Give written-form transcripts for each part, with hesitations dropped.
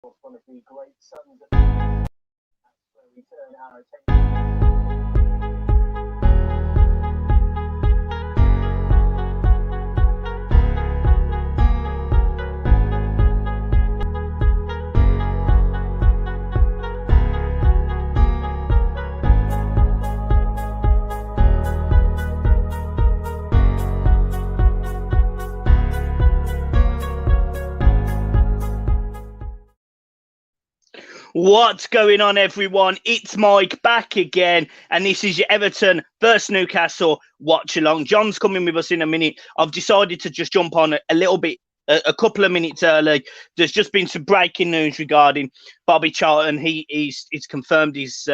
one of the great sons of... That's where we turn our attention. What's going on, everyone? It's Mike back again, and this is your Everton versus Newcastle watch along. John's coming with us in a minute. I've decided to just jump on a little bit, a couple of minutes early. There's just been some breaking news regarding Bobby Charlton. He's confirmed he's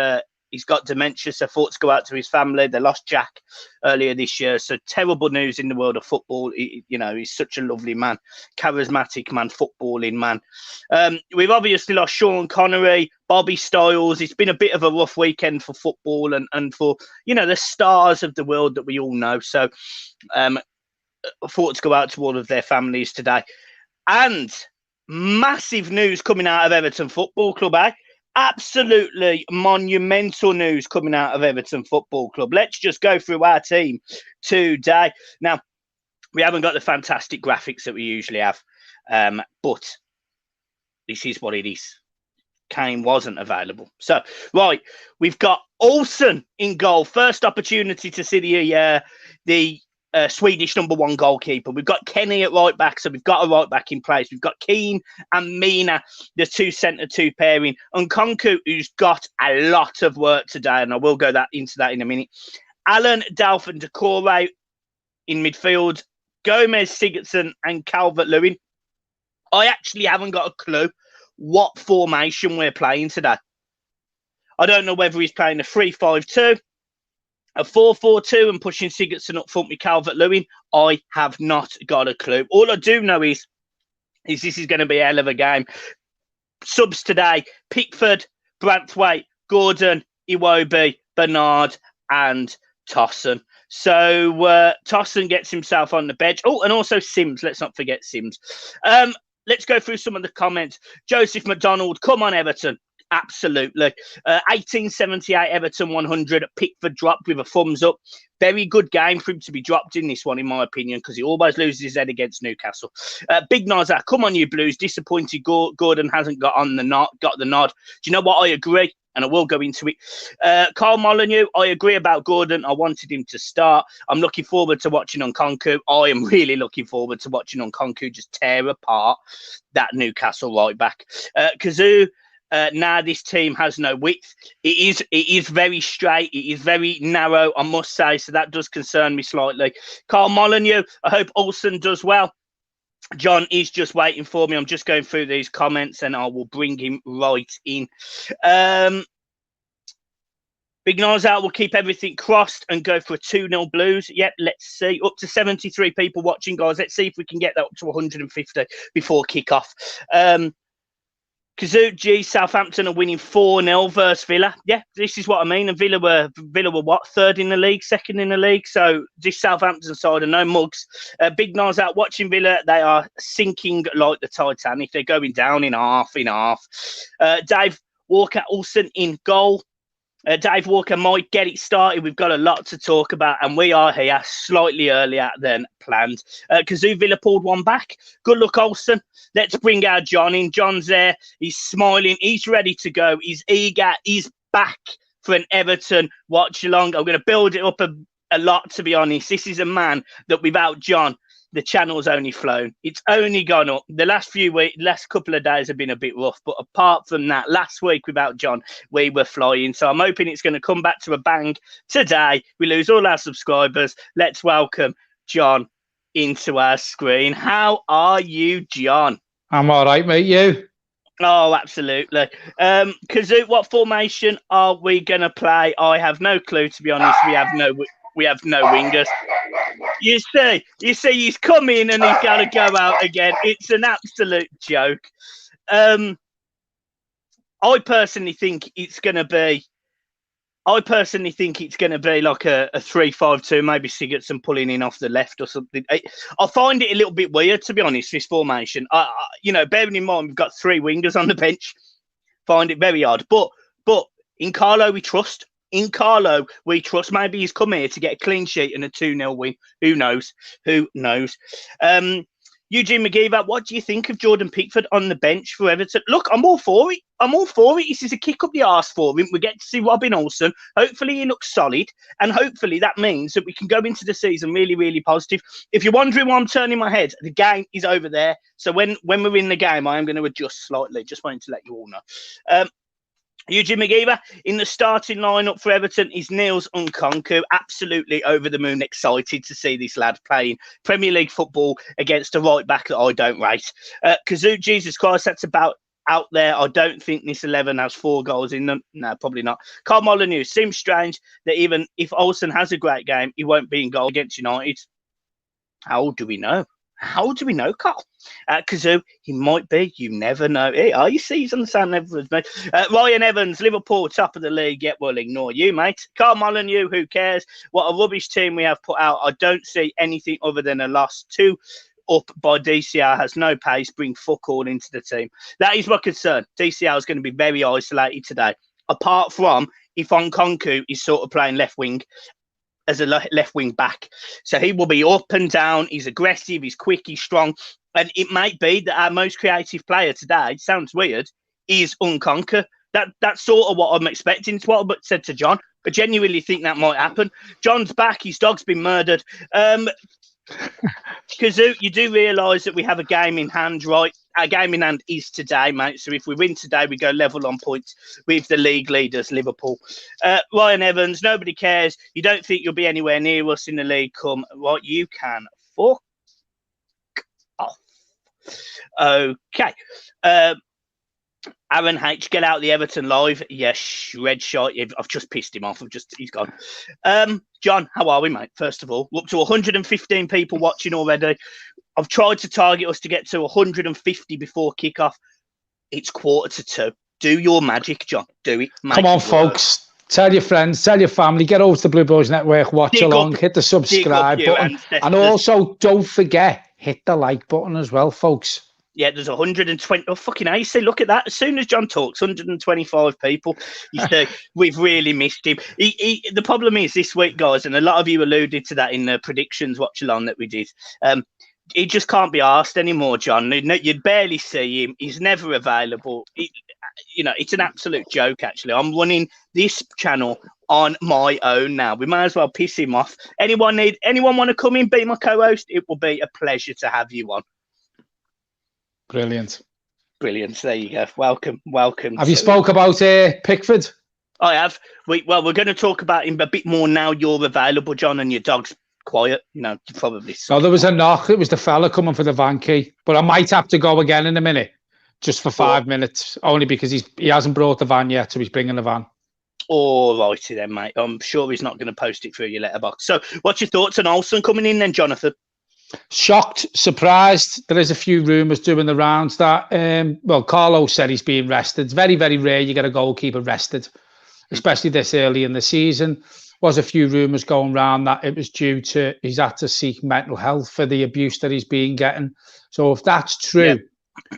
got dementia, so thoughts go out to his family. They lost Jack earlier this year, so terrible news in the world of football. He's such a lovely man, charismatic man, footballing man. We've obviously lost Sean Connery, Bobby Styles. It's been a bit of a rough weekend for football and for, the stars of the world that we all know. So thoughts go out to all of their families today. And massive news coming out of Everton Football Club, eh? Absolutely monumental news coming out of Everton Football Club. Let's just go through our team today. Now, we haven't got the fantastic graphics that we usually have, but this is what it is. Kane wasn't available. So, right, we've got Olsen in goal. First opportunity to see the Swedish #1 goalkeeper. We've got Kenny at right back, so we've got a right back in place. We've got Keane and Mina, the two centre two pairing, and Nkunku, who's got a lot of work today, and I will go into that in a minute. Alan, Delph and Decore in midfield, Gomez, Sigurdsson and Calvert-Lewin. I actually haven't got a clue what formation we're playing today. I don't know whether he's playing a 3-5-2, a 4-4-2 and pushing Sigurdsson up front with Calvert-Lewin. I have not got a clue. All I do know is this is going to be a hell of a game. Subs today: Pickford, Branthwaite, Gordon, Iwobi, Bernard and Tosson. So Tosson gets himself on the bench. Oh, and also Sims. Let's not forget Sims. Let's go through some of the comments. Joseph McDonald, come on, Everton. Absolutely. 1878 Everton 100. Pickford dropped with a thumbs up. Very good game for him to be dropped in this one, in my opinion, because he always loses his head against Newcastle. Big Nazar, come on, you Blues. Disappointed Gordon hasn't got the nod. Do you know what? I agree, and I will go into it. Carl Molyneux, I agree about Gordon. I wanted him to start. I'm looking forward to watching Nkunku. I am really looking forward to watching Nkunku just tear apart that Newcastle right back. Kazoo, now this team has no width. It is very straight. It is very narrow, I must say. So that does concern me slightly. Carl Molyneux, I hope Olsen does well. John is just waiting for me. I'm just going through these comments and I will bring him right in. Big Nose out will keep everything crossed and go for a 2-0 Blues. Yep, let's see. Up to 73 people watching, guys. Let's see if we can get that up to 150 before kick-off. Kazoo G, Southampton are winning 4-0 versus Villa. Yeah, this is what I mean. And Villa were what? Third in the league, second in the league. So this Southampton side are no mugs. Big Nose out watching Villa. They are sinking like the Titanic. They're going down in half. Dave Walker, Olsen in goal. Dave Walker might get it started. We've got a lot to talk about, and we are here slightly earlier than planned. Kazoo Villa pulled one back. Good luck, Olsen. Let's bring our John in. John's there. He's smiling. He's ready to go. He's eager. He's back for an Everton watch along. I'm going to build it up a lot, to be honest. This is a man that without John, the channel's only flown. It's only gone up. The last couple of days have been a bit rough, but apart from that, last week without John, we were flying. So I'm hoping it's going to come back to a bang today. We lose all our subscribers. Let's welcome John into our screen. How are you, John? I'm all right, mate. You? Oh, absolutely. Kazoo, what formation are we going to play? I have no clue, to be honest. We have no wingers. You see, he's come in and he's got to go out again. It's an absolute joke. I personally think it's going to be I personally think it's going to be like a 3-5-2, maybe Sigurdsson pulling in off the left or something. I find it a little bit weird, to be honest, this formation. Bearing in mind we've got 3 wingers on the bench, find it very odd. But in Carlo we trust. In Carlo we trust. Maybe he's come here to get a clean sheet and a 2-0 win. Who knows? Eugene McGeever, what do you think of Jordan Pickford on the bench for Everton? Look, I'm all for it. This is a kick up the arse for him. We get to see Robin Olsen. Hopefully he looks solid. And hopefully that means that we can go into the season really, really positive. If you're wondering why I'm turning my head, the game is over there. So when we're in the game, I am going to adjust slightly. Just wanted to let you all know. Eugene McGeever in the starting lineup for Everton is Niels Nkunku. Absolutely over the moon excited to see this lad playing Premier League football against a right back that I don't rate. Kazoo, Jesus Christ, that's about out there. I don't think this 11 has 4 goals in them. No, probably not. Carl Molyneux, seems strange that even if Olsen has a great game, he won't be in goal against United. How do we know? Carl? Kazoo, he might be. You never know. You see, he's on the same level as me. Ryan Evans, Liverpool, top of the league. Yet we'll ignore you, mate. Carl Molyneux, who cares? What a rubbish team we have put out. I don't see anything other than a loss. 2 up by DCR, has no pace, bring fuck all into the team. That is my concern. DCR is going to be very isolated today. Apart from if Nkunku is sort of playing left wing, as a left wing back. So he will be up and down. He's aggressive. He's quick. He's strong. And it might be that our most creative player today, sounds weird, is Nkunku. That's sort of what I'm expecting. It's what I said to John. I genuinely think that might happen. John's back. His dog's been murdered. Kazoo, you do realise that we have a game in hand, right? Our game in hand is today, mate. So if we win today, we go level on points with the league leaders, Liverpool. Ryan Evans, nobody cares. You don't think you'll be anywhere near us in the league come. Right, you can fuck off. Okay. Aaron H, get out the Everton live. Yes, red shot. I've just pissed him off. He's gone. John, how are we, mate? First of all, we're up to 115 people watching already. I've tried to target us to get to 150 before kickoff. It's 1:45. Do your magic, John. Do it. Come on, folks. Tell your friends, tell your family, get over to the Blue Boys Network, watch along, hit the subscribe button. And also, don't forget, hit the like button as well, folks. Yeah, there's 120. Oh, fucking hell. You see, look at that. As soon as John talks, 125 people. You say, we've really missed him. The problem is this week, guys, and a lot of you alluded to that in the predictions watch along that we did. He just can't be asked anymore, John. You'd barely see him. He's never available. It's an absolute joke, actually. I'm running this channel on my own now. We might as well piss him off. Anyone want to come in, be my co-host? It will be a pleasure to have you on. Brilliant. There you go. Welcome. Have you spoke about Pickford? I have. We're going to talk about him a bit more now you're available, John, and your dog's quiet. Probably. Oh, there was a knock. It was the fella coming for the van key. But I might have to go again in a minute, just for 5 minutes, only because he hasn't brought the van yet, so he's bringing the van. All righty then, mate. I'm sure he's not going to post it through your letterbox. So what's your thoughts on Olsen coming in then, Jonathan? Shocked, surprised. There is a few rumours doing the rounds that, Carlo said he's being rested. It's very, very rare you get a goalkeeper rested, especially this early in the season. Was a few rumours going around that it was due to he's had to seek mental health for the abuse that he's been getting. So if that's true,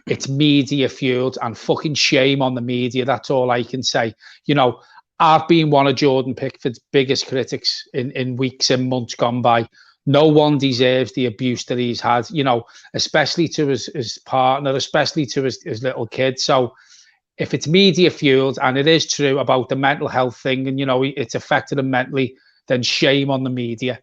it's media fueled, and fucking shame on the media. That's all I can say. I've been one of Jordan Pickford's biggest critics in weeks and months gone by. No one deserves the abuse that he's had, especially to his partner, especially to his little kid. So if it's media fueled and it is true about the mental health thing and, it's affected him mentally, then shame on the media.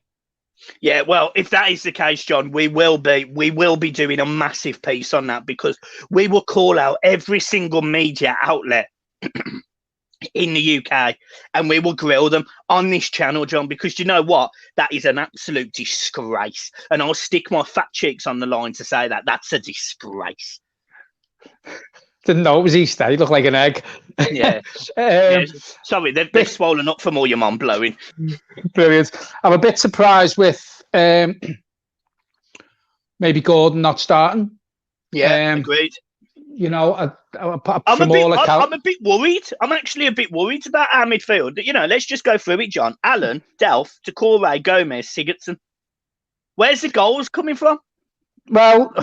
Yeah, well, if that is the case, John, we will be doing a massive piece on that, because we will call out every single media outlet in the UK, and we will grill them on this channel, John, because you know what? That is an absolute disgrace. And I'll stick my fat cheeks on the line to say that. That's a disgrace. Didn't know it was Easter. You look like an egg. Yeah. Sorry, they've swollen up from all your mum blowing. Brilliant. I'm a bit surprised with maybe Gordon not starting. Yeah, agreed. I'm a bit worried. I'm actually a bit worried about our midfield. You know, let's just go through it, John. Allen, Delph, Takore, Gomez, Sigurdsson. Where's the goals coming from? Well,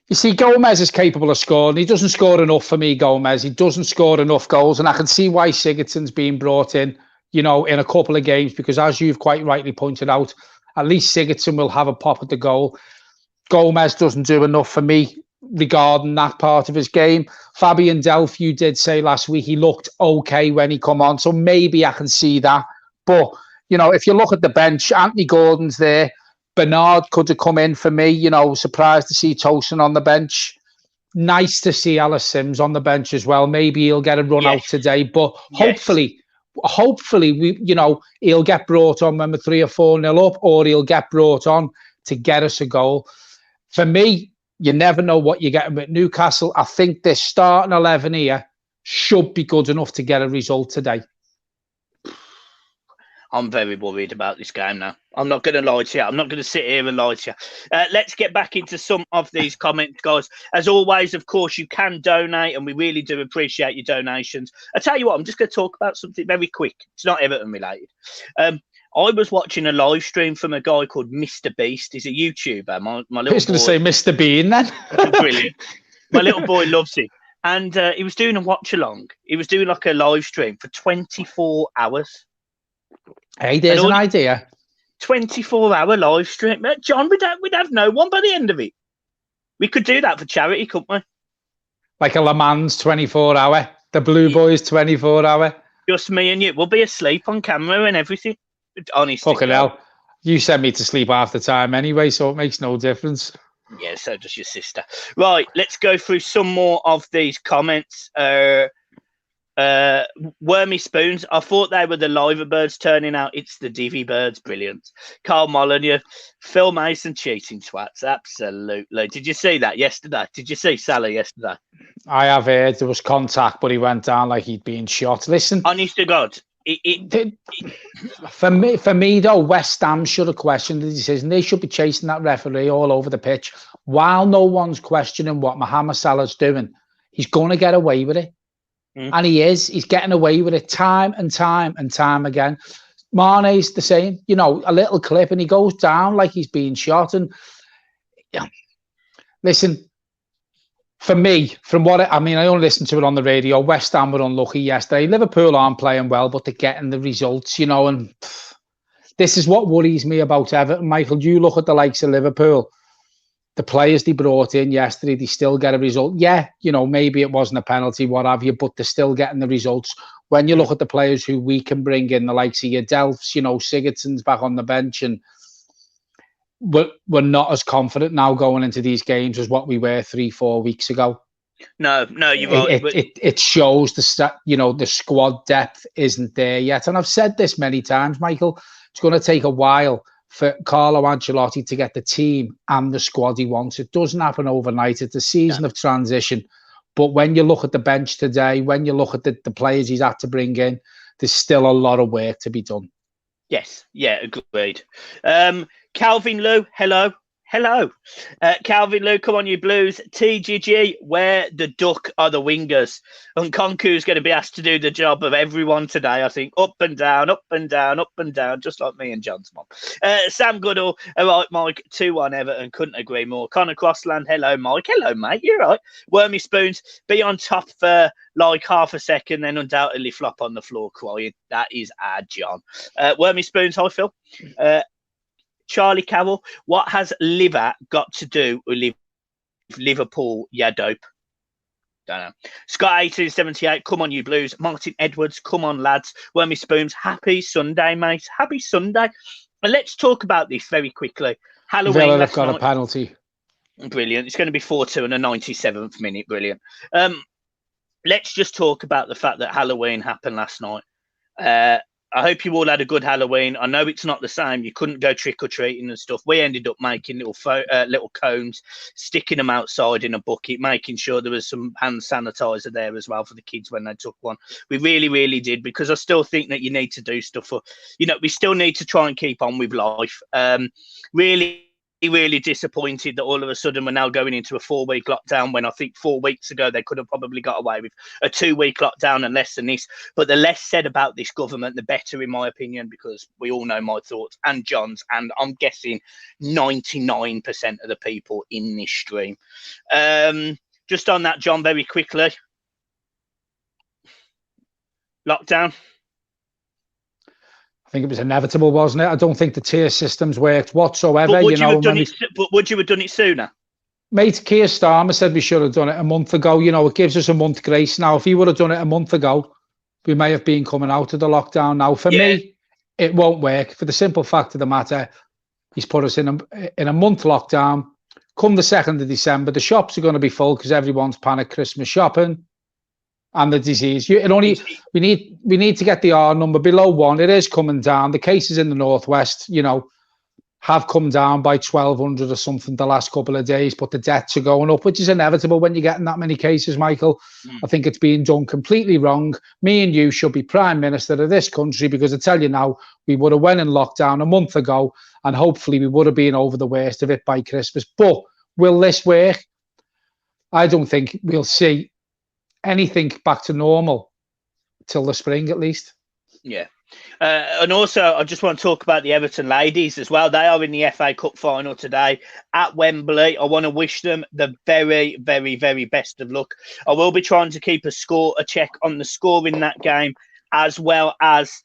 you see, Gomez is capable of scoring. He doesn't score enough for me, Gomez. He doesn't score enough goals. And I can see why Sigurdsson's being brought in, you know, in a couple of games, because as you've quite rightly pointed out, at least Sigurdsson will have a pop at the goal. Gomez doesn't do enough for me regarding that part of his game. Fabian Delph, you did say last week, he looked okay when he come on. So maybe I can see that. But, you know, if you look at the bench, Anthony Gordon's there. Bernard could have come in for me, you know, surprised to see Tosin on the bench. Nice to see Ellis Sims on the bench as well. Maybe he'll get a run out today, but hopefully we, you know, he'll get brought on when we're 3 or 4-0 up, or he'll get brought on to get us a goal. For me, you never know what you're getting with Newcastle. I think this starting 11 here should be good enough to get a result today. I'm very worried about this game now. I'm not going to lie to you. I'm not going to sit here and lie to you. Let's get back into some of these comments, guys. As always, of course, you can donate, and we really do appreciate your donations. I tell you what, I'm just going to talk about something very quick. It's not Everton related. I was watching a live stream from a guy called Mr. Beast. He's a YouTuber. My little I was going to say Mr. Bean then. Brilliant. My little boy loves him. And he was doing a watch along. He was doing like a live stream for 24 hours. Hey, there's an idea. 24-hour live stream. John, we'd have no one by the end of it. We could do that for charity, couldn't we? Like a Le Mans 24-hour. The Blue Boys 24-hour. Just me and you. We'll be asleep on camera and everything. Honestly. Fucking hell. You send me to sleep half the time anyway, so it makes no difference. Yeah, so does your sister. Right, let's go through some more of these comments. Wormy Spoons, I thought they were the liver birds, turning out it's the divvy birds. Brilliant. Carl Molyneux, Phil Mason cheating twats. Absolutely. Did you see that yesterday? Did you see Salah yesterday? I have heard there was contact, but he went down like he'd been shot. Listen, honest to God, for me though, West Ham should have questioned the decision. They should be chasing that referee all over the pitch. While no one's questioning what Mohamed Salah's doing, he's going to get away with it. And he is. He's getting away with it time and time and time again. Mane's the same. You know, a little clip and he goes down like he's being shot. And yeah. Listen, for me, from what I mean, I only listened to it on the radio. West Ham were unlucky yesterday. Liverpool aren't playing well, but they're getting the results, you know. And this is what worries me about Everton, Michael. You look at the likes of Liverpool. The players they brought in yesterday, they still get a result. Yeah, you know, maybe it wasn't a penalty, what have you, but they're still getting the results. When you look at the players who we can bring in, the likes of your Delphs, you know, Sigurdsson's back on the bench, and we're not as confident now going into these games as what we were 3-4 weeks ago. No, you're right. It shows the squad depth isn't there yet. And I've said this many times, Michael, it's going to take a while for Carlo Ancelotti to get the team and the squad he wants. It doesn't happen overnight. It's a season of transition. But when you look at the bench today, when you look at the players he's had to bring in, there's still a lot of work to be done. Yes, yeah, agreed. Calvin Lou, hello. Calvin Lou, come on, you Blues. TGG, where the duck are the wingers? And Konku's going to be asked to do the job of everyone today, I think. Up and down, up and down, up and down, just like me and John's mom. Sam Goodall, all right, Mike, 2-1 Everton, couldn't agree more. Connor Crossland, hello, Mike. Hello, mate, you're right. Wormy Spoons, be on top for like half a second, then undoubtedly flop on the floor crying. That is our John. Wormy Spoons, hi, Phil. Charlie Carroll, what has liver got to do with Liverpool? Yeah, dope. Don't know. Scott 1878, come on, you Blues. Martin Edwards, come on, lads. Wormy Spoons, happy Sunday, mate. Happy Sunday. And let's talk about this very quickly. Halloween. Villa have got a penalty. Brilliant. It's going to be 4-2 in the 97th minute. Brilliant. Let's just talk about the fact that Halloween happened last night. I hope you all had a good Halloween. I know it's not the same. You couldn't go trick-or-treating and stuff. We ended up making little cones, sticking them outside in a bucket, making sure there was some hand sanitizer there as well for the kids when they took one. We really, really did, because I still think that you need to do stuff we still need to try and keep on with life. Really, really disappointed that all of a sudden we're now going into a 4-week lockdown, when I think 4 weeks ago they could have probably got away with a 2-week lockdown and less than this. But the less said about this government, the better, in my opinion, because we all know my thoughts and John's, and I'm guessing 99% of the people in this stream. Just on that, John, very quickly. Lockdown. I think it was inevitable, wasn't it? I don't think the tier systems worked whatsoever. But would you have done it sooner? Mate, Keir Starmer said we should have done it a month ago. You know, it gives us a month grace now. If he would have done it a month ago, we may have been coming out of the lockdown now. For me, it won't work. For the simple fact of the matter, he's put us in a month lockdown. Come the 2nd of December, the shops are going to be full because everyone's panic Christmas shopping. And the disease, we need to get the R number below 1. It is coming down. The cases in the northwest, you know, have come down by 1,200 or something the last couple of days, but the deaths are going up, which is inevitable when you're getting that many cases, Michael. I think it's being done completely wrong. Me and you should be Prime Minister of this country, because I tell you now, we would have went in lockdown a month ago, and hopefully we would have been over the worst of it by Christmas. But will this work? I don't think we'll see anything back to normal till the spring, at least. Yeah. And also, I just want to talk about the Everton ladies as well. They are in the FA Cup final today at Wembley. I want to wish them the very, very, very best of luck. I will be trying to keep a check on the score in that game, as well as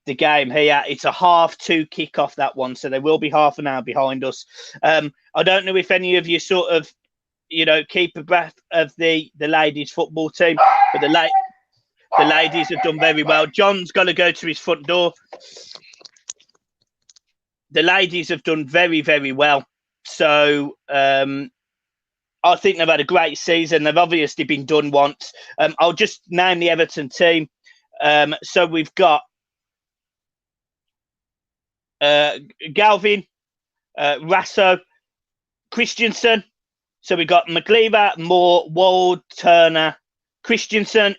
the game here. It's a 2:30 kickoff, that one, so they will be half an hour behind us. I don't know if any of you sort of, you know, keep a breath of the ladies football team, but the ladies have done very well. John's got to go to his front door. The ladies have done very, very well. So I think they've had a great season. They've obviously been done once. I'll just name the Everton team. So we've got Galvin, Rasso, Christensen. So we've got McLeaver, Moore, Wald, Turner, Christensen,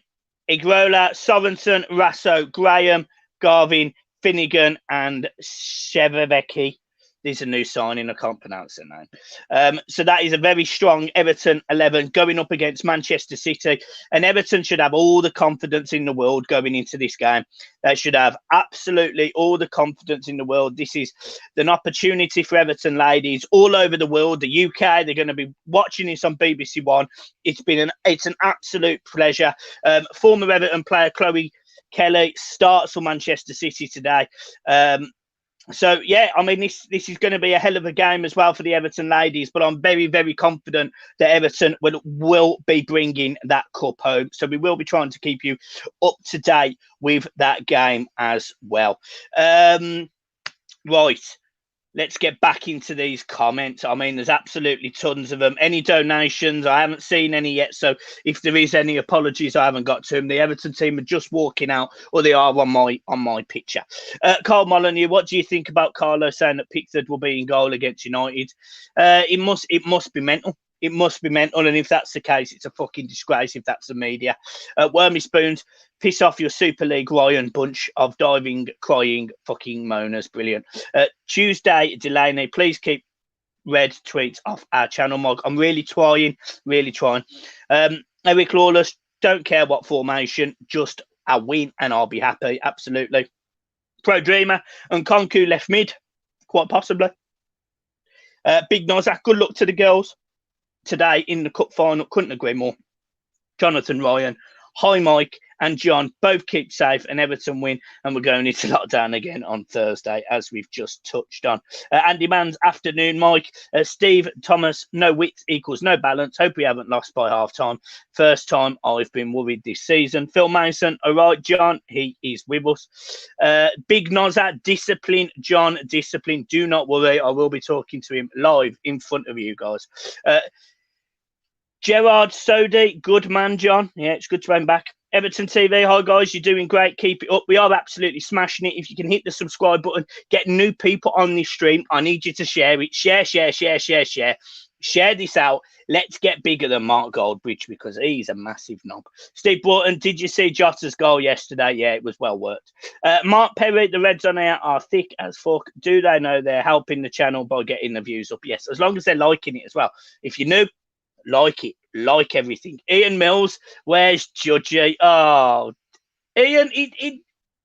Igrola, Sorensen, Rasso, Graham, Garvin, Finnegan, and Shevevecki. There's a new signing. I can't pronounce their name. So that is a very strong Everton 11 going up against Manchester City. And Everton should have all the confidence in the world going into this game. They should have absolutely all the confidence in the world. This is an opportunity for Everton ladies all over the world. The UK, they're going to be watching this on BBC One. It's an absolute pleasure. Former Everton player Chloe Kelly starts for Manchester City today. So, yeah, I mean, this is going to be a hell of a game as well for the Everton ladies, but I'm very, very confident that Everton will be bringing that cup home. So we will be trying to keep you up to date with that game as well. Right. Let's get back into these comments. I mean, there's absolutely tons of them. Any donations? I haven't seen any yet. So if there is any, apologies, I haven't got to them. The Everton team are just walking out, or they are on my picture. Carl Molyneux, what do you think about Carlo saying that Pickford will be in goal against United? It must be mental. It must be mental. And if that's the case, it's a fucking disgrace if that's the media. Wormy Spoons, piss off your Super League Ryan bunch of diving, crying, fucking moaners. Brilliant. Tuesday, Delaney, please keep red tweets off our channel, Mog. I'm really trying. Eric Lawless, don't care what formation, just a win and I'll be happy. Absolutely. Pro Dreamer and Konku left mid, quite possibly. Big Nozak, good luck to the girls today in the cup final. Couldn't agree more. Jonathan Ryan, hi Mike and John, both keep safe and Everton win, and we're going into lockdown again on Thursday, as we've just touched on. Andy Mann's afternoon, Mike. Steve Thomas, no width equals no balance. Hope we haven't lost by half time. First time I've been worried this season. Phil Mason, all right, John, he is with us. Big Nozza, discipline, John, discipline. Do not worry, I will be talking to him live in front of you guys. Gerard Sodi, good man, John. Yeah, it's good to have him back. Everton TV, hi guys, you're doing great. Keep it up. We are absolutely smashing it. If you can hit the subscribe button, get new people on this stream. I need you to share it. Share. Share this out. Let's get bigger than Mark Goldbridge because he's a massive knob. Steve Broughton, did you see Jota's goal yesterday? Yeah, it was well worked. Mark Perry, the Reds on air are thick as fuck. Do they know they're helping the channel by getting the views up? Yes, as long as they're liking it as well. If you're new, like it. Like everything. Ian Mills, where's Judgy? Oh, Ian,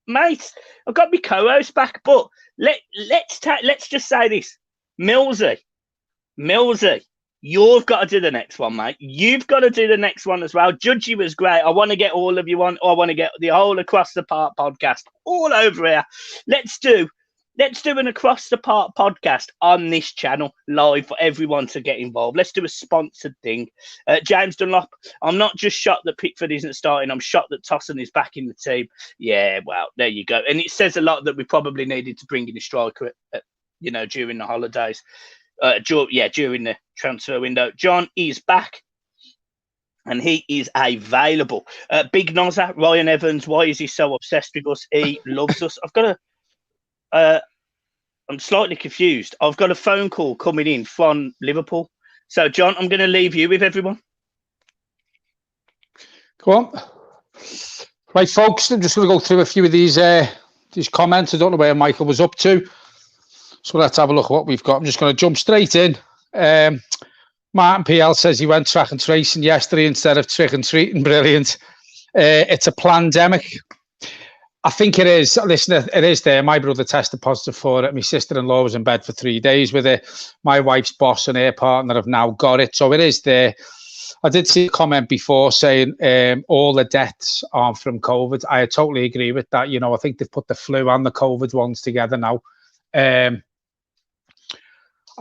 mate, I've got my co-host back, but let's just say this. Millsy, you've got to do the next one, mate. You've got to do the next one as well. Judgy was great. I want to get all of you on. I want to get the whole Across the Park podcast all over here. Let's do an Across the Park podcast on this channel live for everyone to get involved. Let's do a sponsored thing. James Dunlop, I'm not just shocked that Pickford isn't starting. I'm shocked that Tosson is back in the team. Yeah, well, there you go. And it says a lot that we probably needed to bring in a striker, during the holidays. During the transfer window. John is back. And he is available. Big Nozza, Ryan Evans, why is he so obsessed with us? He loves us. I'm slightly confused. I've got a phone call coming in from Liverpool. So, John, I'm going to leave you with everyone. Go on. Right, folks, I'm just going to go through a few of these comments. I don't know where Michael was up to. So let's have a look at what we've got. I'm just going to jump straight in. Martin PL says he went track and tracing yesterday instead of trick and treating. Brilliant. It's a pandemic. I think it is. Listen, it is there. My brother tested positive for it. My sister-in-law was in bed for 3 days with it. My wife's boss and her partner have now got it. So it is there. I did see a comment before saying all the deaths are from COVID. I totally agree with that. I think they've put the flu and the COVID ones together now.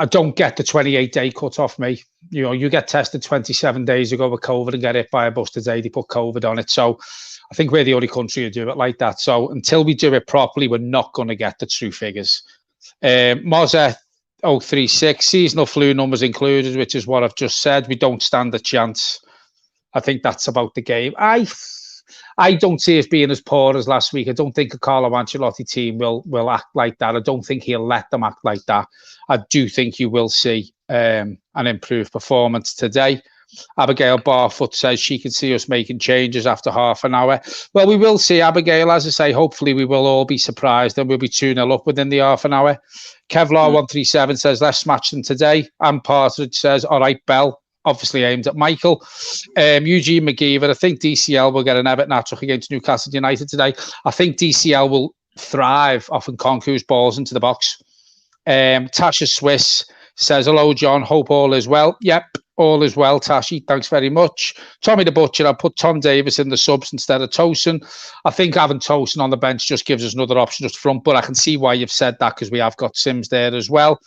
I don't get the 28-day cut off me. You get tested 27 days ago with COVID and get hit by a bus today. They put COVID on it. So I think we're the only country who do it like that. So until we do it properly, we're not going to get the true figures. Mozza 036, seasonal flu numbers included, which is what I've just said. We don't stand a chance. I think that's about the game. I don't see us being as poor as last week. I don't think a Carlo Ancelotti team will act like that. I don't think he'll let them act like that. I do think you will see an improved performance today. Abigail Barfoot says she can see us making changes after half an hour. Well, we will see, Abigail. As I say, hopefully we will all be surprised and we'll be 2-0 up within the half an hour. Kevlar137 says, let's smash them today. And Partridge says, all right, Bell. Obviously aimed at Michael. Eugene McGeever, I think DCL will get an Everton hat-trick against Newcastle United today. I think DCL will thrive off Nkunku's balls into the box. Tasha Swiss says, hello, John. Hope all is well. Yep, all is well, Tashi. Thanks very much. Tommy the Butcher, I put Tom Davis in the subs instead of Tosin. I think having Tosin on the bench just gives us another option just front, but I can see why you've said that because we have got Sims there as well.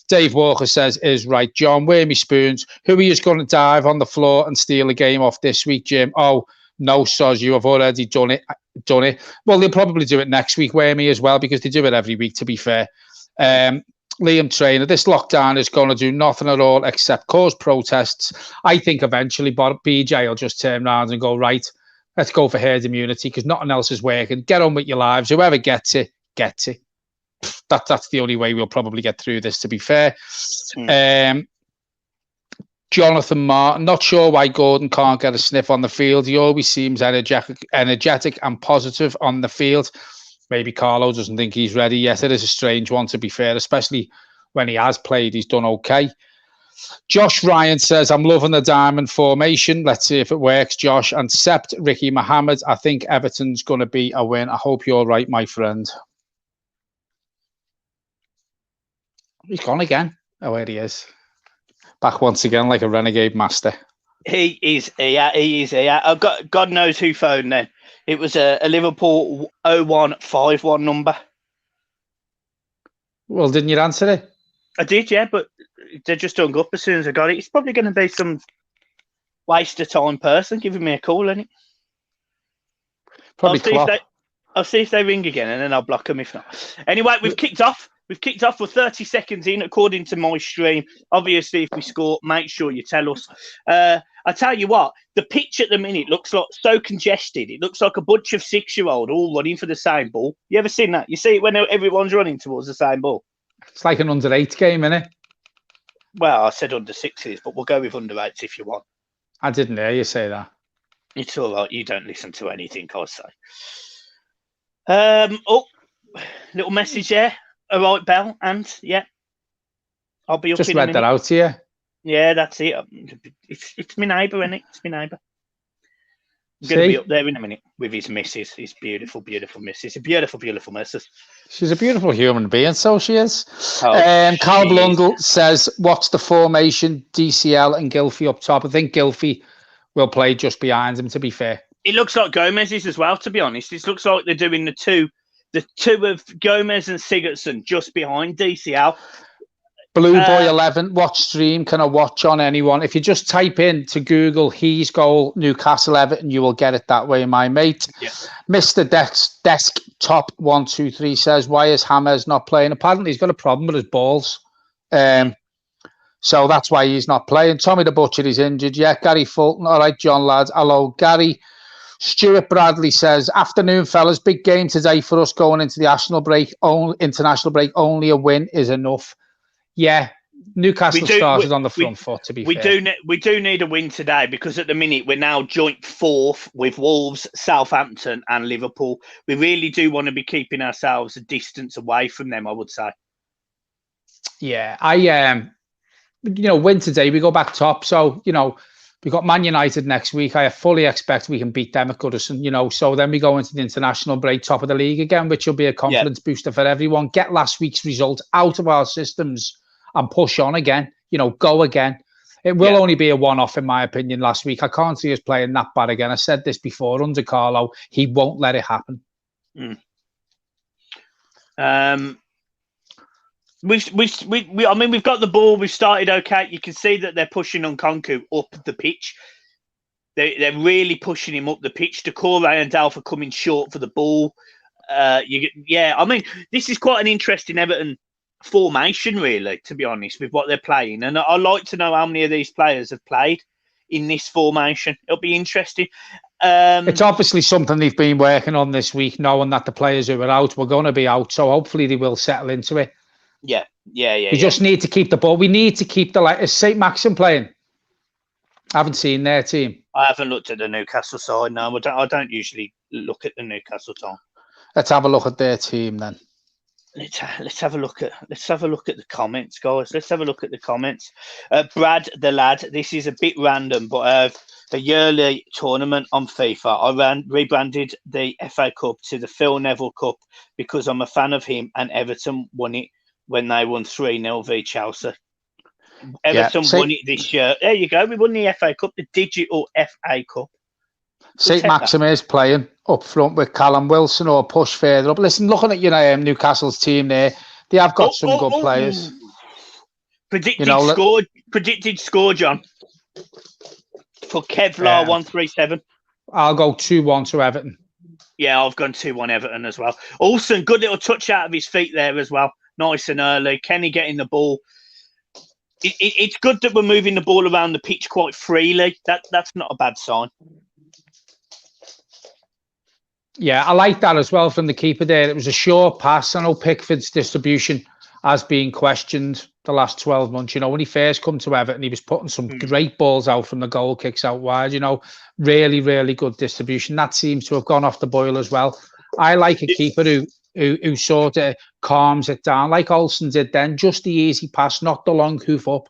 Dave Walker says, is right, John. Where me spoons? Who are you going to dive on the floor and steal a game off this week, Jim? Oh, no, Soz, you have already done it. Well, they'll probably do it next week, where me as well, because they do it every week, to be fair. Liam Trainer, this lockdown is going to do nothing at all except cause protests. I think eventually BJ will just turn around and go, right, let's go for herd immunity because nothing else is working. Get on with your lives. Whoever gets it, gets it. That's the only way we'll probably get through this, to be fair. Jonathan Martin, not sure why Gordon can't get a sniff on the field. He always seems energetic and positive on the field. Maybe Carlo doesn't think he's ready yet. It is a strange one, to be fair, especially when he has played. He's done okay. Josh Ryan says, I'm loving the diamond formation. Let's see if it works, Josh. And Sept Ricky Mohammed, I think Everton's going to be a win. I hope you're right, my friend. He's gone again. Oh, there he is. Back once again like a renegade master. He is here. I've got God knows who phoned then. It was a Liverpool 0151 number. Well, didn't you answer it? I did, yeah, but they just hung up as soon as I got it. It's probably going to be some waste of time person giving me a call, isn't it? Probably I'll see if they ring again, and then I'll block them if not. Anyway, we've kicked off. We've kicked off for 30 seconds in, according to my stream. Obviously, if we score, make sure you tell us. I tell you what, the pitch at the minute looks like so congested. It looks like a bunch of 6-year-olds all running for the same ball. You ever seen that? You see it when everyone's running towards the same ball. It's like an under-8 game, isn't it? Well, I said under 6s, but we'll go with under 8s if you want. I didn't hear you say that. It's all right. You don't listen to anything I say. Oh, little message there. All right, Bell, and yeah, I'll be up Just in a read minute. that out to you. Yeah, that's it. It's my neighbour, isn't it? It's my neighbour. I'm going to be up there in a minute with his missus, his beautiful, beautiful missus, a beautiful, beautiful missus. She's a beautiful human being, so she is. Oh, Carl Blundell says, what's the formation? DCL and Gylfi up top. I think Gylfi will play just behind him, to be fair. It looks like Gomez's as well, to be honest. It looks like they're doing the two of Gomez and Sigurdsson just behind DCL. Blue Boy 11, what stream can I watch on anyone? If you just type in to Google He's Goal Newcastle Everton, you will get it that way, my mate. Yeah. Mr. Desktop 123 says, why is James not playing? Apparently he's got a problem with his balls. So that's why he's not playing. Tommy the Butcher is injured. Yeah, Gary Fulton. All right, John, lads. Hello, Gary. Stuart Bradley says, afternoon, fellas. Big game today for us going into the international break. Only a win is enough. Yeah, Newcastle started on the front foot, to be fair. We do need a win today because at the minute we're now joint 4th with Wolves, Southampton and Liverpool. We really do want to be keeping ourselves a distance away from them, I would say. Yeah, win today, we go back top. So, we've got Man United next week. I fully expect we can beat them at Goodison, so then we go into the international break, top of the league again, which will be a confidence booster for everyone. Get last week's result out of our systems and push on again, go again. It will only be a one-off, in my opinion, last week. I can't see us playing that bad again. I said this before, under Carlo, he won't let it happen. We've got the ball. We've started okay. You can see that they're pushing Nkunku up the pitch. They're really pushing him up the pitch. Decore and Alpha coming short for the ball. This is quite an interesting Everton formation, really, to be honest, with what they're playing. And I'd like to know how many of these players have played in this formation. It'll be interesting. It's obviously something they've been working on this week, knowing that the players who are out were going to be out. So hopefully they will settle into it. Yeah. We just need to keep the ball. We need to keep is St. Maxim playing? I haven't seen their team. I haven't looked at the Newcastle side. No, I don't usually look at the Newcastle side. Let's have a look at their team then. Let's have a look at the comments, guys. Let's have a look at the comments. Brad the lad, this is a bit random, but a yearly tournament on FIFA. I rebranded the FA Cup to the Phil Neville Cup because I'm a fan of him, and Everton won it when they won 3-0 v Chelsea. Everton won it this year. There you go. We won the FA Cup, the digital FA Cup. St. Maxim is playing up front with Callum Wilson or push further up. Listen, looking at Newcastle's team there, they have got some good players. Predicted score, John, for Kevlar 137. I'll go 2-1 to Everton. Yeah, I've gone 2-1 Everton as well. Olsen, good little touch out of his feet there as well. Nice and early. Kenny getting the ball. It's good that we're moving the ball around the pitch quite freely. That's not a bad sign. Yeah, I like that as well from the keeper there. It was a short pass. I know Pickford's distribution has been questioned the last 12 months. When he first come to Everton, he was putting some great balls out from the goal kicks out wide. Really, really good distribution. That seems to have gone off the boil as well. I like a keeper who sort of calms it down, like Olsen did then. Just the easy pass, not the long hoof up.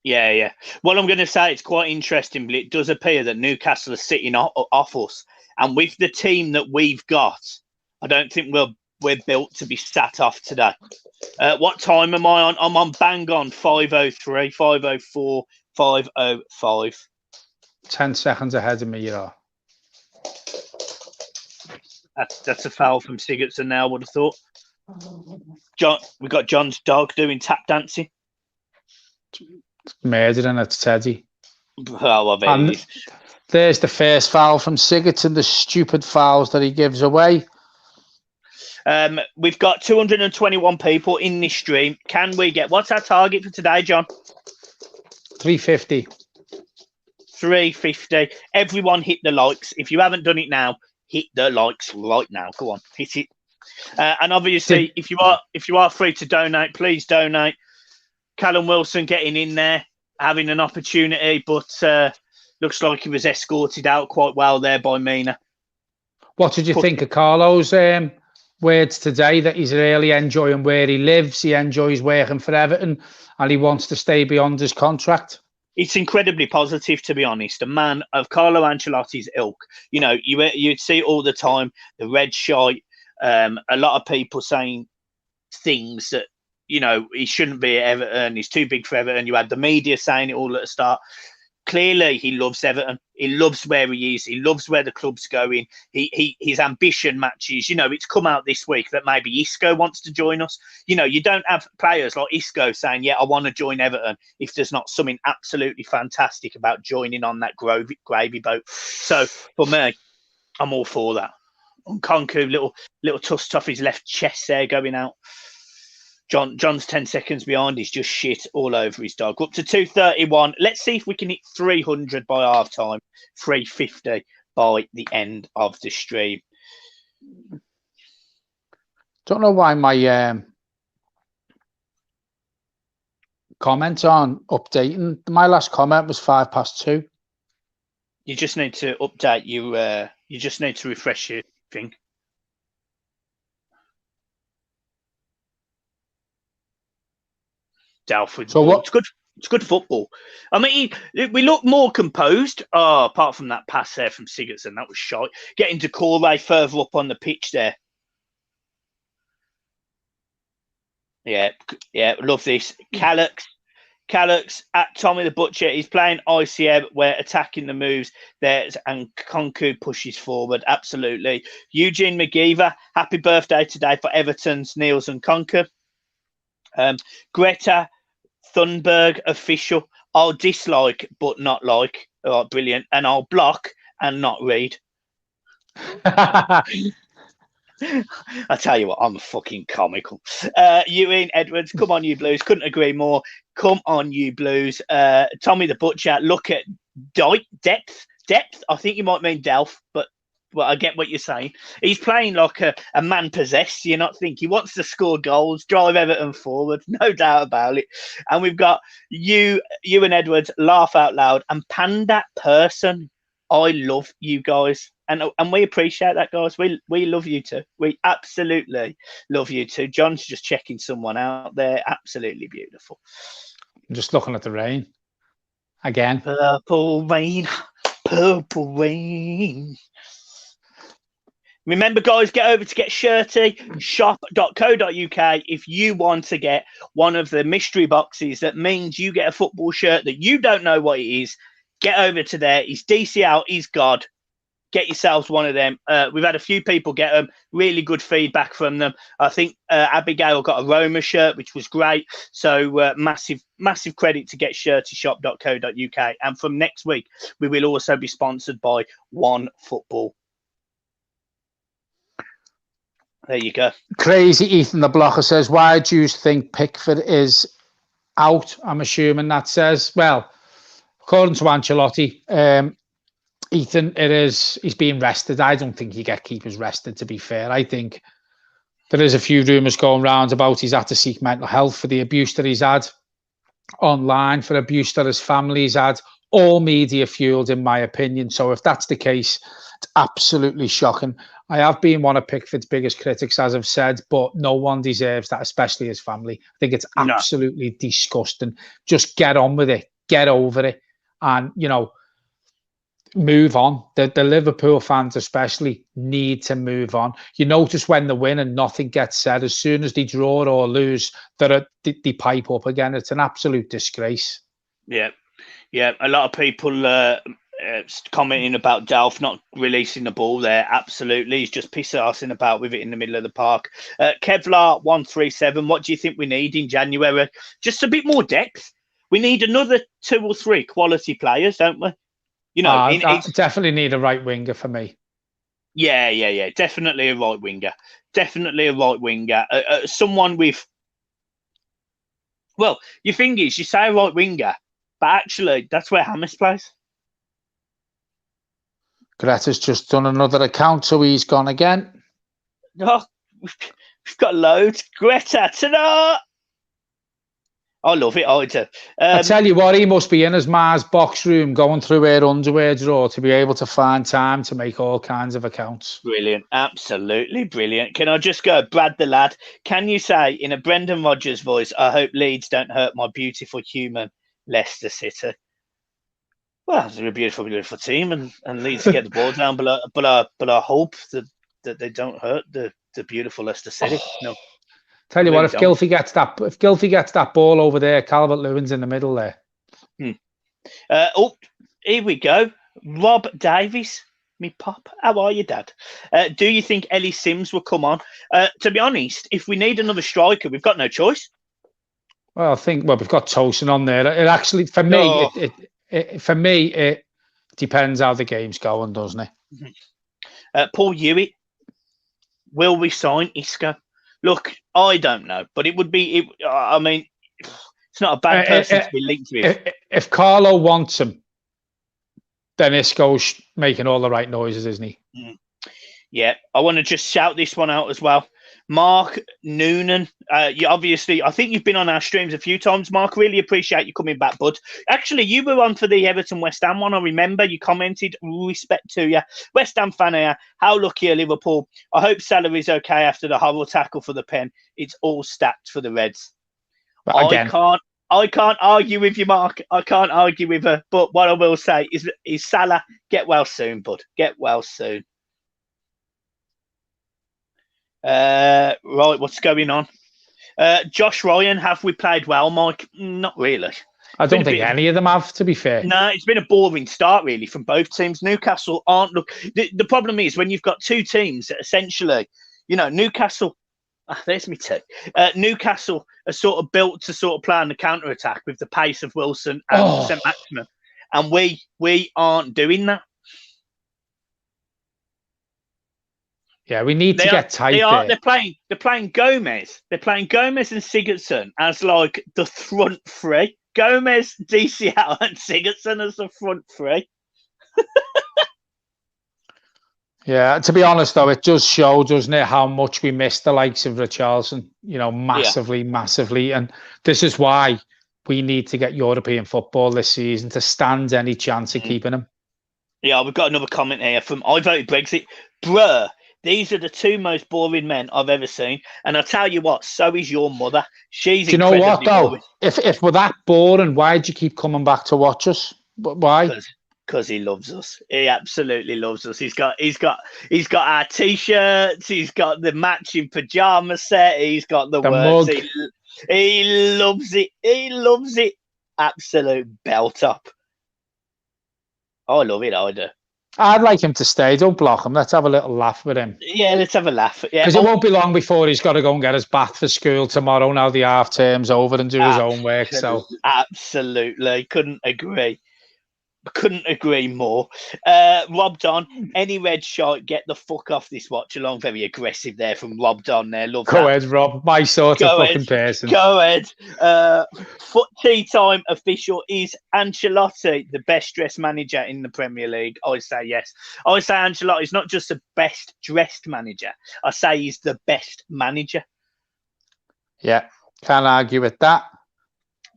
Yeah. Well, I'm going to say it's quite interesting, but it does appear that Newcastle are sitting off us. And with the team that we've got, I don't think we're built to be sat off today. What time am I on? I'm on bang on 5:03, 5:04, 5:05. 10 seconds ahead of me, you know. That's a foul from Sigurdsson now, I would have thought. We got John's dog doing tap dancing. It's murdering it, Teddy. Oh, I bet it is. There's the first foul from Sigurdsson, the stupid fouls that he gives away. We've got 221 people in this stream. Can we get... What's our target for today, John? 350. 350. Everyone hit the likes. If you haven't done it now, hit the likes right now. Go on, hit it. And obviously, if you are free to donate, please donate. Callum Wilson getting in there, having an opportunity, but looks like he was escorted out quite well there by Mina. What did you think of Carlo's words today, that he's really enjoying where he lives, he enjoys working for Everton, and he wants to stay beyond his contract? It's incredibly positive, to be honest. A man of Carlo Ancelotti's ilk. You know, you'd see all the time the red shite. A lot of people saying things that, you know, he shouldn't be at Everton. He's too big for Everton. You had the media saying it all at the start. Clearly, he loves Everton. He loves where he is. He loves where the club's going. His ambition matches. You know, it's come out this week that maybe Isco wants to join us. You know, you don't have players like Isco saying, yeah, I want to join Everton, if there's not something absolutely fantastic about joining on that gravy boat. So, for me, I'm all for that. Nkunku, little tuss off his left chest there going out. John's 10 seconds behind. He's just shit all over his dog. Up to 231. Let's see if we can hit 300 by half time. 350 by the end of the stream. Don't know why my comment on updating. My last comment was 2:05. You just need to update you just need to refresh your thing. Dalford. So what? It's good football. I mean, we look more composed. Oh, apart from that pass there from Sigurdsson, that was shite. Getting to Corey further up on the pitch there. Yeah, love this. Callux at Tommy the Butcher. He's playing ICM. We're attacking the moves there, and Nkunku pushes forward. Absolutely. Eugene McGeever, happy birthday today for Everton's Niels Nkunku. Greta Thunberg official. I'll dislike but not like. Oh, brilliant. And I'll block and not read. I tell you what, I'm fucking comical. Ewan Edwards, come on, you Blues. Couldn't agree more. Come on, you Blues. Tommy the Butcher, look at depth. I think you might mean Delph, but I get what you're saying. He's playing like a man possessed. You're not thinking he wants to score goals, drive Everton forward, no doubt about it. And we've got Ewan Edwards, laugh out loud, and Panda Person. I love you guys. And we appreciate that, guys. We love you too. We absolutely love you too. John's just checking someone out there. Absolutely beautiful. I'm just looking at the rain again. Purple rain. Remember, guys, get over to Get Shirty, shop.co.uk if you want to get one of the mystery boxes. That means you get a football shirt that you don't know what it is. Get over to there. He's DC out. He's God. Get yourselves one of them. We've had a few people get them. Really good feedback from them. I think Abigail got a Roma shirt, which was great. So massive credit to getshirtyshop.co.uk. And from next week, we will also be sponsored by One Football. There you go. Crazy Ethan the Blocker says, why do you think Pickford is out? I'm assuming that says, well, according to Ancelotti, Ethan, he's being rested. I don't think you get keepers rested, to be fair. I think there is a few rumours going round about he's had to seek mental health for the abuse that he's had online, for abuse that his family's had, all media fueled, in my opinion. So if that's the case, it's absolutely shocking. I have been one of Pickford's biggest critics, as I've said, but no one deserves that, especially his family. I think it's absolutely disgusting. Just get on with it. Get over it. And, you know, move on. The Liverpool fans especially need to move on. You notice when they win and nothing gets said, as soon as they draw or lose, they pipe up again. It's an absolute disgrace. Yeah. A lot of people commenting about Delph not releasing the ball there. Absolutely. He's just pissing about with it in the middle of the park. Kevlar 137, what do you think we need in January? Just a bit more depth. We need another 2 or 3 quality players, don't we? You know, I definitely need a right winger for me. Yeah. Definitely a right winger. Someone with. Well, your thing is, you say a right winger, but actually, that's where James plays. Greta's just done another account, so he's gone again. Oh, we've got loads. Greta, ta-da! I love it. I do. I tell you what, he must be in his ma's box room going through her underwear drawer to be able to find time to make all kinds of accounts. Brilliant. Absolutely brilliant. Can I just go, Brad the lad? Can you say in a Brendan Rodgers voice, I hope Leeds don't hurt my beautiful human Leicester City? Well, they're a beautiful, beautiful team, and Leeds to get the ball down, but I hope that they don't hurt the beautiful Leicester City. No. Tell you really what, if Gylfi gets that ball over there, Calvert-Lewin's in the middle there. Here we go. Rob Davies, me pop. How are you, Dad? Do you think Ellie Sims will come on? To be honest, if we need another striker, we've got no choice. Well, we've got Tosin on there. It actually, for me, it depends how the game's going, doesn't it? Paul Hewitt, will we sign Isco? Look, I don't know, but it would be. I mean, it's not a bad person to be linked with. If Carlo wants him, then Isco's making all the right noises, isn't he? Yeah, I want to just shout this one out as well. Mark Noonan, you obviously, I think you've been on our streams a few times, Mark. Really appreciate you coming back, bud. Actually, you were on for the Everton West Ham one. I remember you commented. Respect to you. West Ham fan here. How lucky are Liverpool? I hope Salary is okay after the horrible tackle for the pen. It's all stacked for the Reds. But again, I can't argue with you, Mark. I can't argue with her. But what I will say is Salah, get well soon, bud. Get well soon. Right, what's going on? Josh Ryan, have we played well, Mike? Not really. I don't think any of them have, to be fair. No, it's been a boring start, really, from both teams. Newcastle aren't... Look, the problem is when you've got two teams that essentially, Newcastle... there's me too. Newcastle are sort of built to sort of play on the counter-attack with the pace of Wilson and St. Maximin. And we aren't doing that. Yeah, we need to get tight. They're playing Gomez. They're playing Gomez and Sigurdsson as like the front three. Gomez, DCL, and Sigurdsson as the front three. Yeah, to be honest though, it does show, doesn't it, how much we miss the likes of Richarlison, massively. And this is why we need to get European football this season to stand any chance of keeping him. Yeah, we've got another comment here from I Voted Brexit. Bruh. These are the two most boring men I've ever seen. And I'll tell you what, so is your mother. She's incredibly boring. Do you know what, though? If we're that boring, why do you keep coming back to watch us? Why? Because he loves us. He absolutely loves us. He's got our T-shirts. He's got the matching pyjama set. He's got the words. He loves it. He loves it. Absolute belt up. I love it. I do. I'd like him to stay. Don't block him. Let's have a little laugh with him. Yeah, let's have a laugh. Yeah, because it won't be long before he's got to go and get his bath for school tomorrow. Now the half term's over and do his own work. So absolutely, couldn't agree more. Rob Don, any red shite, get the fuck off this watch along. Very aggressive there from Rob Don there. Love Go that. ahead, Rob. My sort of fucking person. Go ahead. Foot tea time official. Is Ancelotti the best dressed manager in the Premier League? I say yes. I say Ancelotti's not just the best dressed manager. I say he's the best manager. Yeah, can't argue with that.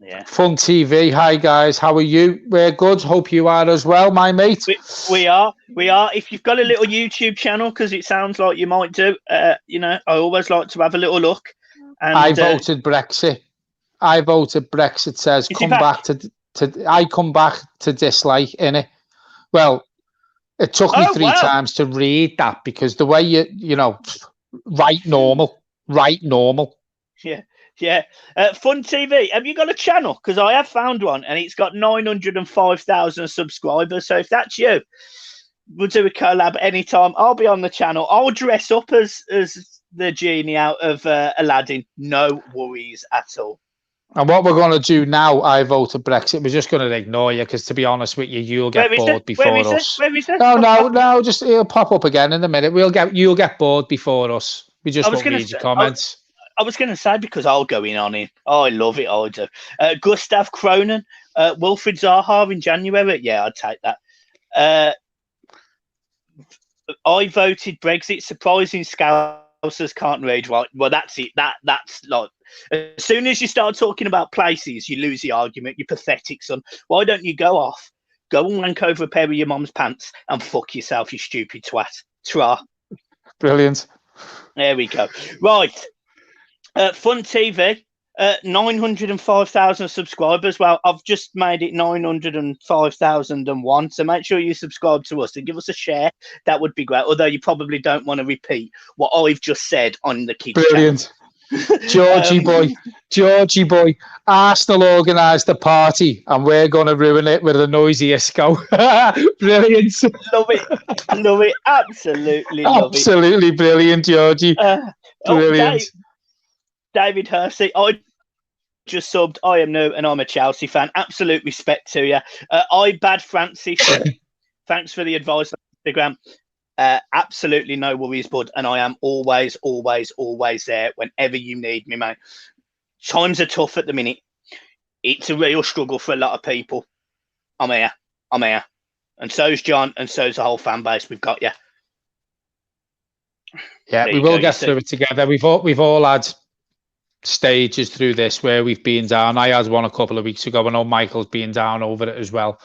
Yeah. Fun TV. Hi guys, how are you? We're good. Hope you are as well, my mate. We are. If you've got a little YouTube channel, because it sounds like you might do. I always like to have a little look. And, I voted Brexit. Says come back to. I come back to dislike innit. Well, it took me three times to read that because the way right normal. Yeah. Yeah. Fun TV. Have you got a channel? Because I have found one and it's got 905,000 subscribers. So if that's you, we'll do a collab anytime. I'll be on the channel. I'll dress up as the genie out of Aladdin. No worries at all. And what we're going to do now, I voted Brexit. We're just going to ignore you because, to be honest with you, you'll get bored before us. Where is it? No. Just it'll pop up again in a minute. You'll get bored before us. We just won't read your comments. I was going to say because I'll go in on it. Oh, I love it. I do. Gustav Cronin, Wilfried Zaha in January. Yeah, I'd take that. I voted Brexit. Surprising scale houses can't read right. Well, that's it. That's like, as soon as you start talking about places, you lose the argument. You're pathetic, son. Why don't you go off? Go and wank over a pair of your mum's pants and fuck yourself, you stupid twat. Tra. Brilliant. There we go. Right. Fun TV. 905,000 subscribers. Well, I've just made it 905,001. So make sure you subscribe to us and give us a share. That would be great. Although you probably don't want to repeat what I've just said on the kids' Brilliant. Georgie boy. Arsenal organised the party and we're going to ruin it with a noisy Isco. Brilliant. Love it. Absolutely love it. Absolutely brilliant, Georgie. Brilliant. David Hersey, I just subbed. I am new and I'm a Chelsea fan. Absolute respect to you. I Bad Francis. Thanks for the advice on Instagram. Absolutely no worries, bud. And I am always there whenever you need me, mate. Times are tough at the minute. It's a real struggle for a lot of people. I'm here. And so's John, and so's the whole fan base. We've got you. Yeah, we will get through it together. We've all had stages through this where we've been down. I had one a couple of weeks ago. I know Michael's been down over it as well.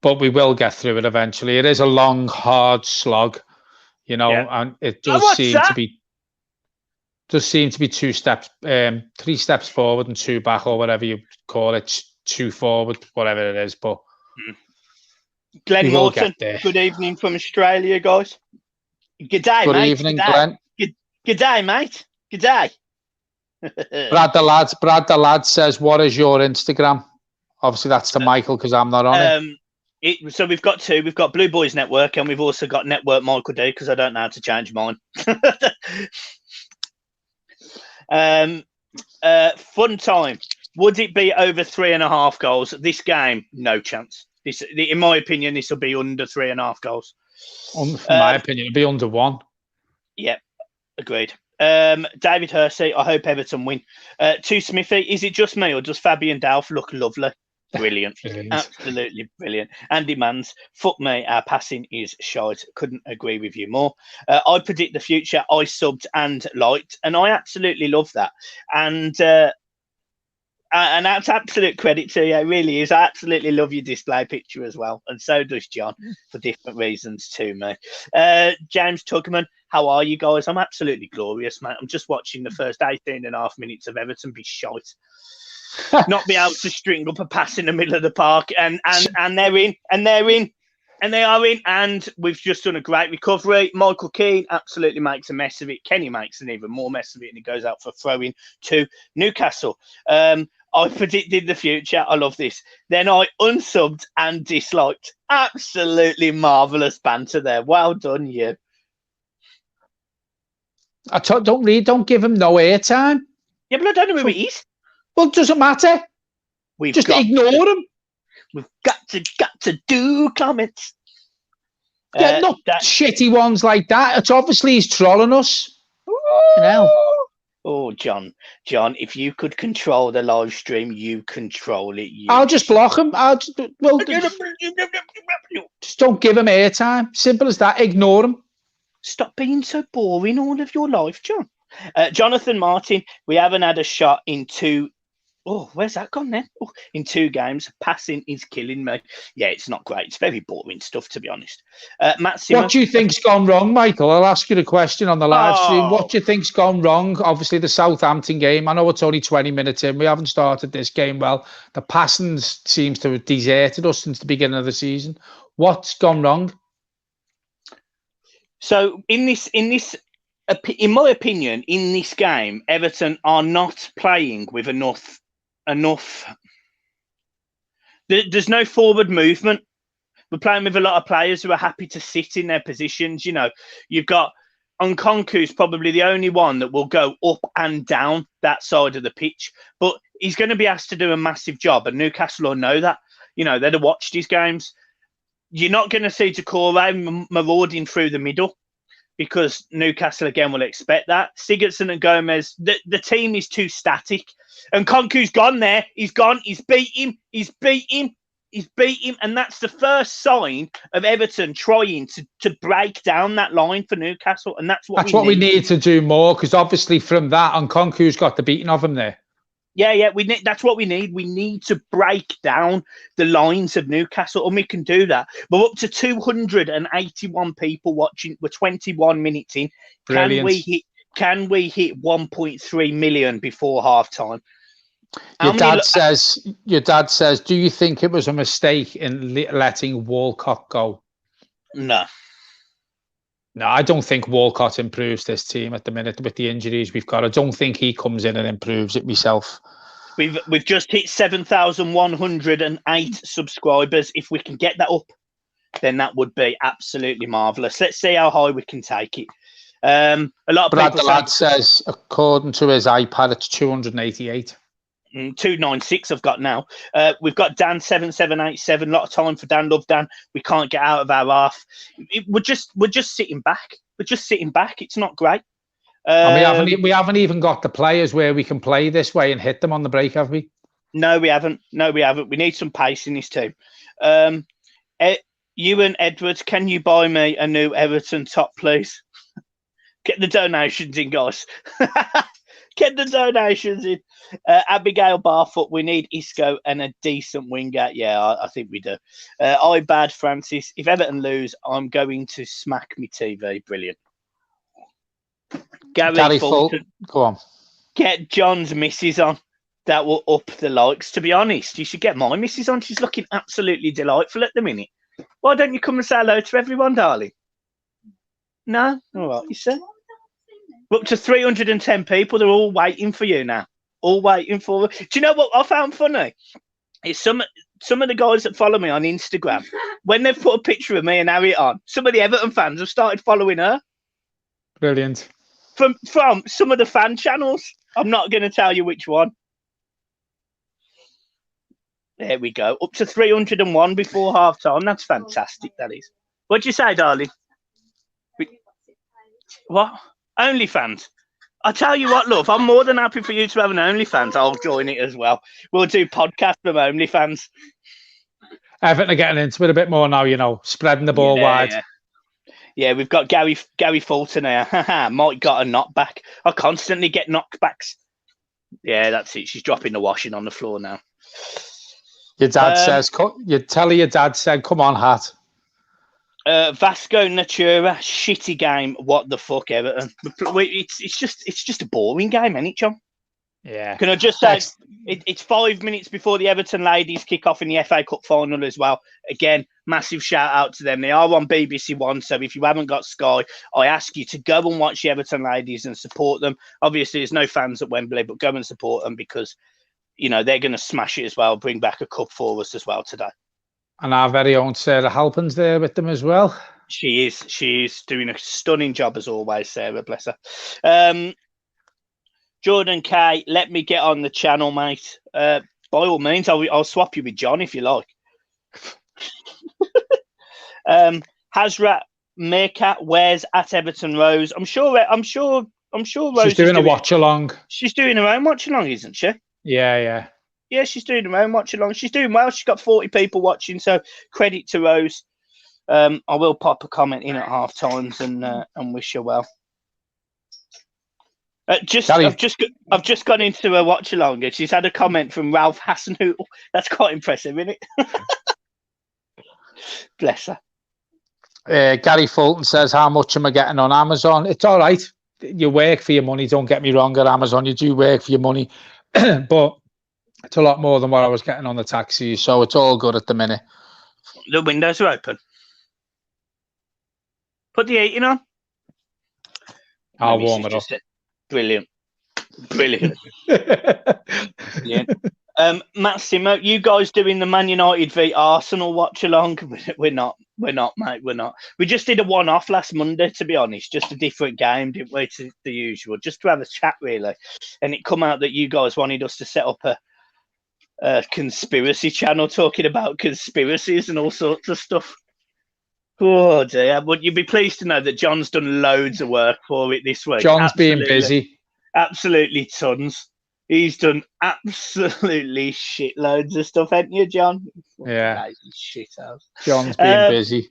But we will get through it eventually. It is a long, hard slog, and it does seem to be 3 steps forward and 2 back, or whatever you call it, 2 forward, whatever it is. But Glenn Morton, good evening from Australia, guys. Good day, mate. Good evening, Glenn. Good day, mate. Good day. Brad the lad says, "What is your Instagram?" Obviously, that's to Michael because I'm not on it. So we've got 2. We've got Blue Boys Network and we've also got Networkmichaeld because I don't know how to change mine. Fun time. Would it be over 3.5 goals? This game, no chance. In my opinion, this will be under 3.5 goals. In my opinion, it'll be under 1. Yeah, agreed. David Hersey, I hope Everton win. To Smithy, is it just me or does Fabian Delph look lovely? Brilliant. Absolutely brilliant. Andy Mans, fuck me, our passing is shite. Couldn't agree with you more. I predict the future. I subbed and liked, and I absolutely love that. And that's absolute credit to you. It really is. I absolutely love your display picture as well. And so does John, for different reasons too, mate. James Tugman, how are you guys? I'm absolutely glorious, mate. I'm just watching the first 18.5 minutes of Everton be shite. Not be able to string up a pass in the middle of the park. And they're in. And they're in. And they are in. And we've just done a great recovery. Michael Keane absolutely makes a mess of it. Kenny makes an even more mess of it. And he goes out for throwing to Newcastle. I predicted the future. I love this. Then I unsubbed and disliked. Absolutely marvellous banter there. Well done, you. Don't give him no airtime. Yeah, but I don't know who he is. Well, it doesn't matter. Just ignore him. We've got to do comments. Yeah, not shitty ones like that. It's obviously he's trolling us. Oh, John, if you could control the live stream, you control it. I'll just block him. Just don't give him airtime. Simple as that. Ignore him. Stop being so boring all of your life, John. Jonathan Martin, we haven't had a shot in 2. Oh, where's that gone then? Oh, in 2 games, passing is killing me. Yeah, it's not great. It's very boring stuff, to be honest. Matt Simon, what do you think's gone wrong, Michael? I'll ask you the question on the live stream. What do you think's gone wrong? Obviously, the Southampton game. I know it's only 20 minutes in. We haven't started this game well. The passing seems to have deserted us since the beginning of the season. What's gone wrong? So, in my opinion, in this game, Everton are not playing with enough. There's no forward movement. We're playing with a lot of players who are happy to sit in their positions. You've got Nkunku's probably the only one that will go up and down that side of the pitch, but he's going to be asked to do a massive job, and Newcastle will know that. They'd have watched his games. You're not going to see Decore marauding through the middle, because Newcastle again will expect that. Sigurdsson and Gomez, the team is too static. And Nkunku's gone there. He's gone. He's beat him. He's beat him, and that's the first sign of Everton trying to break down that line for Newcastle, and that's what we need to do more, because obviously from that, Nkunku's got the beating of him there. Yeah, we need. That's what we need. We need to break down the lines of Newcastle, and we can do that. We're up to 281 people watching. We're 21 minutes in. Brilliant. Can we hit 1.3 million before half time? Your dad says, do you think it was a mistake in letting Walcott go? No, I don't think Walcott improves this team at the minute with the injuries we've got. I don't think he comes in and improves it myself. We've just hit 7,108 subscribers. If we can get that up, then that would be absolutely marvellous. Let's see how high we can take it. A lot of people. The lad says, according to his iPad, it's 288. 296 I've got now. We've got Dan 7787. A lot of time for Dan. Love Dan. We can't get out of our half. We're just sitting back. We're just sitting back. It's not great. And we haven't even got the players where we can play this way and hit them on the break, have we? No, we haven't. We need some pace in this team. Ewan Edwards, can you buy me a new Everton top, please? Get the donations in, guys. Get the donations in. Abigail Barfoot, we need Isco and a decent winger. Yeah, I think we do. Bad Francis, if Everton lose, I'm going to smack me TV. Brilliant. Gary Fulton, go on. Get John's missus on. That will up the likes. To be honest, you should get my missus on. She's looking absolutely delightful at the minute. Why don't you come and say hello to everyone, darling? No? All right, you see? We're up to 310 people. They're all waiting for you now. All waiting for. Do you know what I found funny? It's some of the guys that follow me on Instagram, when they've put a picture of me and Harriet on, some of the Everton fans have started following her. Brilliant. From some of the fan channels. I'm not going to tell you which one. There we go. Up to 301 before half time. That's fantastic, that is. What'd you say, darling? What? OnlyFans? I tell you what, love, I'm more than happy for you to have an OnlyFans. I'll join it as well. We'll do podcast from OnlyFans. Everton are getting into it a bit more now, spreading the ball wide. Yeah, we've got Gary Fulton here. Mike got a knockback. I constantly get knockbacks. Yeah, that's it. She's dropping the washing on the floor now. Your dad says, you tell her your dad said, come on, Hat. Vasco Natura, shitty game. What the fuck, Everton? It's just a boring game, ain't it, John? Yeah. Can I just say, it's 5 minutes before the Everton ladies kick off in the FA Cup final as well. Again, massive shout out to them. They are on BBC One, so if you haven't got Sky, I ask you to go and watch the Everton ladies and support them. Obviously, there's no fans at Wembley, but go and support them because, they're going to smash it as well, bring back a cup for us as well today. And our very own Sarah Halpin's there with them as well. She is doing a stunning job as always, Sarah, bless her. Jordan K, let me get on the channel, mate. By all means, I'll swap you with John if you like. Hazrat Meerkat, where's at Everton Rose? I'm sure Rose. She's doing a watch along. She's doing her own watch along, isn't she? Yeah. Yeah, she's doing her own watch along. She's doing well. She's got 40 people watching, so credit to Rose. I will pop a comment in at half times and wish her well. I've just gone into her watch along and she's had a comment from Ralph Hasenhutl. That's quite impressive, isn't it? Bless her. Gary Fulton says, how much am I getting on Amazon? It's all right. You work for your money. Don't get me wrong, at Amazon, you do work for your money. But it's a lot more than what I was getting on the taxi. So it's all good at the minute. The windows are open. Put the heating on. I'll warm it up. Brilliant. Yeah. Massimo, you guys doing the Man United v Arsenal watch along? We're not, mate. We're not. We just did a one-off last Monday, to be honest. Just a different game, didn't we, to the usual? Just to have a chat, really. And it come out that you guys wanted us to set up a conspiracy channel talking about conspiracies and all sorts of stuff. Oh dear! But you'd be pleased to know that John's done loads of work for it this week. John's being busy. Absolutely tons. He's done absolutely shitloads of stuff, hasn't you, John? Yeah. Shit house. John's been busy.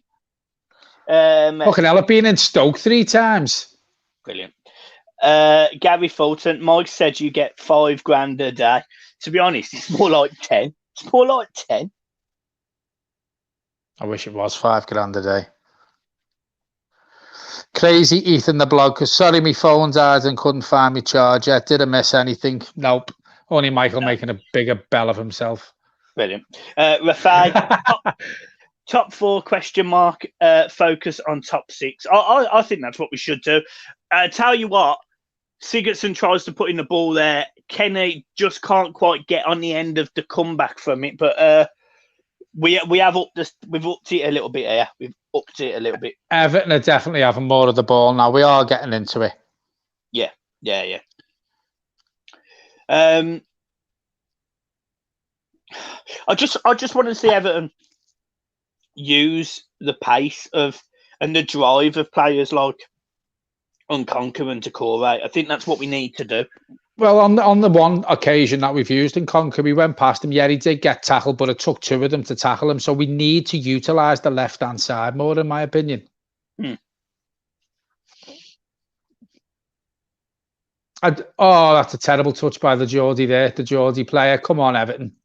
Fucking hell, I've been in Stoke 3 times. Brilliant. Gary Fulton, Mike said you get $5,000 a day. To be honest, it's more like 10. It's more like 10. I wish it was $5,000 a day. Crazy Ethan the blog, because sorry, my phone died and couldn't find my charger. Did I miss anything? Nope. Only Michael making a bigger bell of himself. Brilliant. Rafai, top 4 question mark, focus on top 6. I think that's what we should do. Tell you what, Sigurdsson tries to put in the ball there. Kenny just can't quite get on the end of the comeback from it, but we've upped it a little bit here. We've upped it a little bit. Everton are definitely having more of the ball now. We are getting into it. Yeah. I just want to see Everton use the pace of and the drive of players like Nkunku and Decore. I think that's what we need to do. Well, on the one occasion that we've used Nkunku, we went past him. Yeah, he did get tackled, but it took 2 of them to tackle him. So we need to utilise the left-hand side more, in my opinion. That's a terrible touch by the Geordie there, the Geordie player. Come on, Everton.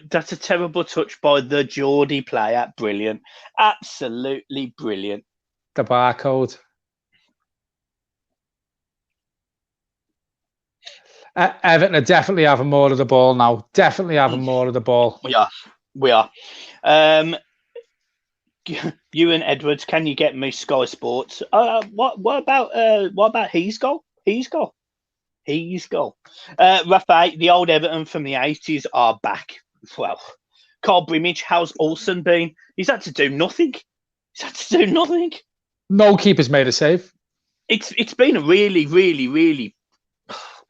That's a terrible touch by the Geordie player. Brilliant. Absolutely brilliant. The barcode. Everton are definitely having more of the ball now. Definitely having more of the ball. We are. You and Edwards, can you get me Sky Sports? What about his goal? Rafa, the old Everton from the 80s are back. Well, Carl Brimage, how's Olsen been? He's had to do nothing. No keeper's made a save. It's been a really, really, really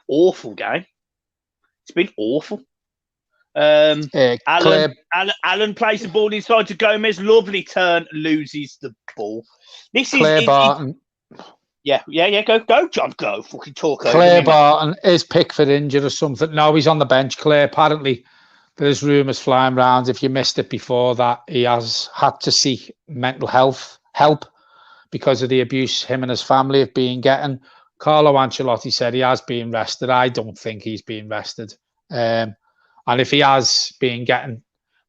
awful game. It's been awful. Alan plays the ball inside to Gomez. Lovely turn, loses the ball. Claire Barton. Yeah. Go, John. Go. Fucking talk. Claire Barton is Pickford injured or something. No, he's on the bench. Claire, apparently, there's rumours flying around. If you missed it before that, he has had to seek mental health help because of the abuse him and his family have been getting. Carlo Ancelotti said he has been rested. I don't think he's been rested. And if he has been getting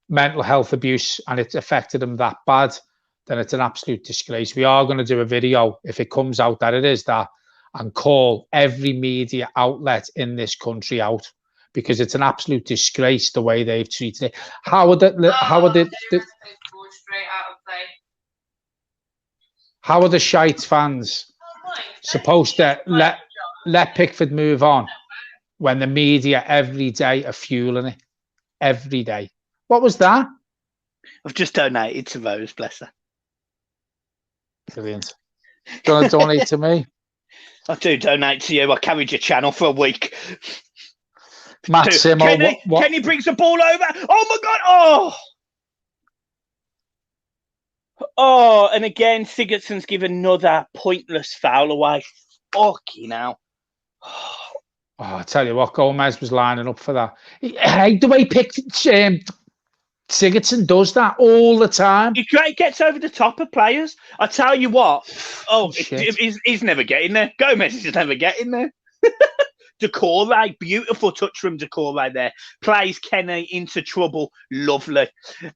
mental health abuse and it's affected him that bad, then it's an absolute disgrace. We are going to do a video, if it comes out that it is that, and call every media outlet in this country out, because it's an absolute disgrace the way they've treated it. How are the shite fans supposed to let Pickford move on when the media every day are fueling it? Every day. What was that? I've just donated to Rose, bless her. Brilliant. Do you want to donate to me? I do donate to you. I carried your channel for a week. Matt Simo. Kenny brings the ball over. Oh my God. Oh, and again, Sigurdsson's given another pointless foul away. Fucking hell. I tell you what, Gomez was lining up for that. The way Sigurdsson does that all the time. He gets over the top of players. I tell you what. He's never getting there. Gomez is never getting there. Decore, beautiful touch from Decore there. Plays Kenny into trouble. Lovely.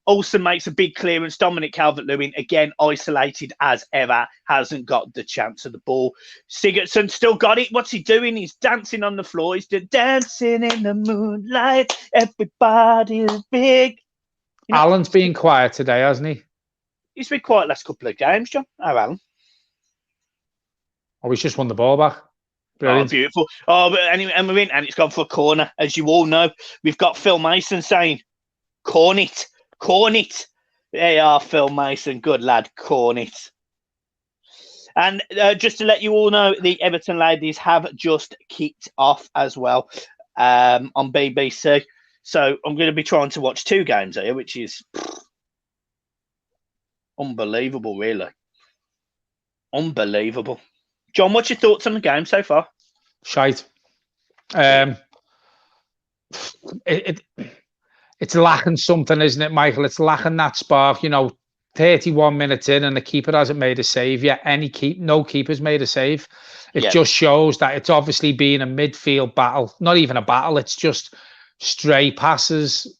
Also makes a big clearance. Dominic Calvert-Lewin, again, isolated as ever. Hasn't got the chance of the ball. Sigurdsson still got it. What's he doing? He's dancing on the floor. He's dancing in the moonlight. Everybody's big. Alan's been quiet today, hasn't he? He's been quiet last couple of games, John. How, Alan? He's just won the ball back. Brilliant. Oh, beautiful. Oh, but anyway, and we're in, and it's gone for a corner. As you all know, we've got Phil Mason saying, corn it. There you are, Phil Mason. Good lad, corn it. And just to let you all know, the Everton ladies have just kicked off as well on BBC. So I'm going to be trying to watch 2 games here, which is unbelievable, really. Unbelievable. John, what's your thoughts on the game so far? Shite. it it's lacking something, isn't it, Michael? It's lacking that spark. 31 minutes in and the keeper hasn't made a save yet. No keeper's made a save. It just shows that it's obviously been a midfield battle. Not even a battle. It's just stray passes.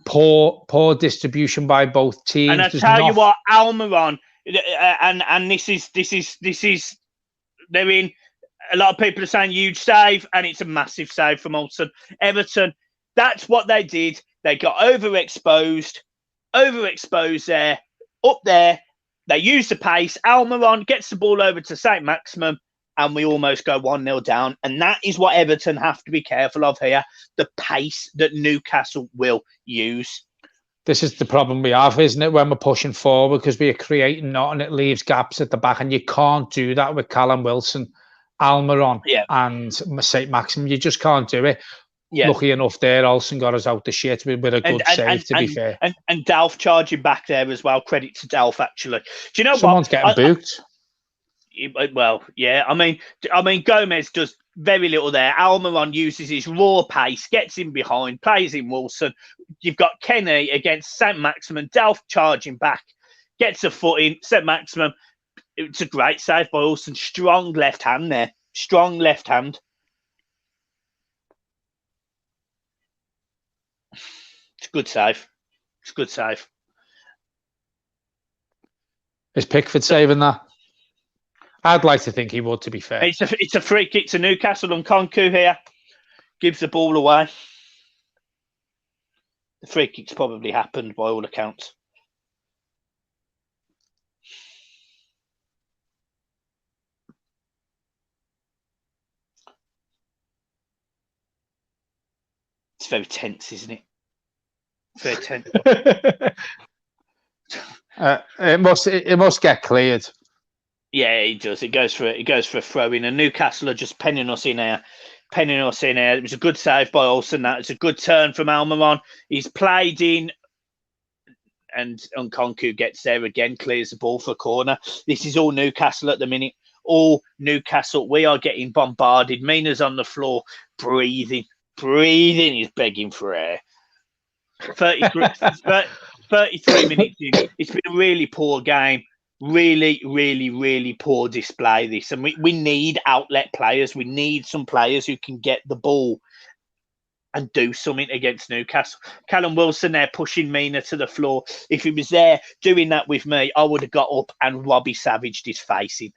Poor distribution by both teams. And I tell you what, Almiron, and this is they're in. A lot of people are saying huge save, and it's a massive save from Olsen. Everton, that's what they did. They got overexposed there, up there. They used the pace. Almiron gets the ball over to St. Maximin, and we almost go 1-0 down. And that is what Everton have to be careful of here, the pace that Newcastle will use. This is the problem we have, isn't it, when we're pushing forward, because we are creating not, and it leaves gaps at the back, and you can't do that with Callum Wilson, Almiron, and St. Maximin. You just can't do it. Yeah. Lucky enough there, Olsen got us out the shit with a good save, to be fair. And Delph charging back there as well. Credit to Delph, actually. Do you know Someone's getting booked. Well, yeah. I mean, Gomez does very little there. Almiron uses his raw pace, gets in behind, plays in Wilson. You've got Kenny against St. Maximin. Delph charging back, gets a foot in. St. Maximin. It's a great save by Olsen. Strong left hand there. Strong left hand. It's a good save. It's a good save. Is Pickford saving that? I'd like to think he would, to be fair. It's a free kick to Newcastle, and Konku here gives the ball away. The free kick's probably happened by all accounts. It's very tense, isn't it? Very tense. It must get cleared. Yeah, it does. It goes for a throw in, and Newcastle are just penning us in here. It was a good save by Olsen. That it's a good turn from Almiron. He's played in, and Nkonku gets there again, clears the ball for a corner. This is all Newcastle at the minute. All Newcastle. We are getting bombarded. Mina's on the floor, breathing. He's begging for air. 33 minutes in. It's been a really poor game. Really, really, really poor display, this. And we need outlet players. We need some players who can get the ball and do something against Newcastle. Callum Wilson there pushing Mina to the floor. If he was there doing that with me, I would have got up and Robbie Savaged his face in.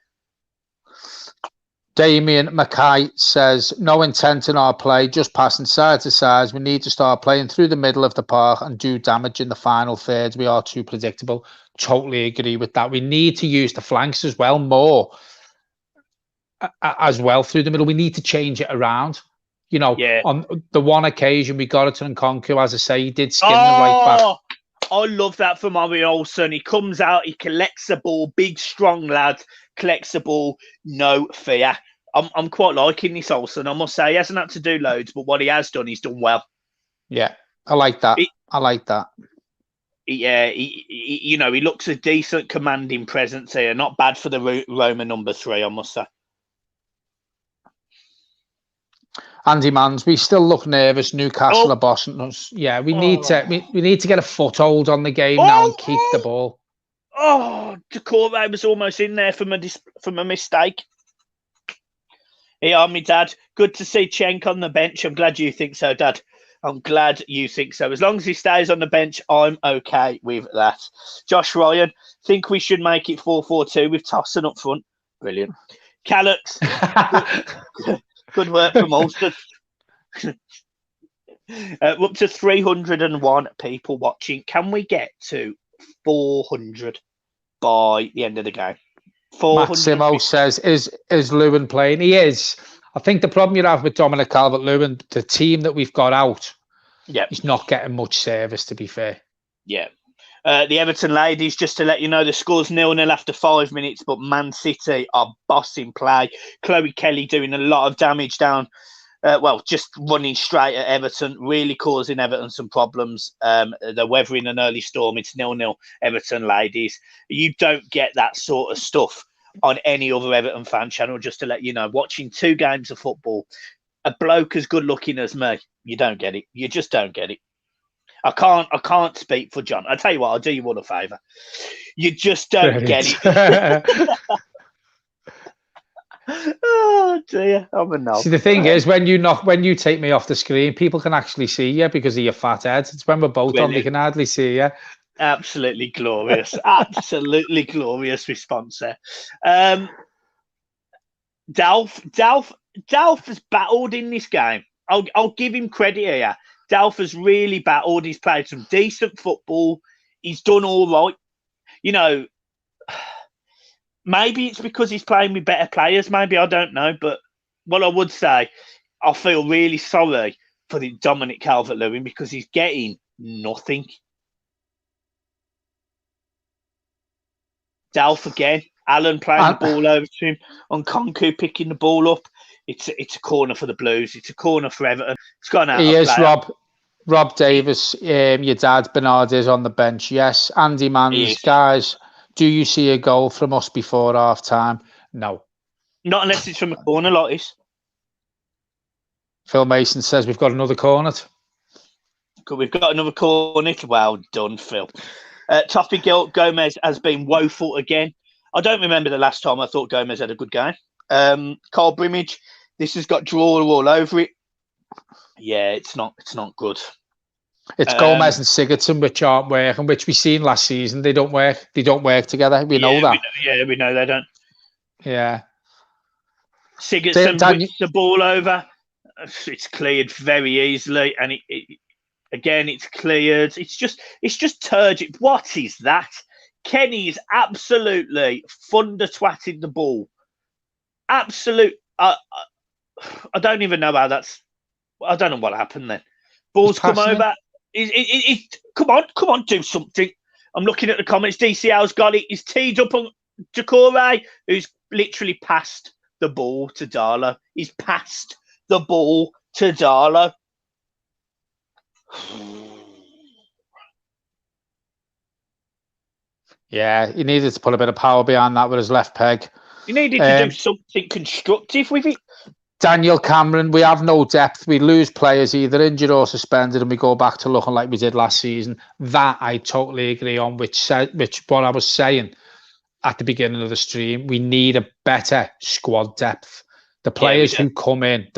Damien Mackay says, no intent in our play, just passing side to side. We need to start playing through the middle of the park and do damage in the final third. We are too predictable. Totally agree with that. We need to use the flanks as well, more as well through the middle. We need to change it around. On the one occasion we got it to Nkonku, as I say, he did skin the right back. I love that from Murray Olsen. He comes out, he collects the ball, big, strong lad, collects the ball, no fear. I'm quite liking this Olsen. I must say, he hasn't had to do loads, but what he has done, he's done well. Yeah, I like that. Yeah, he looks a decent commanding presence here. Not bad for the Roma number 3, I must say. Andy Mans, we still look nervous. Newcastle are bossing us. Yeah, we need to get a foothold on the game now and keep the ball. Decore was almost in there from a mistake. Yeah, me dad. Good to see Cenk on the bench. I'm glad you think so, Dad. I'm glad you think so. As long as he stays on the bench, I'm okay with that. Josh Ryan, think we should make it 4-4-2 with Tosson up front. Brilliant. Callux, good work from Ulster. Up to 301 people watching. Can we get to 400 by the end of the game? Massimo says, is Lewin playing? He is. I think the problem you have with Dominic Calvert-Lewin, the team that we've got out, he's not getting much service, to be fair. Yeah. The Everton ladies, just to let you know, the score's 0-0 after 5 minutes, but Man City are bossing play. Chloe Kelly doing a lot of damage down, just running straight at Everton, really causing Everton some problems. They're weathering an early storm. It's 0-0 Everton ladies. You don't get that sort of stuff on any other Everton fan channel, just to let you know. Watching 2 games of football, a bloke as good looking as me, you don't get it. You just don't get it. I can't speak for John. I tell you what, I'll do you all a favour. You just don't get it. Oh dear, I'm a knob. See, the thing is, when you take me off the screen, people can actually see you because of your fat head. It's when we're both on, they can hardly see you. Absolutely glorious. Absolutely glorious response there. Dalf has battled in this game. I'll give him credit here. Dalf has really battled. He's played some decent football. He's done all right. You know, maybe it's because he's playing with better players. Maybe, I don't know. But what I would say, I feel really sorry for the Dominic Calvert-Lewin because he's getting nothing. Dalf again. Alan playing the ball over to him. On Konku picking the ball up. It's a corner for the Blues. It's a corner for Everton. It's gone out. He is, Rob Davis. Your dad, Bernard, is on the bench. Yes. Andy Manns, guys, do you see a goal from us before half time? No. Not unless it's from a corner like this. Phil Mason says we've got another corner. We've got another corner. Well done, Phil. Toffee Gomez has been woeful again. I don't remember the last time I thought Gomez had a good game. Carl Brimage, this has got draw all over it. Yeah, it's not good. It's Gomez and Sigurdsson which aren't working, which we seen last season. They don't work. They don't work together. We know that. We know they don't. Yeah. Sigurdsson whips the ball over. It's cleared very easily, and it's cleared. It's just turgid. What is that? Kenny's absolutely thunder-twatted the ball. Absolute. I don't even know how that's. I don't know what happened then. Ball's come over. Come on, do something. I'm looking at the comments. DCL's got it. He's teed up on Decore, who's literally passed the ball to Darlow. He's passed the ball to Darlow. Yeah, he needed to put a bit of power behind that with his left peg. He needed to do something constructive with it. Daniel Cameron, we have no depth. We lose players either injured or suspended, and we go back to looking like we did last season. That I totally agree on, which what I was saying at the beginning of the stream. We need a better squad depth. The players who come in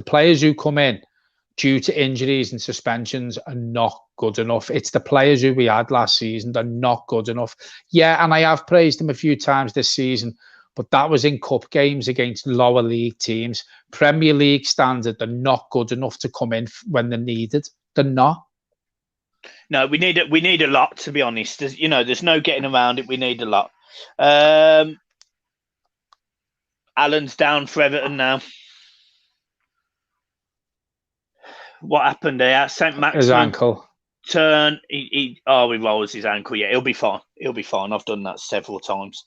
due to injuries and suspensions are not good enough. It's the players who we had last season. They're not good enough. Yeah, and I have praised them a few times this season, but that was in cup games against lower league teams. Premier League standard, they're not good enough to come in when they're needed. They're not. No, we need a lot, to be honest. There's no getting around it. We need a lot. Alan's down for Everton now. What happened there? St. Maximin. His ankle. Turn. He rolls his ankle. Yeah, he'll be fine. He'll be fine. I've done that several times.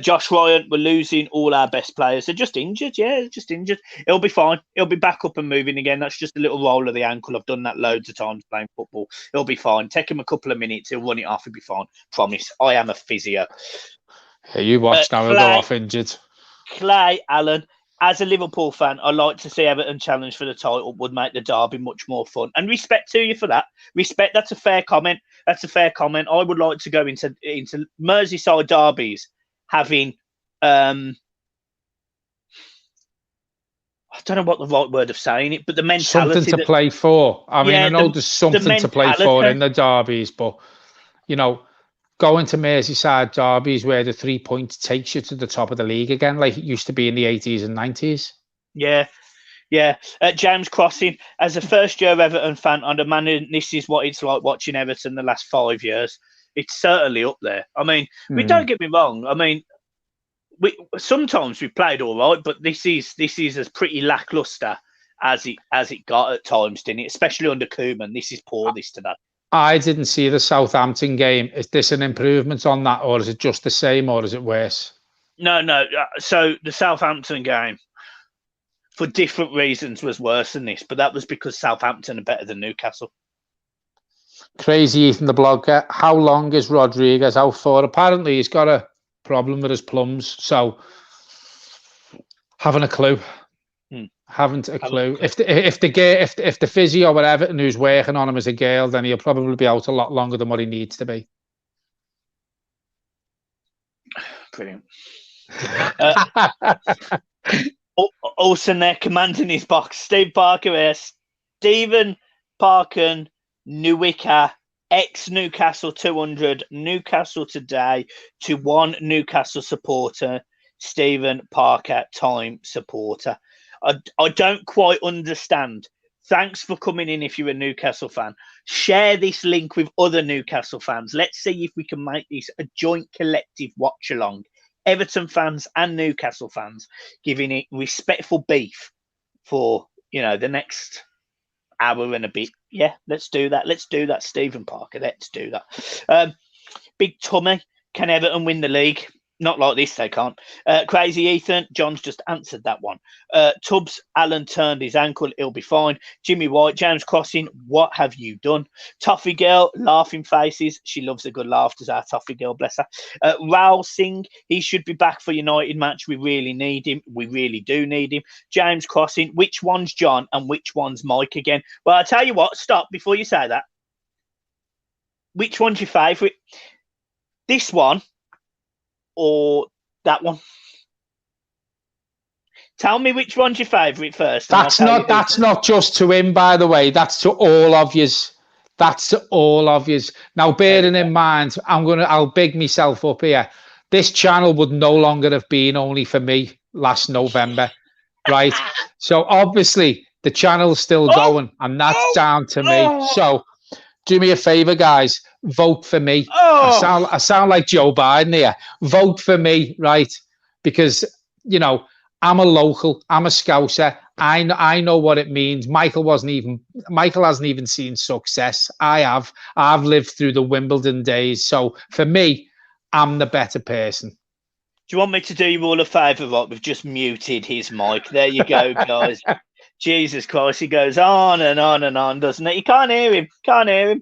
Josh Ryan, we're losing all our best players. They're just injured. Yeah, just injured. He'll be fine. He'll be back up and moving again. That's just a little roll of the ankle. I've done that loads of times playing football. He'll be fine. Take him a couple of minutes. He'll run it off. He'll be fine. Promise. I am a physio. Yeah, you watch now. He'll go off injured. Clay Allen. As a Liverpool fan, I like to see Everton challenge for the title. Would make the derby much more fun. And respect to you for that. Respect. That's a fair comment. That's a fair comment. I would like to go into Merseyside derbies having. I don't know what the right word of saying it, but the mentality. Something to play for. I mean, I know there's something to play for in the derbies, but going to Merseyside derbies where the 3 points takes you to the top of the league again, like it used to be in the 80s and 90s. Yeah. James Crossing, as a first-year Everton fan, I'd imagine this is what it's like watching Everton the last 5 years. It's certainly up there. I mean, don't get me wrong. I mean, sometimes we played all right, but this is as pretty lackluster as it got at times, didn't it? Especially under Koeman. This is poor. This today. I didn't see the Southampton game. Is this an improvement on that, or is it just the same, or is it worse? No. So the Southampton game, for different reasons, was worse than this, but that was because Southampton are better than Newcastle. Crazy Ethan the blogger. How long is Rodriguez out for? Apparently he's got a problem with his plums, so haven't a clue. Haven't a clue. If the physio or Everton who's working on him is a girl, then he'll probably be out a lot longer than what he needs to be. Brilliant. Also there, commanding his box, Steve Parker here. Stephen Parkin, Newicker, ex-Newcastle 200, Newcastle today, to one Newcastle supporter, Stephen Parker, time supporter. I don't quite understand. Thanks for coming in if you're a Newcastle fan. Share this link with other Newcastle fans. Let's see if we can make this a joint collective watch-along. Everton fans and Newcastle fans giving it respectful beef for, the next hour and a bit. Yeah, let's do that. Let's do that, Stephen Parker. Let's do that. Big Tummy, can Everton win the league? Not like this, they can't. Crazy Ethan, John's just answered that one. Tubbs, Alan turned his ankle, he'll be fine. Jimmy White, James Crossing, what have you done? Toffee Girl, laughing faces. She loves a good laugh, does our Toffee Girl, bless her. Raul Singh, he should be back for United match. We really need him. We really do need him. James Crossing, which one's John and which one's Mike again? Well, I'll tell you what, stop before you say that. Which one's your favourite? This one or that one? Tell me which one's your favourite first. That's not just to him, by the way. That's to all of yous. That's to all of yous. Now, bearing in mind, I'll big myself up here. This channel would no longer have been only for me last November, right? So obviously the channel's still going, and that's down to me. So do me a favour, guys. Vote for me. I sound like Joe Biden here. Vote for me, right? Because, I'm a local. I'm a Scouser. I know what it means. Michael hasn't even seen success. I have. I've lived through the Wimbledon days. So for me, I'm the better person. Do you want me to do you all a favour, Rob? We've just muted his mic. There you go, guys. Jesus Christ, he goes on and on and on, doesn't it? You can't hear him. Can't hear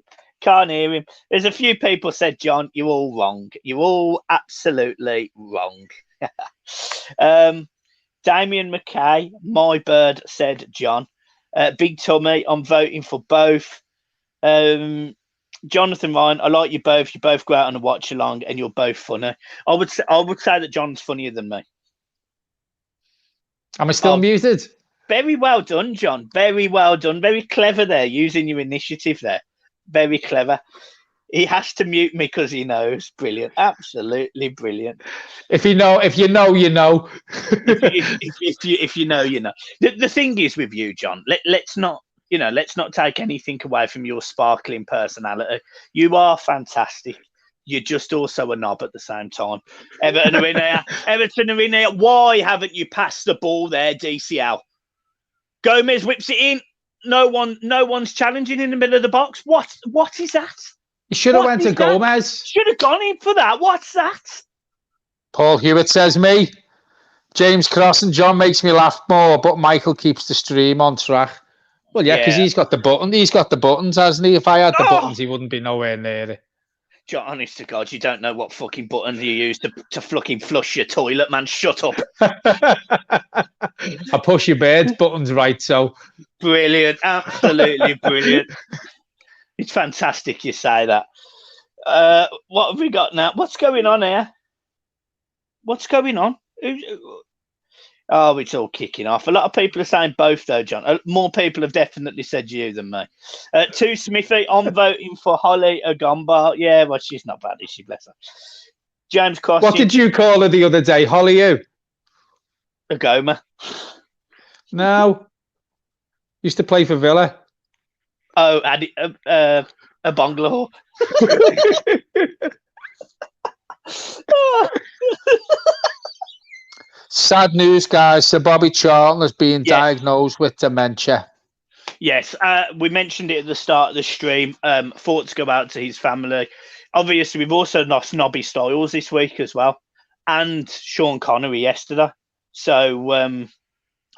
him. There's a few people said, John, you're all wrong. You're all absolutely wrong. Damien McKay, my bird, said John. Big Tummy, I'm voting for both. Jonathan Ryan, I like you both. You both go out on a watch along, and you're both funny. I would say that John's funnier than me. Am I still muted? Very well done, John. Very well done. Very clever there, using your initiative there. Very clever. He has to mute me because he knows. Brilliant. Absolutely brilliant. If you know, you know. if you know, you know. The thing is with you, John, let's not take anything away from your sparkling personality. You are fantastic. You're just also a knob at the same time. Everton are in there. Everton are in there. Why haven't you passed the ball there, DCL? Gomez whips it in. No one's challenging in the middle of the box. What is that? You should have went to Gomez. Should have gone in for that. What's that? Paul Hewitt says me. James Cross and John makes me laugh more, but Michael keeps the stream on track. Well, yeah, because he's got the button. He's got the buttons, hasn't he? If I had the buttons, he wouldn't be nowhere near it. John, honest to God, you don't know what fucking buttons you use to fucking flush your toilet, man. Shut up. I push your bed buttons right, so. Brilliant. Absolutely brilliant. It's fantastic you say that. What have we got now? What's going on here? What's going on? Oh, it's all kicking off. A lot of people are saying both, though, John. More people have definitely said you than me. To Smithy, I'm voting for Holly Agomba. Yeah, well, she's not bad, is she? Bless her. James Cross. What did you call her the other day? Holly who? Agoma. No. Used to play for Villa. Oh, a bungalow. Sad news, guys. Sir Bobby Charlton has been diagnosed with dementia. Yes, we mentioned it at the start of the stream. Thoughts go out to his family. Obviously, we've also lost Nobby Styles this week as well, and Sean Connery yesterday. So, and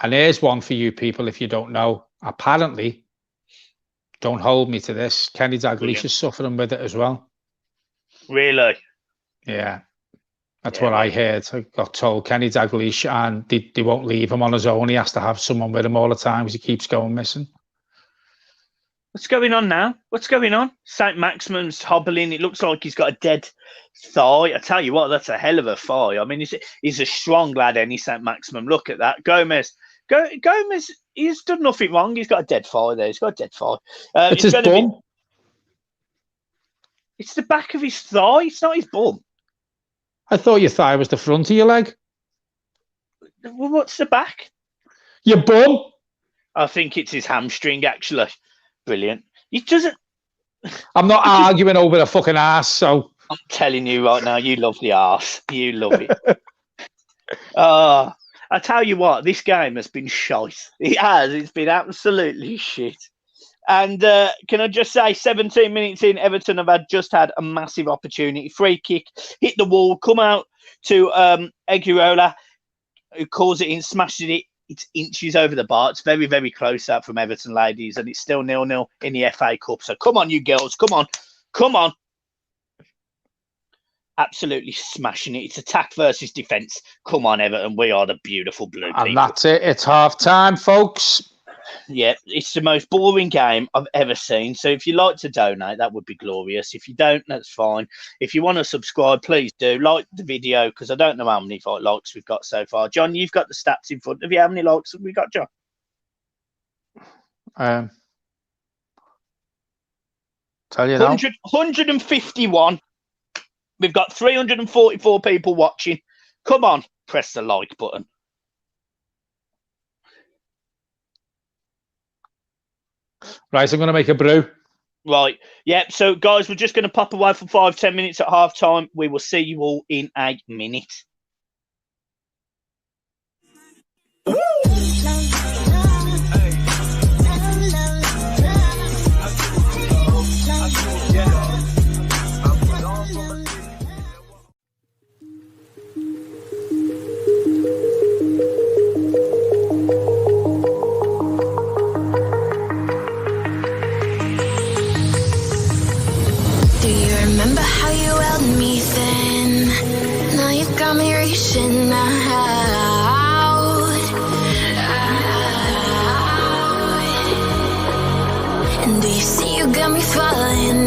here's one for you people if you don't know. Apparently, don't hold me to this, Kenny Dalglish is suffering with it as well. Really? Yeah. That's what I heard. I got told Kenny Dalglish, and they won't leave him on his own. He has to have someone with him all the time because he keeps going missing. What's going on now? What's going on? St. Maximin's hobbling. It looks like he's got a dead thigh. I tell you what, that's a hell of a thigh. I mean, he's a strong lad, any St. Maximin. Look at that. Gomez, he's done nothing wrong. He's got a dead thigh there. He's got a dead thigh. It's his bum. It's the back of his thigh. It's not his bum. I thought your thigh was the front of your leg. Well, what's the back? Your bum. I think it's his hamstring, actually. Brilliant. He doesn't. I'm not arguing over the fucking ass, so. I'm telling you right now, you love the arse. You love it. I tell you what, this game has been shite. It has. It's been absolutely shit. And can I just say, 17 minutes in, Everton have just had a massive opportunity. Free kick, hit the wall, come out to Eguirola, who calls it in, smashes it. It's inches over the bar. It's very, very close out from Everton, ladies, and it's still 0-0 in the FA Cup. So come on, you girls. Come on. Come on. Absolutely smashing it. It's attack versus defence. Come on, Everton. We are the beautiful blue people. And that's it. It's half time, folks. Yeah, it's the most boring game I've ever seen. So if you like to donate, that would be glorious. If you don't, that's fine. If you want to subscribe, please do. Like the video, because I don't know how many likes we've got so far. John, you've got the stats in front of you. How many likes have we got, John? Tell you now. 151. We've got 344 people watching. Come on, press the like button. Right, I'm going to make a brew. Right. Yeah. So, guys, we're just going to pop away for 5-10 minutes at half time. We will see you all in a minute. Remember how you held me then? Now you've got me reaching out. And do you see you got me falling in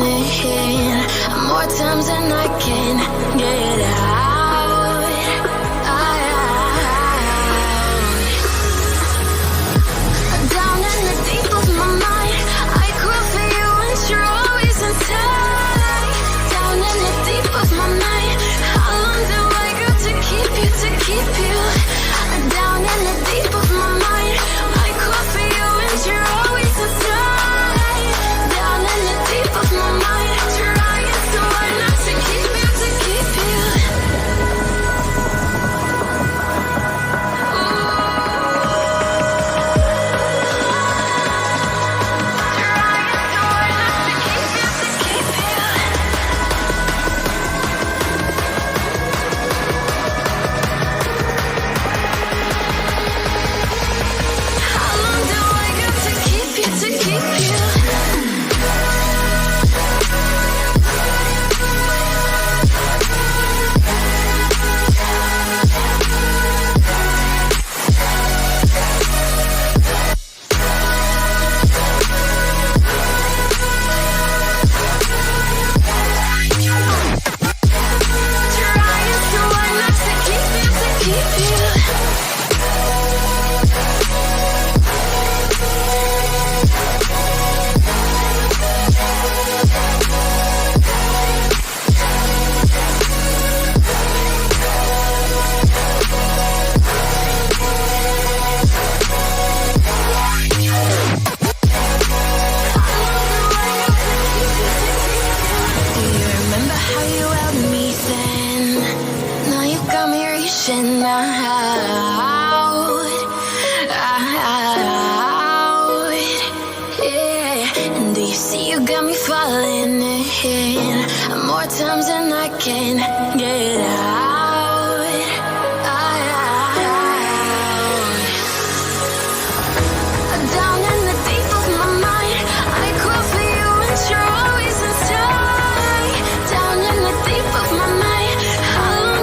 more times than I can get out. Down in the deep of my mind, I crawl for you and you're always inside. Down in the deep of my mind, how long do I go to keep you, to keep you? Down in the deep of my mind, I crawl for you and you're always inside. Down in the deep of my mind, trying so hard not to keep you, to keep you.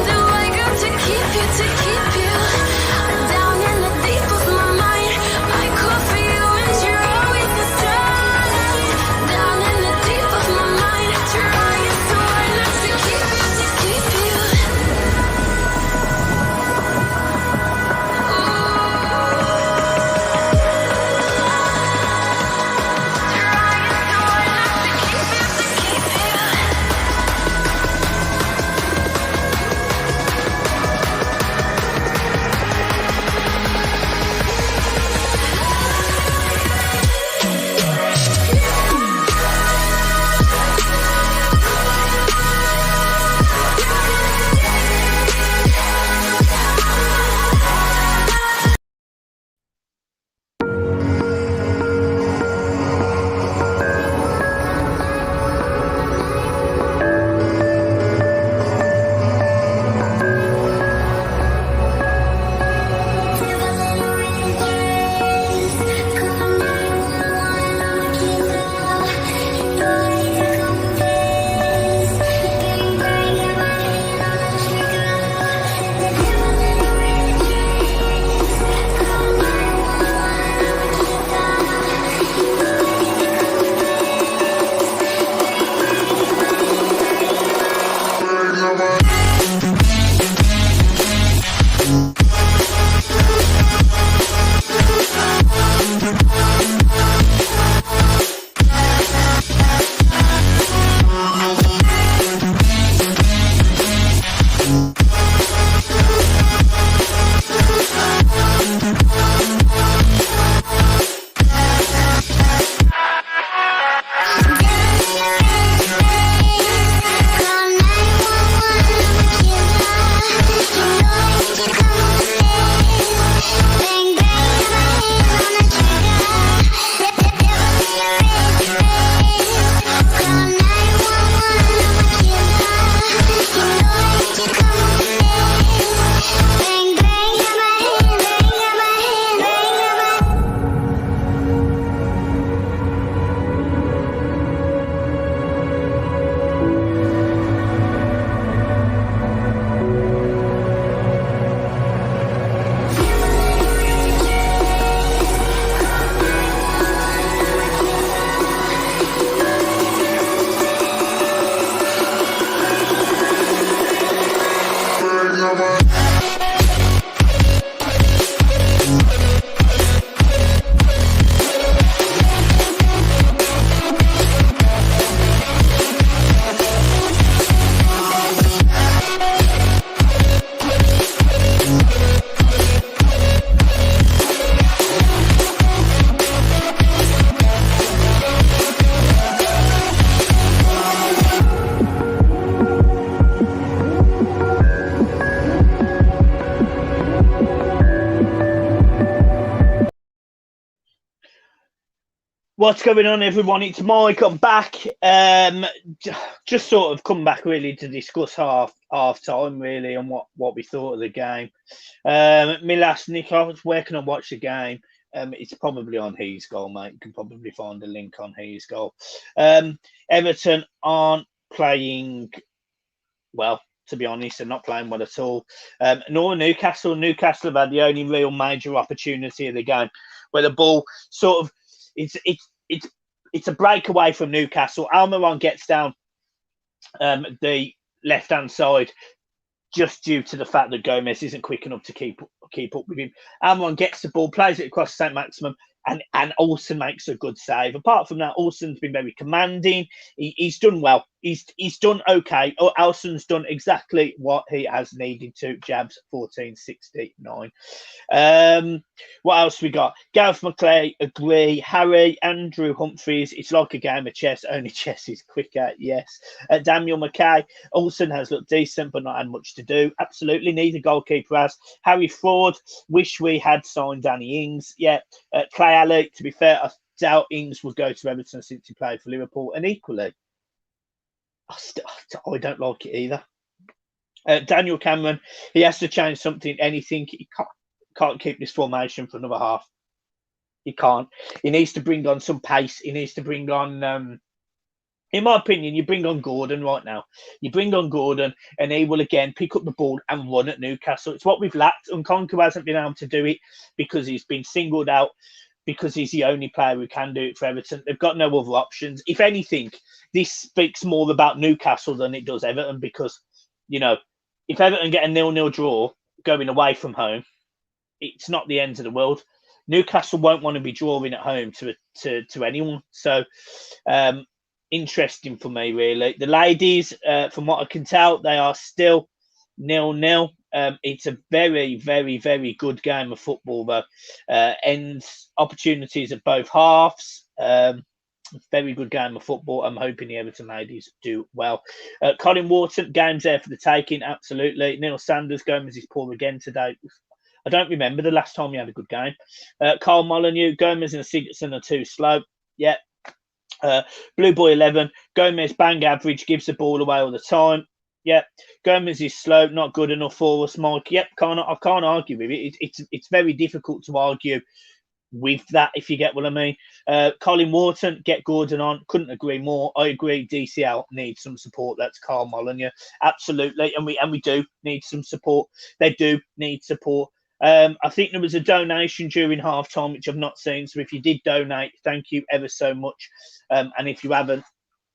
Do I What's going on, everyone? It's Mike. I'm back. Just sort of come back really to discuss half time really and what we thought of the game. Me last Nick, where can I watch the game? It's probably on His Goal, mate. You can probably find a link on His Goal. Everton aren't playing well, to be honest. They're not playing well at all. Nor Newcastle. Newcastle have had the only real major opportunity of the game where the ball sort of it's a breakaway from Newcastle. Almiron gets down the left-hand side just due to the fact that Gomez isn't quick enough to keep up with him. Almiron gets the ball, plays it across St. Maximum, and Olsen makes a good save. Apart from that, Olsen's been very commanding. He's done well. He's done okay. Olsen's done exactly what he has needed to. Jabs 1469. What else we got? Gareth McClay, agree. Harry, Andrew Humphreys. It's like a game of chess. Only chess is quicker. Yes. Daniel McKay. Olsen has looked decent, but not had much to do. Absolutely. Neither goalkeeper has. Harry Ford. Wish we had signed Danny Ings. Yeah. Clay Alley. To be fair, I doubt Ings would go to Everton since he played for Liverpool. And equally, I don't like it either. Daniel Cameron, he has to change something, anything. He can't keep this formation for another half. He can't. He needs to bring on some pace. He needs to bring on, in my opinion, you bring on Gordon right now. You bring on Gordon and he will again pick up the ball and run at Newcastle. It's what we've lacked. Nkunku hasn't been able to do it because he's been singled out, because he's the only player who can do it for Everton. They've got no other options. If anything, this speaks more about Newcastle than it does Everton, because, you know, if Everton get a 0-0 draw going away from home, it's not the end of the world. Newcastle won't want to be drawing at home to anyone. So, interesting for me, really. The ladies, from what I can tell, they are still 0-0. It's a very, very, very good game of football, though. Ends opportunities at both halves. Very good game of football. I'm hoping the Everton ladies do well. Colin Wharton, game's there for the taking, absolutely. Neil Sanders, Gomez is poor again today. I don't remember the last time he had a good game. Carl Molyneux, Gomez and Sigurdsson are too slow. Yeah. Blue Boy 11, Gomez bang average, gives the ball away all the time. Yep, Gomez is slow, not good enough for us, Mike. Yep, I can't argue with it. It's very difficult to argue with that, if you get what I mean. Colin Wharton, get Gordon on. Couldn't agree more. I agree. DCL needs some support. That's Carl Molyneux, absolutely, and we do need some support. They do need support. I think there was a donation during half time, which I've not seen. So if you did donate, thank you ever so much. And if you haven't,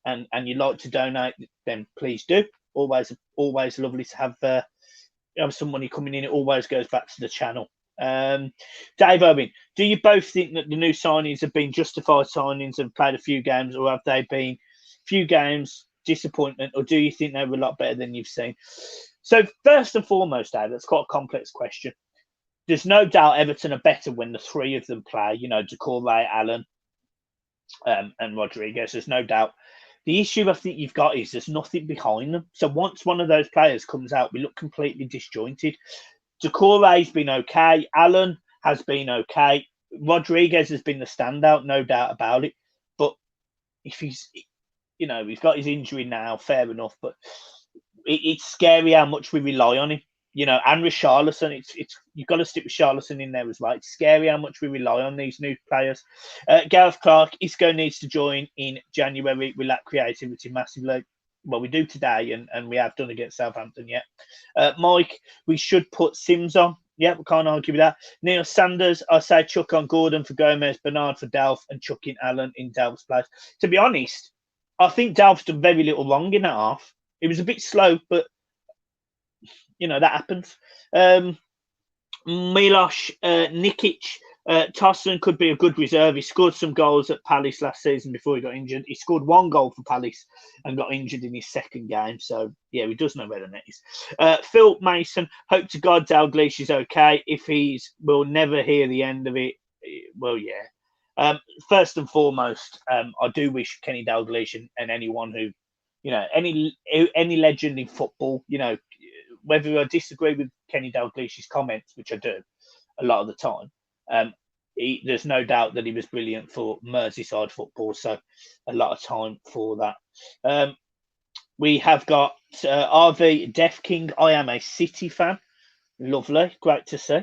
and you'd like to donate, then please do. Always lovely to have some money coming in. It always goes back to the channel. Dave Owen, do you both think that the new signings have been justified signings and played a few games, or have they been few games disappointment, or do you think they were a lot better than you've seen? So first and foremost, Dave, that's quite a complex question. There's no doubt Everton are better when the three of them play. You know, Doucouré, Allen, and Rodriguez. There's no doubt. The issue I think you've got is there's nothing behind them. So once one of those players comes out, we look completely disjointed. Doucouré's been okay. Allen has been okay. Rodriguez has been the standout, no doubt about it. But if he's got his injury now, fair enough. But it's scary how much we rely on him. You know, and Richarlison, it's you've got to stick with Richarlison in there as well. It's scary how much we rely on these new players. Gareth Clark, Isco needs to join in January. We lack creativity massively. Well, we do today, and we have done against Southampton yet. Mike, we should put Sims on. Yeah, we can't argue with that. Neil Sanders, I say chuck on Gordon for Gomez, Bernard for Delph, and chuck in Allen in Delph's place. To be honest, I think Delph's done very little wrong in that half. It was a bit slow, but you know, that happens. Miloš Nikic, Tossen could be a good reserve. He scored some goals at Palace last season before he got injured. He scored one goal for Palace and got injured in his second game. So, yeah, he does know where the net is. Phil Mason, hope to God Dalglish is okay. If we'll never hear the end of it, well, yeah. First and foremost, I do wish Kenny Dalglish and anyone who, you know, any legend in football, you know, whether I disagree with Kenny Dalglish's comments, which I do a lot of the time, there's no doubt that he was brilliant for Merseyside football. So a lot of time for that. We have got RV Deaf King. I am a City fan. Lovely. Great to see.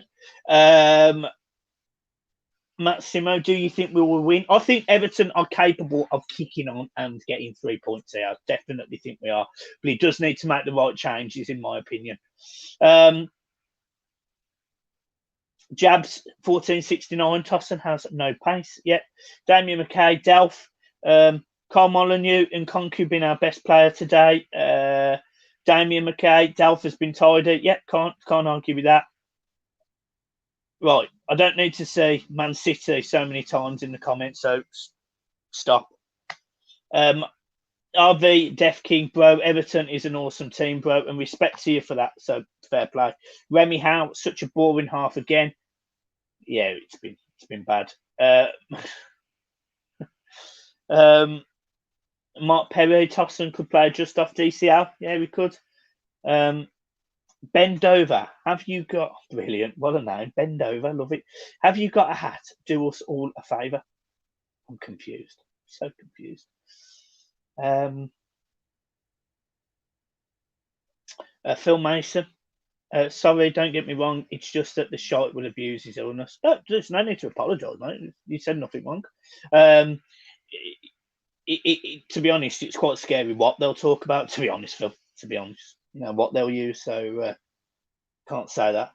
Massimo, do you think we will win? I think Everton are capable of kicking on and getting 3 points here. I definitely think we are. But he does need to make the right changes, in my opinion. Jabs 1469. Tosson has no pace yet. Damien McKay, Delph, Carl Molyneux and Concu been our best player today. Damien McKay, Delph has been tidy. Yep, can't argue with that. Right, I don't need to see Man City so many times in the comments, so stop. RV, Def King, bro, Everton is an awesome team, bro, and respect to you for that, so fair play. Remy Howe, such a boring half again. Yeah, it's been bad. Mark Perry, Tosson could play just off DCL. Yeah, we could. Bend over. Have you got brilliant? What a name. Bend over. Love it. Have you got a hat? Do us all a favour. I'm confused. So confused. Phil Mason. Sorry, don't get me wrong. It's just that the shite will abuse his illness. No, there's no need to apologise, mate. You said nothing wrong. To be honest, it's quite scary what they'll talk about. To be honest, Phil. To be honest, what they'll use. So can't say that.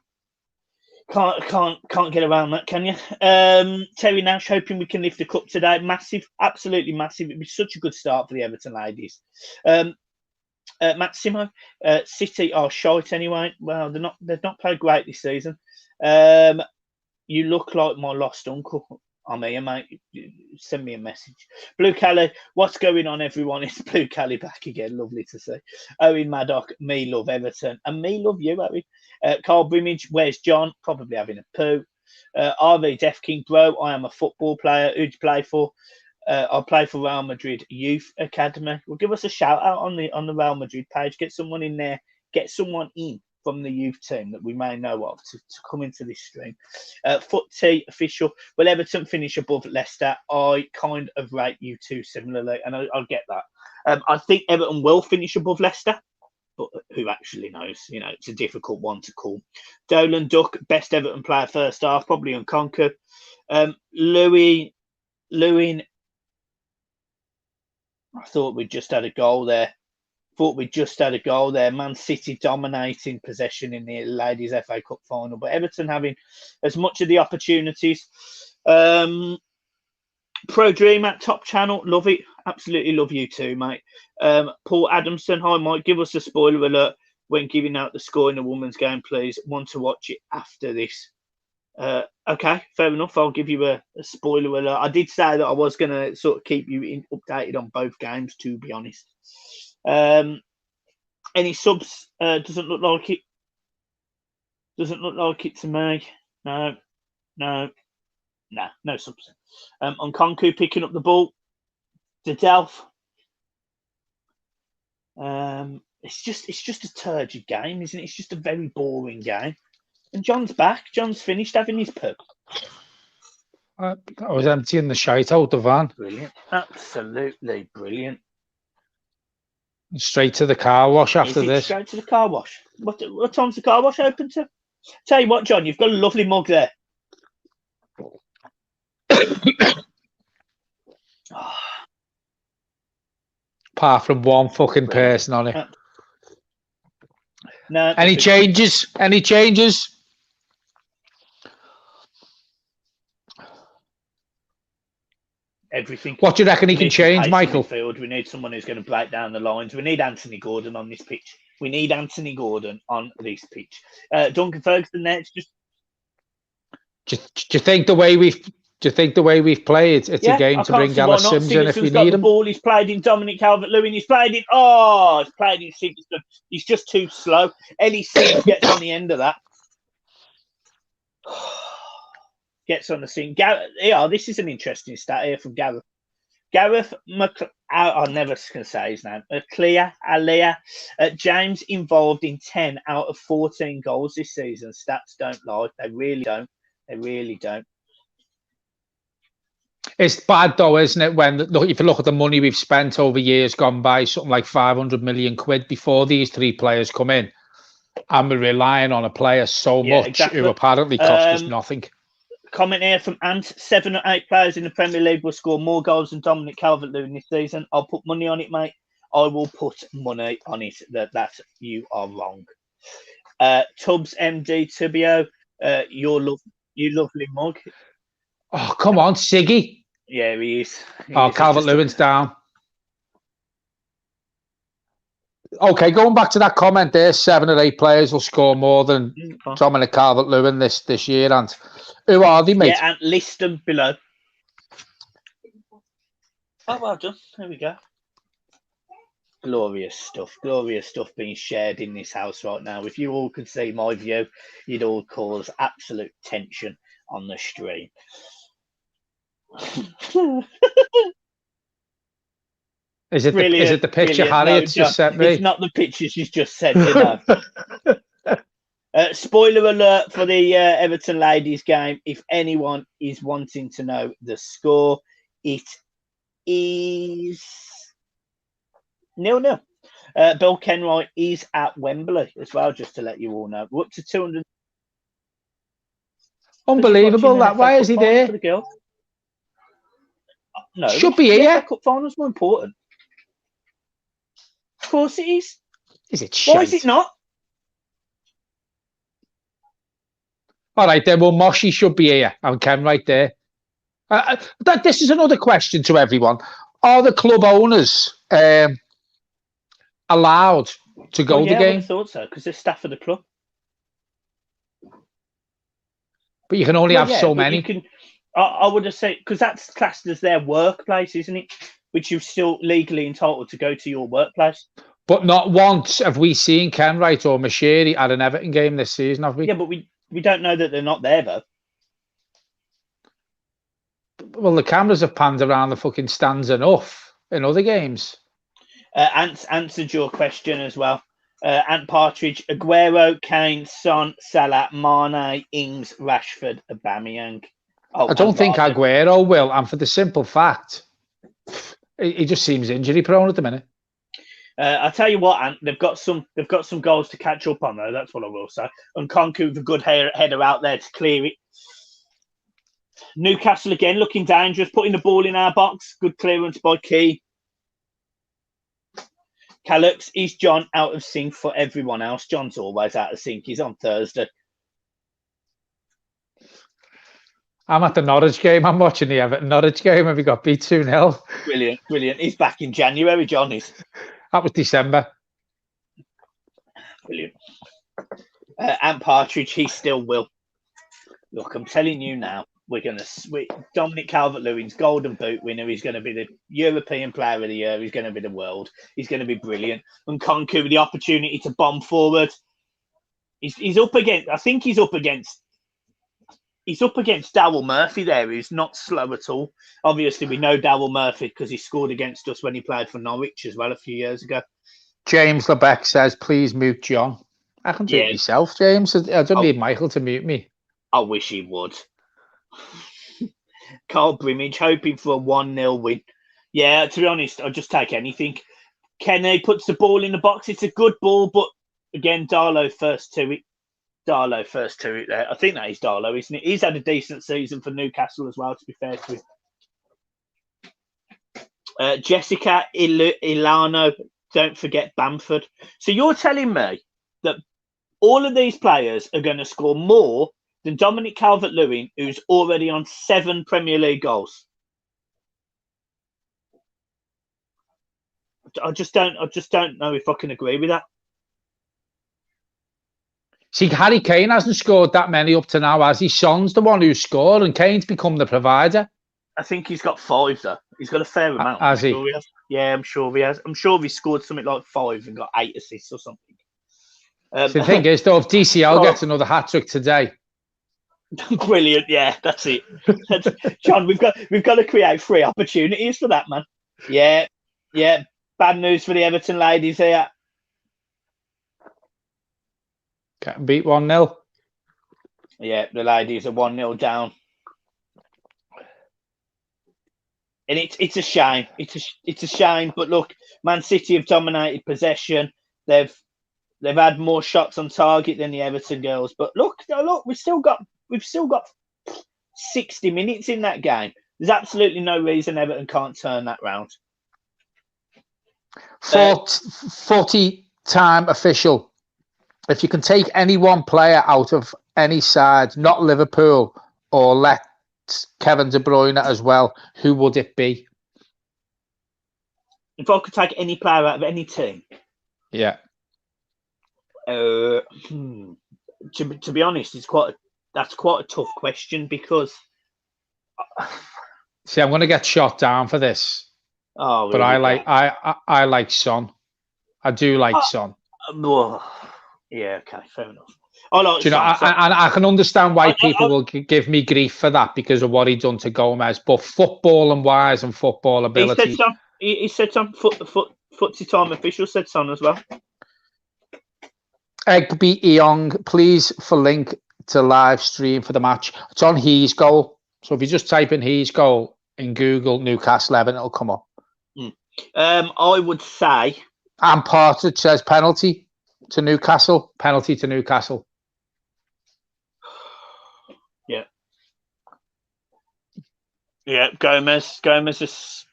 Can't get around that, can you? Terry Nash, hoping we can lift the cup today. Massive, absolutely massive. It'd be such a good start for the Everton ladies. Massimo, City are shite anyway. Well, they've not played great this season. You look like my lost uncle. I'm here, mate. Send me a message. Blue Kelly, what's going on, everyone? It's Blue Kelly back again. Lovely to see. Owen Maddock, me love Everton. And me love you, Owen. Carl Brimage, where's John? Probably having a poo. RV Def King, bro, I am a football player. Who'd you play for? I play for Real Madrid Youth Academy. Well, give us a shout out on the Real Madrid page. Get someone in there. Get someone in from the youth team that we may know of to come into this stream. Foot T official. Will Everton finish above Leicester? I kind of rate you two similarly, and I'll get that. I think Everton will finish above Leicester, but who actually knows? It's a difficult one to call. Dolan Duck, best Everton player first half, probably Unconquered. Louis, I thought we just had a goal there. Man City dominating possession in the Ladies FA Cup final, but Everton having as much of the opportunities. Pro Dream at Top Channel, love it. Absolutely love you too, mate. Paul Adamson, hi Mike, give us a spoiler alert when giving out the score in the women's game, please. Want to watch it after this. Okay, fair enough. I'll give you a spoiler alert. I did say that I was going to sort of keep you updated on both games, to be honest. Any subs? Doesn't look like it. Doesn't look like it to me. No subs. On Konku picking up the ball. To Delph. It's just a turgid game, isn't it? It's just a very boring game. And John's back. John's finished having his poo. I was emptying the shite out the van. Brilliant. Absolutely brilliant. Straight to the car wash after this. Straight to the car wash. What time's the car wash open to? Tell you what, John, you've got a lovely mug there. Apart from one fucking person on it. No. Any changes? Any changes? Everything. What do you reckon he can change, Michael? We need someone who's going to break down the lines. We need Anthony Gordon on this pitch. Duncan Ferguson there. It's just. Do you think the way we've played, it's a game to bring Gareth Sims in if we need him? Ball. He's played in Dominic Calvert-Lewin. He's played in. He's played in Sigston. He's just too slow. Ellie Sims gets on the end of that. Gets on the scene. This is an interesting stat here from Gareth. Gareth I'm never going to say his name. Alea. James involved in 10 out of 14 goals this season. Stats don't lie. They really don't. It's bad though, isn't it? When look, if you look at the money we've spent over years gone by, something like 500 million quid before these three players come in, and we're relying on a player so much who apparently cost us nothing. Comment here from Ant: 7 or 8 players in the Premier League will score more goals than Dominic Calvert-Lewin this season. I'll put money on it, mate. I will put money on it that you are wrong. Tubbs MD Tubio, you lovely mug. Oh, come on, Siggy. Yeah, he is. Calvert-Lewin's down. Okay, going back to that comment there, 7 or 8 players will score more than Dominic Calvert-Lewin this year. And who are they, mate? Yeah, and list them below. Oh, well done. There we go. Glorious stuff being shared in this house right now. If you all could see my view, you'd all cause absolute tension on the stream. Is it the picture Harriet's just sent me? It's not the picture she's just sent me. Spoiler alert for the Everton ladies game. If anyone is wanting to know the score, it is 0-0. Bill Kenwright is at Wembley as well, just to let you all know. We're up to 200. Unbelievable. Why is he there? For the girl? No, should be here. Yeah, cup final's more important. Of course it is. Is it shite? Why is it not? All right, then. Well, Moshi should be here. And Ken right there. This is another question to everyone. Are the club owners allowed to go the game? I thought so, because they're staff of the club. But you can only have so many. I would have said, because that's classed as their workplace, isn't it? Which you're still legally entitled to go to your workplace. But not once have we seen Kenwright or Mashiri at an Everton game this season, have we? Yeah, but we don't know that they're not there, though. Well, the cameras have panned around the fucking stands enough in other games. Ant answered your question as well. Ant Partridge, Aguero, Kane, Son, Salah, Mane, Ings, Rashford, Aubameyang. I don't think Aguero will, and for the simple fact, he just seems injury prone at the minute. I'll tell you what, Ant, they've got some goals to catch up on, though. That's what I will say. And Konku with a good header out there to clear it. Newcastle again looking dangerous, putting the ball in our box. Good clearance by Key. Callux, is John out of sync for everyone else? John's always out of sync. He's on Thursday. I'm at the Norwich game. I'm watching the Everton Norwich game and we got beat 2-0. Brilliant. He's back in January, John is. That was December. Brilliant. Ant Partridge, he still will. Look, I'm telling you now, we're going to... Dominic Calvert-Lewin's Golden Boot winner. He's going to be the European Player of the Year. He's going to be the world. He's going to be brilliant. And Konku with the opportunity to bomb forward. He's up against... I think he's up against Darryl Murphy there, who's not slow at all. Obviously, we know Darryl Murphy because he scored against us when he played for Norwich as well a few years ago. James Lebeck says, please mute John. I can do it myself, James. I don't need Michael to mute me. I wish he would. Carl Brimage hoping for a 1-0 win. Yeah, to be honest, I'll just take anything. Kenny puts the ball in the box. It's a good ball, but again, Darlow first to it there. I think that is Darlow, isn't it? He's had a decent season for Newcastle as well, to be fair to him. Jessica Ilano, don't forget Bamford. So you're telling me that all of these players are going to score more than Dominic Calvert-Lewin, who's already on 7 Premier League goals? I just don't know if I can agree with that. See, Harry Kane hasn't scored that many up to now, has he? Son's the one who scored, and Kane's become the provider. I think he's got 5, though. He's got a fair amount. Has he? Sure he has. Yeah, I'm sure he has. I'm sure he scored something like 5 and got 8 assists or something. So the thing is, though, if DCL gets another hat-trick today... Brilliant, yeah, that's it. John, we've got to create 3 opportunities for that, man. Yeah. Bad news for the Everton ladies here. Getting beat 1-0. Yeah, the ladies are 1-0 down. And it's a shame. It's a shame. But look, Man City have dominated possession. They've had more shots on target than the Everton girls. But look, we've still got 60 minutes in that game. There's absolutely no reason Everton can't turn that round. 40-time official. If you can take any one player out of any side, not Liverpool, or let Kevin De Bruyne as well, who would it be? If I could take any player out of any team, yeah. To be honest, that's quite a tough question because. See, I'm going to get shot down for this. Oh, but really? I like Son. I do like Son. Well, yeah, okay, fair enough. I like Do you know, Son. I can understand why people will give me grief for that because of what he done to Gomez. But football and wise and football ability. He said Son. Footsie time official said Son as well. Egby Eong, please for link to live stream for the match. It's on He's goal. So if you just type in He's goal in Google Newcastle 11, it'll come up. I would say. And Partridge says penalty to Newcastle. Penalty to Newcastle. Yeah. Yeah, Gomez is.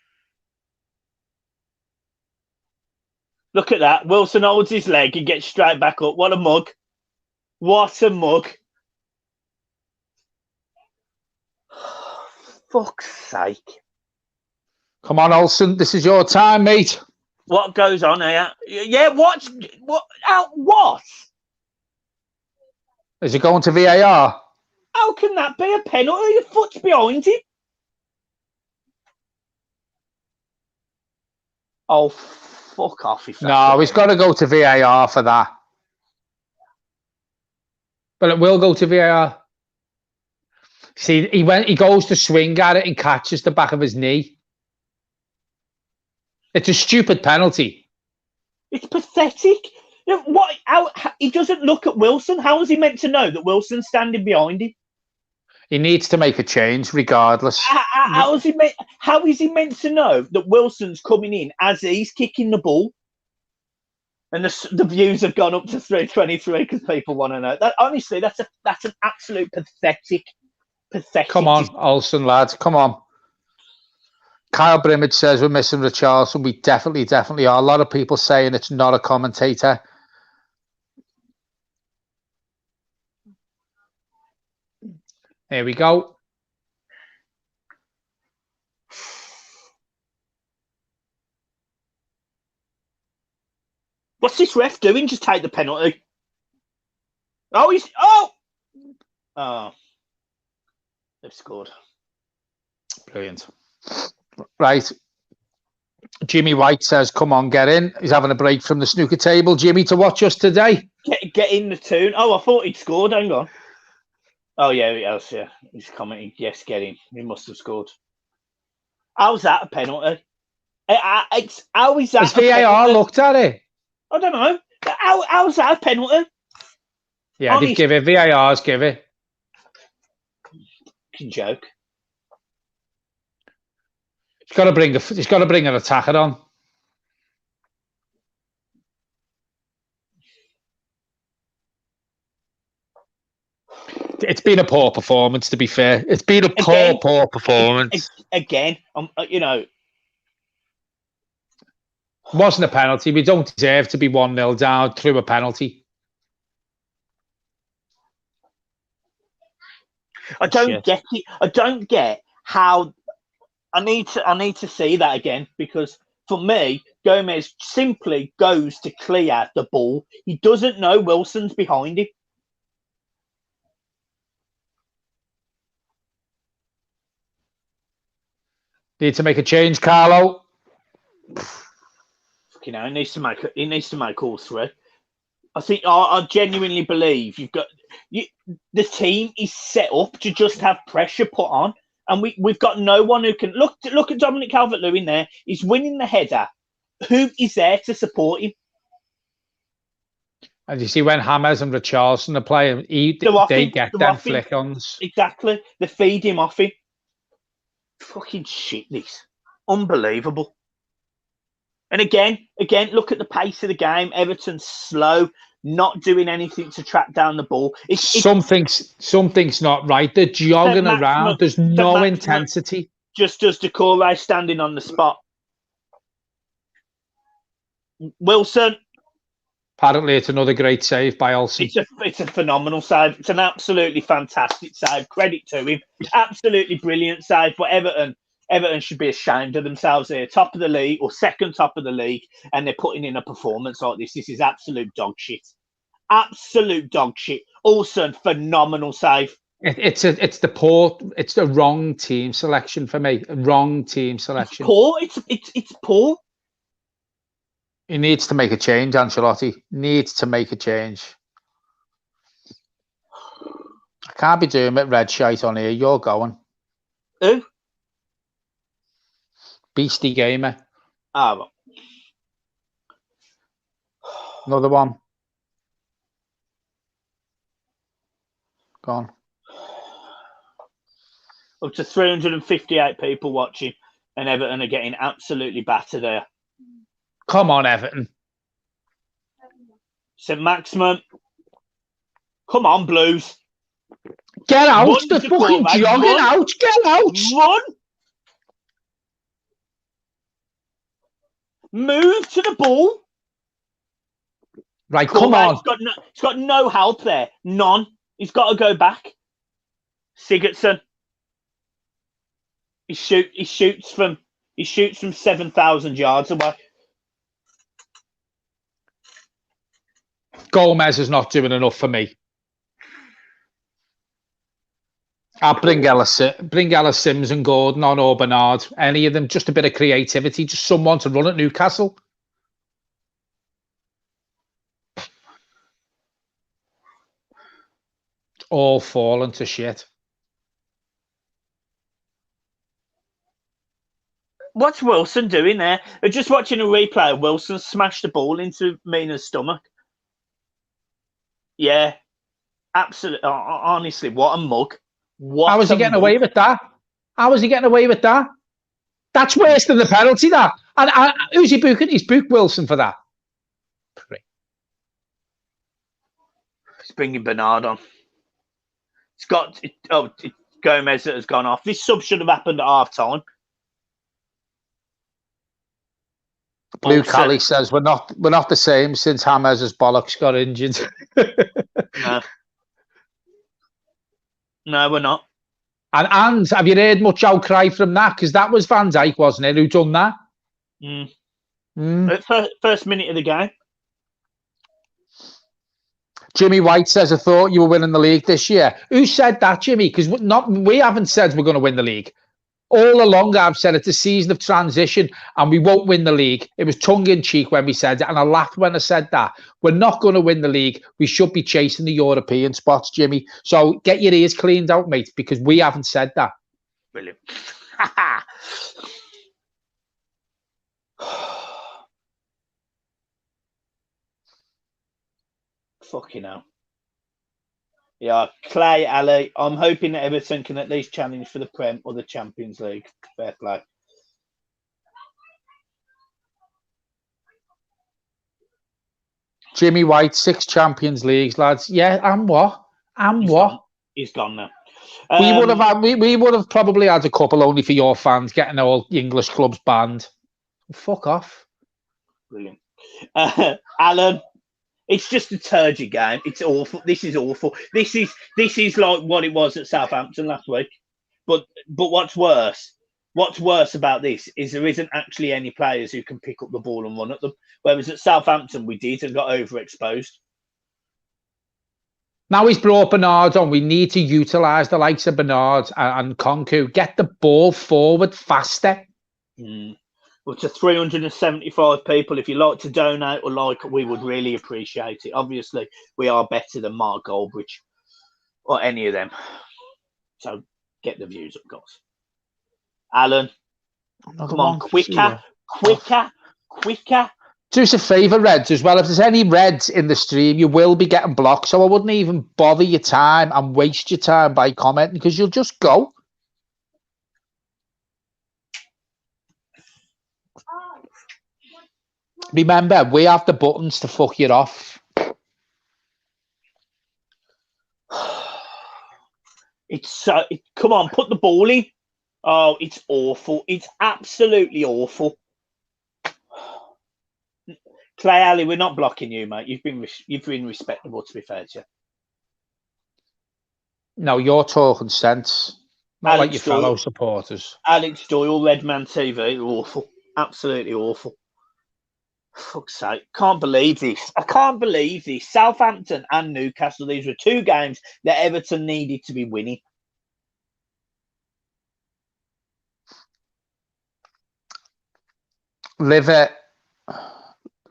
Look at that. Wilson holds his leg and gets straight back up. What a mug. What a mug. Fuck's sake. Come on, Olsen. This is your time, mate. What goes on here? Yeah, what? Is it going to VAR? How can that be a penalty? Your foot's behind him. Oh, fuck off. No, he's got to go to VAR for that. But it will go to VAR. See, he goes to swing at it and catches the back of his knee. It's a stupid penalty. It's pathetic. He doesn't look at Wilson. How is he meant to know that Wilson's standing behind him? He needs to make a change regardless. How is he meant to know that Wilson's coming in as he's kicking the ball? And the views have gone up to 323 because people want to know. Honestly, that's an absolute pathetic. Come on, Olsen, lads. Come on. Kyle Brimage says we're missing Richarlison. We definitely are. A lot of people saying it's not a commentator. Here we go. What's this ref doing? Just take the penalty. Oh, they've scored. Brilliant. Right. Jimmy White says, come on, get in. He's having a break from the snooker table. Jimmy, to watch us today. Get in the tune. Oh, I thought he'd scored. Hang on. Oh, yeah, he has, yeah. He's commenting. Yes, get in. He must have scored. How's that a penalty? How is that? Has VAR looked at it? I don't know. How's that a penalty? Yeah, they give it. VAR's give it. Fucking joke. He's got to bring an attacker on. It's been a poor performance, to be fair. It's been a poor performance. Again, Wasn't a penalty. We don't deserve to be 1-0 down through a penalty. I don't get it. I don't get how. I need to see that again because for me, Gomez simply goes to clear the ball. He doesn't know Wilson's behind him. Need to make a change, Carlo. He needs to make all three. I think I genuinely believe the team is set up to just have pressure put on, and we've got no one who can look at Dominic Calvert-Lewin there. He's winning the header. Who is there to support him? And you see when James and Richarlison are playing, they get them flick-ons. Exactly. They feed him off him. Fucking shit, this. Unbelievable. And again, look at the pace of the game. Everton's slow, not doing anything to track down the ball. Something's not right. They're jogging around. There's no intensity. Just does Decore standing on the spot. Wilson. Apparently, it's another great save by Olsen. It's a phenomenal save. It's an absolutely fantastic save. Credit to him. Absolutely brilliant save. But Everton should be ashamed of themselves here. Top of the league or second top of the league, and they're putting in a performance like this. This is absolute dog shit. Absolute dog shit. Olsen, phenomenal save. It's the wrong team selection for me. Wrong team selection. It's poor. It's poor. He needs to make a change, Ancelotti. Needs to make a change. I can't be doing it red shite on here. You're going. Who? Beastie Gamer. Ah, well. Another one. Go on. Up to 358 people watching, and Everton are getting absolutely battered there. Come on, Everton. St. Maximin. Come on, Blues. Get out. They're fucking jogging out. Get out. Run. Move to the ball. Right, come on. He's got no help there. None. He's got to go back. Sigurdsson. He shoots from 7,000 yards away. Gomez is not doing enough for me. I'll bring Ellis Sims and Gordon on, or Bernard. Any of them, just a bit of creativity, just someone to run at Newcastle. It's all fallen to shit. What's Wilson doing there? We're just watching a replay of Wilson smash the ball into Mina's stomach. Yeah, absolutely. Honestly, what a mug. How was he getting away with that? How was he getting away with that? That's worse than the penalty, that. And who's he booking? He's booked Wilson for that. He's bringing Bernard on. Gomez that has gone off. This sub should have happened at half time. Blue Cali says we're not the same since James' bollocks got injured. No, we're not. And have you heard much outcry from that? Because that was Van Dijk, wasn't it, who done that? First minute of the game. Jimmy White says, I thought you were winning the league this year. Who said that, Jimmy? Because we haven't said we're going to win the league. All along, I've said it's a season of transition and we won't win the league. It was tongue-in-cheek when we said it, and I laughed when I said that. We're not going to win the league. We should be chasing the European spots, Jimmy. So get your ears cleaned out, mate, because we haven't said that. Brilliant. Fucking hell. Yeah, Clay, Ali. I'm hoping that Everton can at least challenge for the Prem or the Champions League. Fair play. Jimmy White, 6 Champions Leagues, lads. Yeah, and what? He's gone now. We would have probably had a couple only for your fans, getting all English clubs banned. Fuck off. Brilliant. Alan. It's just a turgid game. It's awful. This is awful. This is like what it was at Southampton last week. But what's worse about this is there isn't actually any players who can pick up the ball and run at them. Whereas at Southampton we did and got overexposed. Now he's brought Bernard on. We need to utilise the likes of Bernard and Konku. Get the ball forward faster. Well, to 375 people, if you'd like to donate or like, we would really appreciate it. Obviously, we are better than Mark Goldbridge or any of them. So get the views, of course. Alan, come on, quicker. Do us a favour, Reds, as well. If there's any Reds in the stream, you will be getting blocked. So I wouldn't even bother your time and waste your time by commenting because you'll just go. Remember, we have the buttons to fuck you off. It's so. Come on, put the ball in. Oh, it's awful. It's absolutely awful. Clay Alley, we're not blocking you, mate. You've been respectable, to be fair to you. No, you're talking sense. Not like your Doyle, fellow supporters. Alex Doyle, Redman TV, awful. Absolutely awful. Fuck's sake. Can't believe this. I can't believe this. Southampton and Newcastle, these were two games that Everton needed to be winning. Live it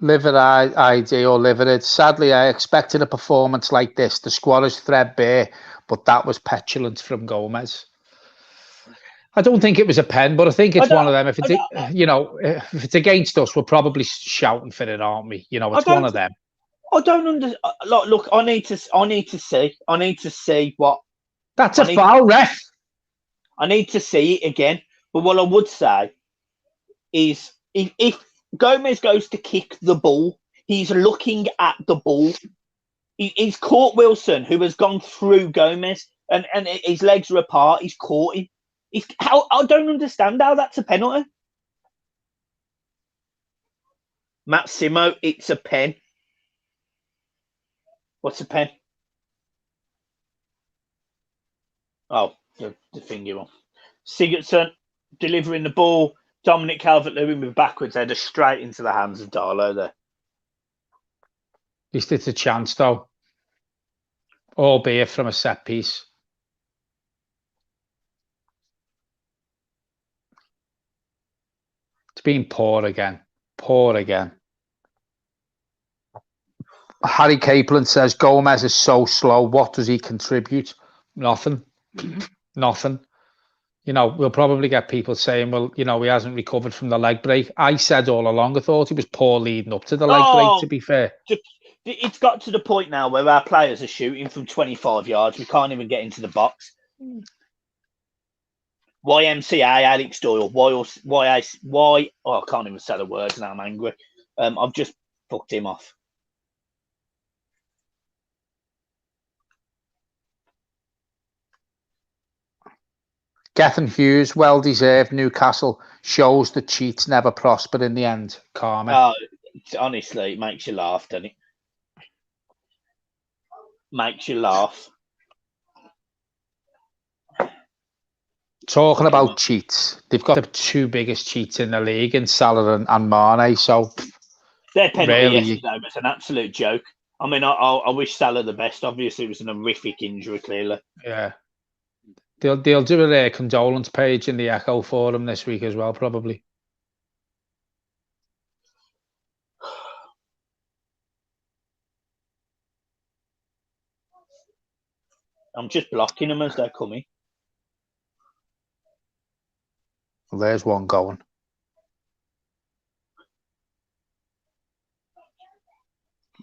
ID or live it. Sadly, I expected a performance like this. The squad is threadbare, but that was petulance from Gomez. I don't think it was a pen, but I think it's one of them. If it's against us, we're probably shouting for it, aren't we? It's one of them. I don't understand. Look, I need to see what. That's a foul, ref. I need to see it again. But what I would say is, if Gomez goes to kick the ball, he's looking at the ball. He's caught Wilson, who has gone through Gomez, and his legs are apart. He's caught him. I don't understand how that's a penalty. Matt Simo, it's a pen. What's a pen? Oh, the finger one. Sigurdsson delivering the ball. Dominic Calvert-Lewin with backwards header straight into the hands of Darlow there. At least it's a chance, though. Albeit from a set piece. It's been poor again. Poor again. Harry Capelin says Gomez is so slow. What does he contribute? Nothing. Nothing. We'll probably get people saying, well, he hasn't recovered from the leg break. I said all along, I thought he was poor leading up to the leg break, to be fair. It's got to the point now where our players are shooting from 25 yards. We can't even get into the box. YMCA, Alex Doyle. Why? Oh, I can't even say the words now. I'm angry. I've just fucked him off. Gethin Hughes, well deserved. Newcastle shows the cheats never prospered in the end. Karma. Honestly, it makes you laugh, doesn't it? Makes you laugh. Talking about cheats, they've got the two biggest cheats in the league in Salah and Mane. So their penalty yesterday was an absolute joke. I mean, I wish Salah the best. Obviously, it was an horrific injury, clearly. Yeah. They'll do a condolence page in the Echo Forum this week as well, probably. I'm just blocking them as they're coming. Well, there's one going.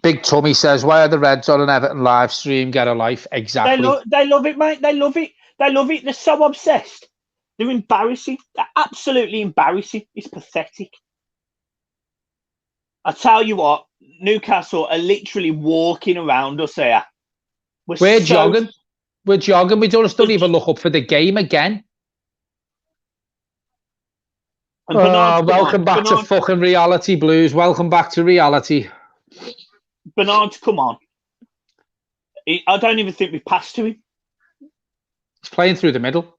Big Tummy says, why are the Reds on an Everton live stream? Get a life. Exactly. They love it, mate. They love it. They love it. They're so obsessed. They're embarrassing. They're absolutely embarrassing. It's pathetic. I tell you what, Newcastle are literally walking around us here. We're jogging. We're jogging. We don't even look up for the game again. Welcome back to fucking reality, Blues. Welcome back to reality. Bernard, come on. I don't even think we passed to him. He's playing through the middle.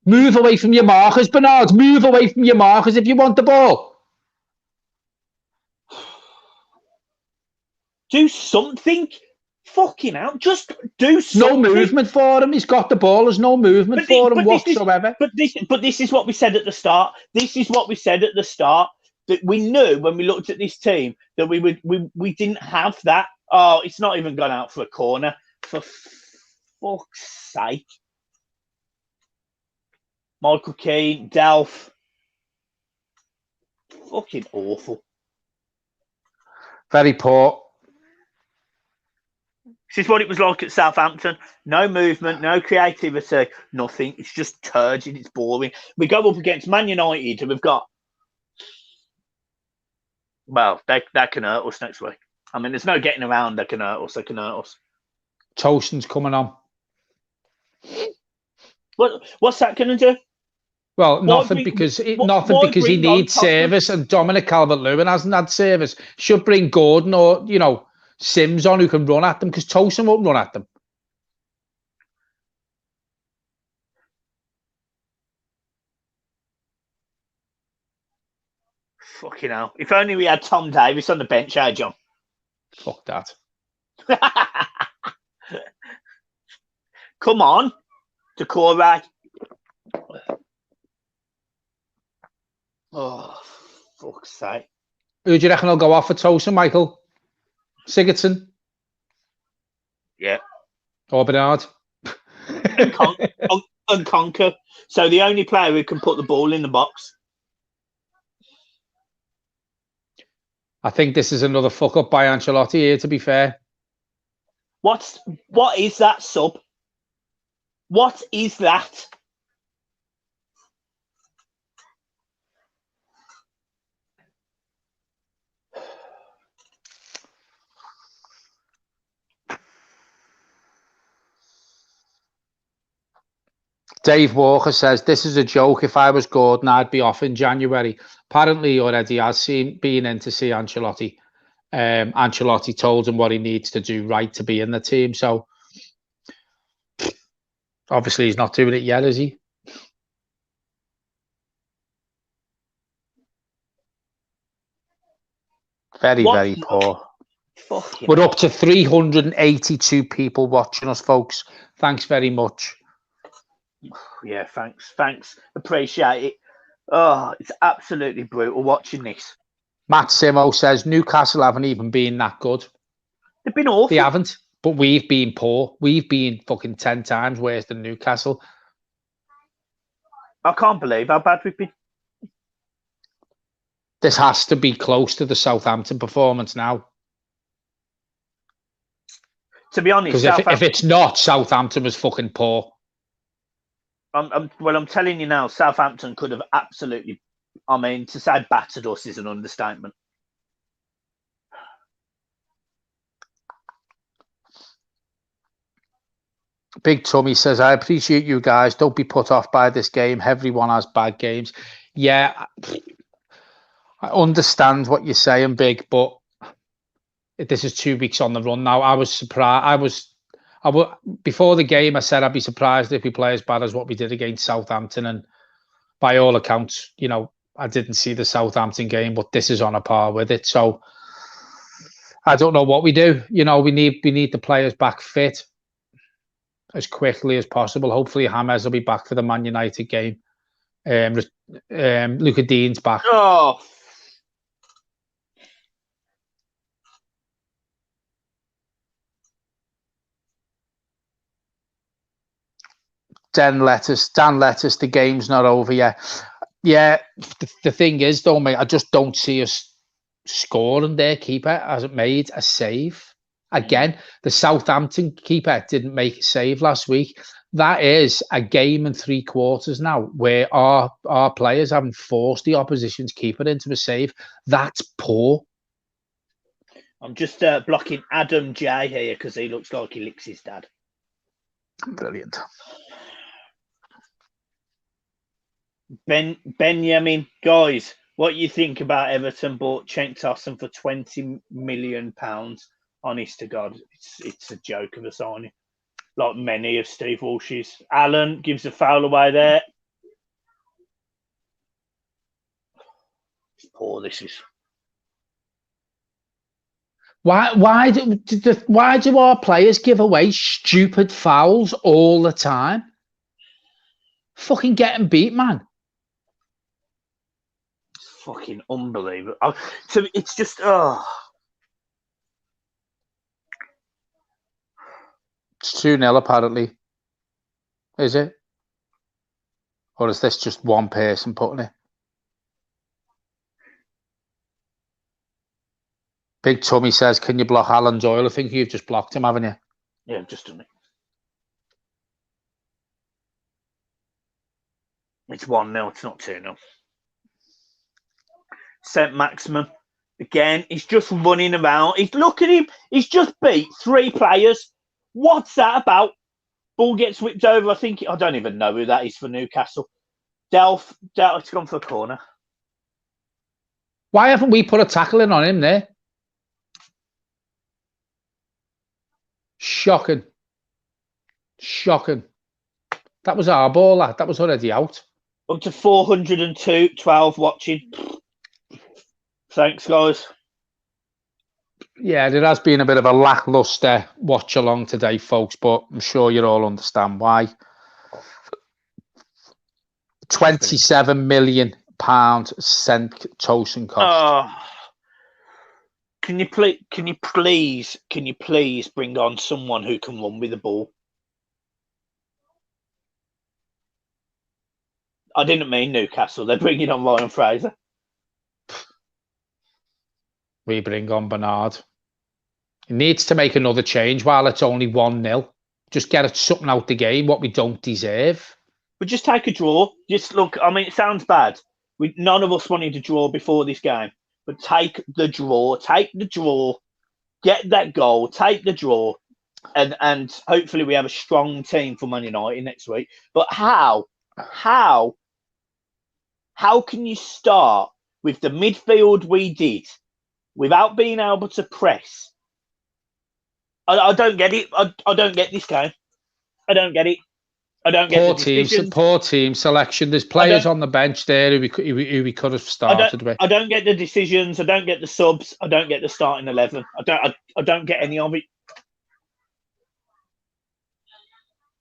Move away from your markers, Bernard. Move away from your markers if you want the ball. Do something. Fucking out. Just do something. No movement for him. He's got the ball. There's no movement for him whatsoever. But this is what we said at the start. This is what we said at the start. That we knew when we looked at this team that we didn't have that. Oh, it's not even gone out for a corner. For fuck's sake. Michael Keane, Delph. Fucking awful. Very poor. This is what it was like at Southampton. No movement, no creativity, nothing. It's just turgid. It's boring. We go up against Man United, and we've got Well, that can hurt us next week. I mean, there's no getting around that can hurt us. That can hurt us. Towson's coming on. What's that going to do? Well, Why nothing bring- because why he bring on needs Tottenham? service, and Dominic Calvert-Lewin hasn't had service. Should bring Gordon or Sims on who can run at them, because Towson won't run at them. Fucking hell! If only we had Tom Davis on the bench, John. Fuck that. Come on, Decore. Oh, fuck's sake. Who do you reckon will go off for Towson, Michael? Sigurdsson? Yeah. Or Bernard? and Conquer. So the only player who can put the ball in the box. I think this is another fuck up by Ancelotti here, to be fair. What is that sub? What is that? Dave Walker says, this is a joke. If I was Gordon, I'd be off in January. Apparently, he already has been in to see Ancelotti. Ancelotti told him what he needs to do right to be in the team. So, obviously, he's not doing it yet, is he? Very, very poor. We're up to 382 people watching us, folks. Thanks very much. Yeah, thanks. Appreciate it. Oh, it's absolutely brutal watching this. Matt Simo says Newcastle haven't even been that good. They've been awful. They haven't, but we've been poor. We've been fucking 10 times worse than Newcastle. I can't believe how bad we've been. This has to be close to the Southampton performance now. To be honest, because if it's not, Southampton was fucking poor. I'm telling you now, Southampton could have absolutely, I mean, to say battered us is an understatement. Big Tummy says, I appreciate you guys. Don't be put off by this game. Everyone has bad games. Yeah, I understand what you're saying, Big, but this is 2 weeks on the run now. I was surprised. Before the game, I said I'd be surprised if we play as bad as what we did against Southampton. And by all accounts, I didn't see the Southampton game, but this is on a par with it. So I don't know what we do. We need the players back fit as quickly as possible. Hopefully, James will be back for the Man United game. Luca Dean's back. Oh. Dan Lettuce, the game's not over yet. Yeah, the thing is, though, mate, I just don't see us scoring. Their keeper hasn't made a save. Again, the Southampton keeper didn't make a save last week. That is a game and 3 quarters now where our players haven't forced the opposition's keeper into a save. That's poor. I'm just blocking Adam J here because he looks like he licks his dad. Brilliant. Benjamin, guys, what you think about Everton bought Cenk Tosun for £20 million? Honest to God, it's a joke of a signing. Like many of Steve Walsh's. Allen gives a foul away there. It's poor, this is. Why do our players give away stupid fouls all the time? Fucking getting beat, man. It's fucking unbelievable. So it's just It's 2-0 apparently. Is it? Or is this just one person putting it? Big Tummy says, can you block Alan Doyle? I think you've just blocked him, haven't you? Yeah, I've just done it. It's 1-0, it's not 2-0. St. Maximin, Again, he's just running around. Look at him. He's just beat 3 players. What's that about? Ball gets whipped over. I don't even know who that is for Newcastle. Delph, it's gone for a corner. Why haven't we put a tackle in on him there? Shocking. That was our ball, that was already out. Up to 402, 12 watching. Thanks, guys. Yeah, there has been a bit of a lackluster watch along today, folks, but I'm sure you all understand why. £27 million sent Tosin cost. Oh. Can you please bring on someone who can run with the ball? I didn't mean Newcastle. They're bringing on Ryan Fraser. We bring on Bernard. He needs to make another change while it's only 1-0. Just get it something out the game, what we don't deserve. But just take a draw. Just look, I mean, it sounds bad. None of us wanted to draw before this game. But take the draw. Get that goal. Take the draw. And hopefully we have a strong team for Man United next week. But how can you start with the midfield we did without being able to press? I don't get it. I don't get this game. I don't get it. I don't get poor team selection. There's players on the bench there who we could have started with. I don't get the decisions. I don't get the subs. I don't get the starting 11. I don't get any of it.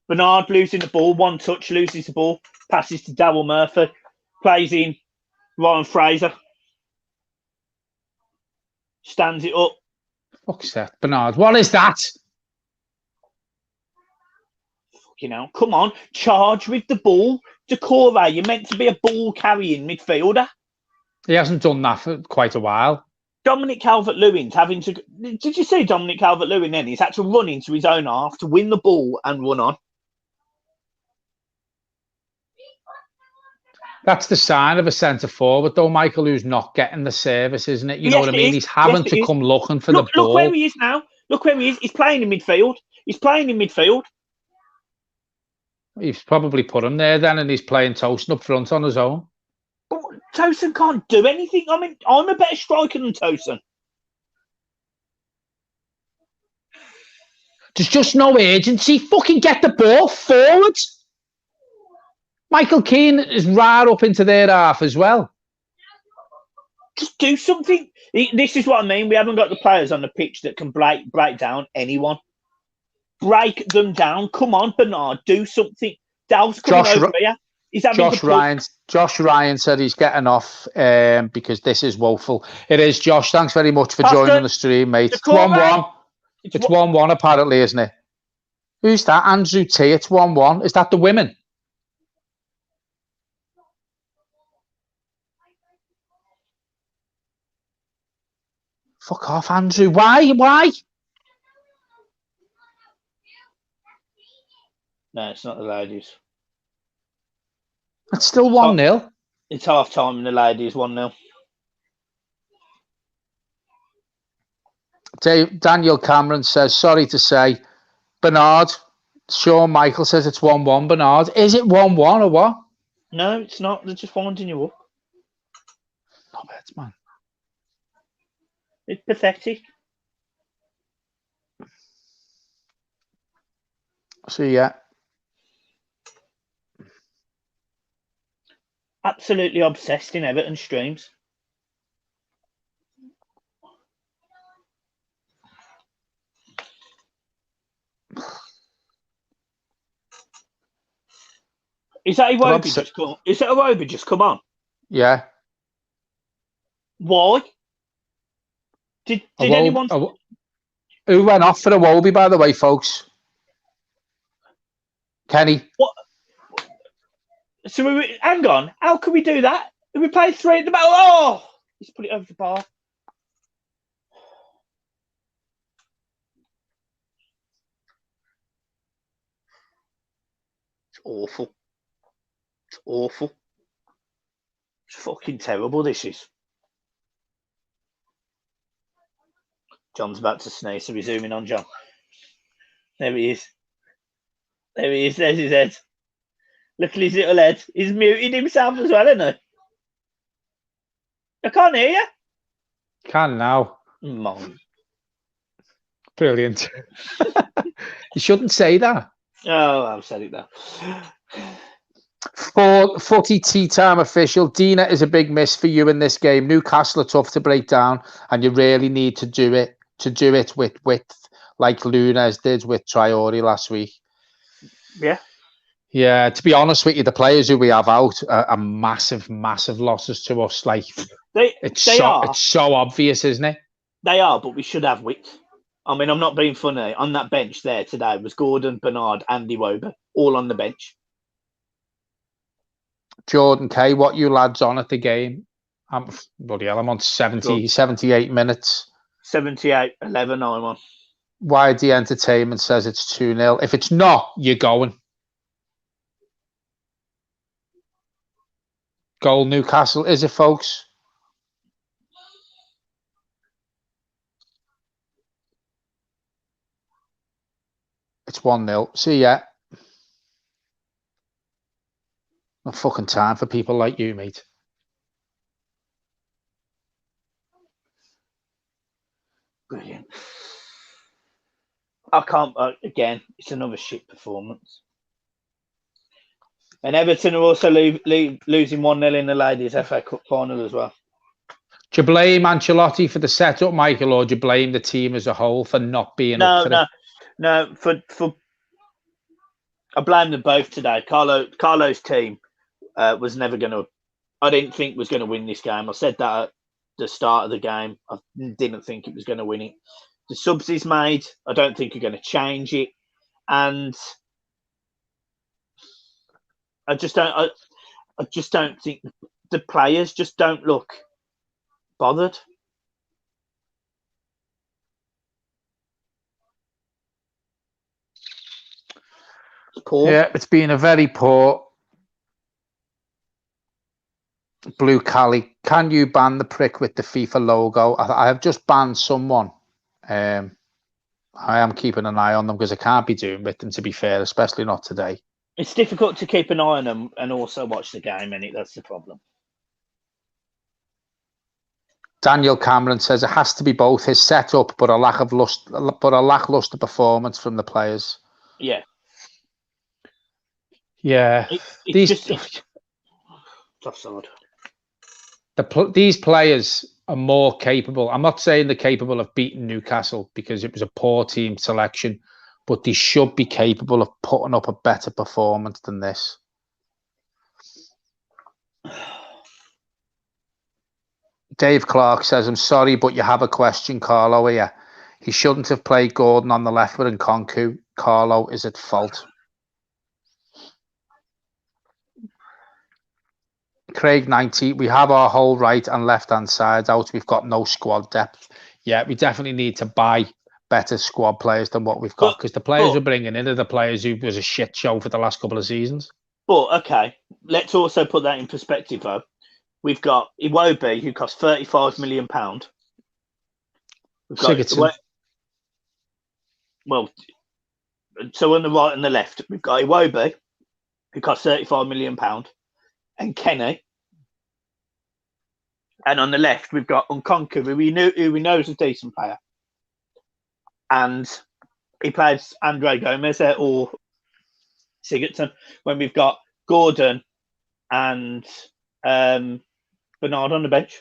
Bernard losing the ball, 1 touch, loses the ball, passes to Daryl Murphy, plays in Ryan Fraser, stands it up. Fuck's that, Bernard? What is that? You know, come on, charge with the ball. Decore, you're meant to be a ball carrying midfielder. He hasn't done that for quite a while. Dominic Calvert-Lewin's having to. Did you see Dominic Calvert-Lewin then? He's had to run into his own half to win the ball and run on. That's the sign of a centre forward, though, Michael, who's not getting the service, isn't it? You know what I mean? He's having to come looking for the ball. Look where he is now. Look where he is. He's playing in midfield. He's probably put him there then, and he's playing Tosin up front on his own. But Tosin can't do anything. I mean, I'm a better striker than Tosin. There's just no urgency. Fucking get the ball forward. Michael Keane is right up into their half as well. Just do something. This is what I mean. We haven't got the players on the pitch that can break down anyone. Break them down. Come on, Bernard. Do something. Dal's coming over here. He's having Josh Ryan said he's getting off because this is woeful. It is, Josh. Thanks very much for joining the stream, mate. It's 1-1. It's 1-1 apparently, isn't it? Who's that? Andrew T. It's 1-1. Is that the women? Fuck off, Andrew. Why? No, it's not the ladies. It's still 1-0. It's half time and the ladies 1-0. Daniel Cameron says, sorry to say, Bernard. Sean Michael says it's 1-1. Bernard, is it 1-1 or what? No, it's not. They're just winding you up. Not bad, man. It's pathetic. So, yeah. Absolutely obsessed in Everton streams. Is that Iwobi just come? Is that Iwobi just come on? Yeah. Why? Did anyone? Who went off for Iwobi, by the way, folks? Kenny. What? So hang on. How can we do that? We play 3 at the back. Oh, let's put it over the bar. It's awful. It's awful. It's fucking terrible. This is. John's about to sneeze, so we're zooming on John. There he is. There he is. There's his head. Look at his little head. He's muted himself as well, isn't he? I can't hear you. Can now. Mom. Brilliant. You shouldn't say that. Oh, I've said it now. For footy tea time official, Dina is a big miss for you in this game. Newcastle are tough to break down, and you really need to do it with width, like Lunes did with Traore last week. Yeah. Yeah, to be honest with you, the players who we have out are massive, massive losses to us. Like it's so obvious, isn't it? They are, but we should have width. I mean, I'm not being funny. On that bench there today was Gordon, Bernard, and Iwobi, all on the bench. Jordan K, what you lads on at the game? Bloody hell, I'm on 78 minutes. 78-11 I'm on. YD Entertainment says it's 2-0. If it's not, you're going. Goal Newcastle, is it, folks? It's 1-0. See ya. No fucking time for people like you, mate. Brilliant. I can't, again, it's another shit performance. And Everton are also losing 1-0 in the Ladies FA Cup final as well. Do you blame Ancelotti for the setup, Michael, or do you blame the team as a whole for not being up for it? No, I blame them both today. Carlo's team was never going to, I didn't think was going to win this game. I said that at the start of the game. I didn't think it was going to win it. The subs he's made, I don't think are going to change it. And I just don't think the players just don't look bothered. Poor. Yeah, it's been a very poor. Blue Cali, can you ban the prick with the FIFA logo? I have just banned someone. I am keeping an eye on them because I can't be doing with them, to be fair, especially not today. It's difficult to keep an eye on them and also watch the game, and that's the problem. Daniel Cameron says it has to be both his setup, but a lackluster performance from the players. Yeah. Yeah. It's offside. These players are more capable. I'm not saying they're capable of beating Newcastle because it was a poor team selection, but they should be capable of putting up a better performance than this. Dave Clark says, I'm sorry, but you have a question, Carlo, here. He shouldn't have played Gordon on the left with Nkunku. Carlo is at fault. Craig 90, we have our whole right and left hand side out. We've got no squad depth. Yeah, we definitely need to buy better squad players than what we've got because the players we're bringing in are the players who was a shit show for the last couple of seasons. But okay, let's also put that in perspective though. We've got Iwobi, who cost £35 million. We've got so on the right and the left, we've got Iwobi, who cost £35 million, and Kenny. And on the left, we've got Nkunku, who we know is a decent player. And he plays Andre Gomez or Sigurdsson when we've got Gordon and Bernard on the bench.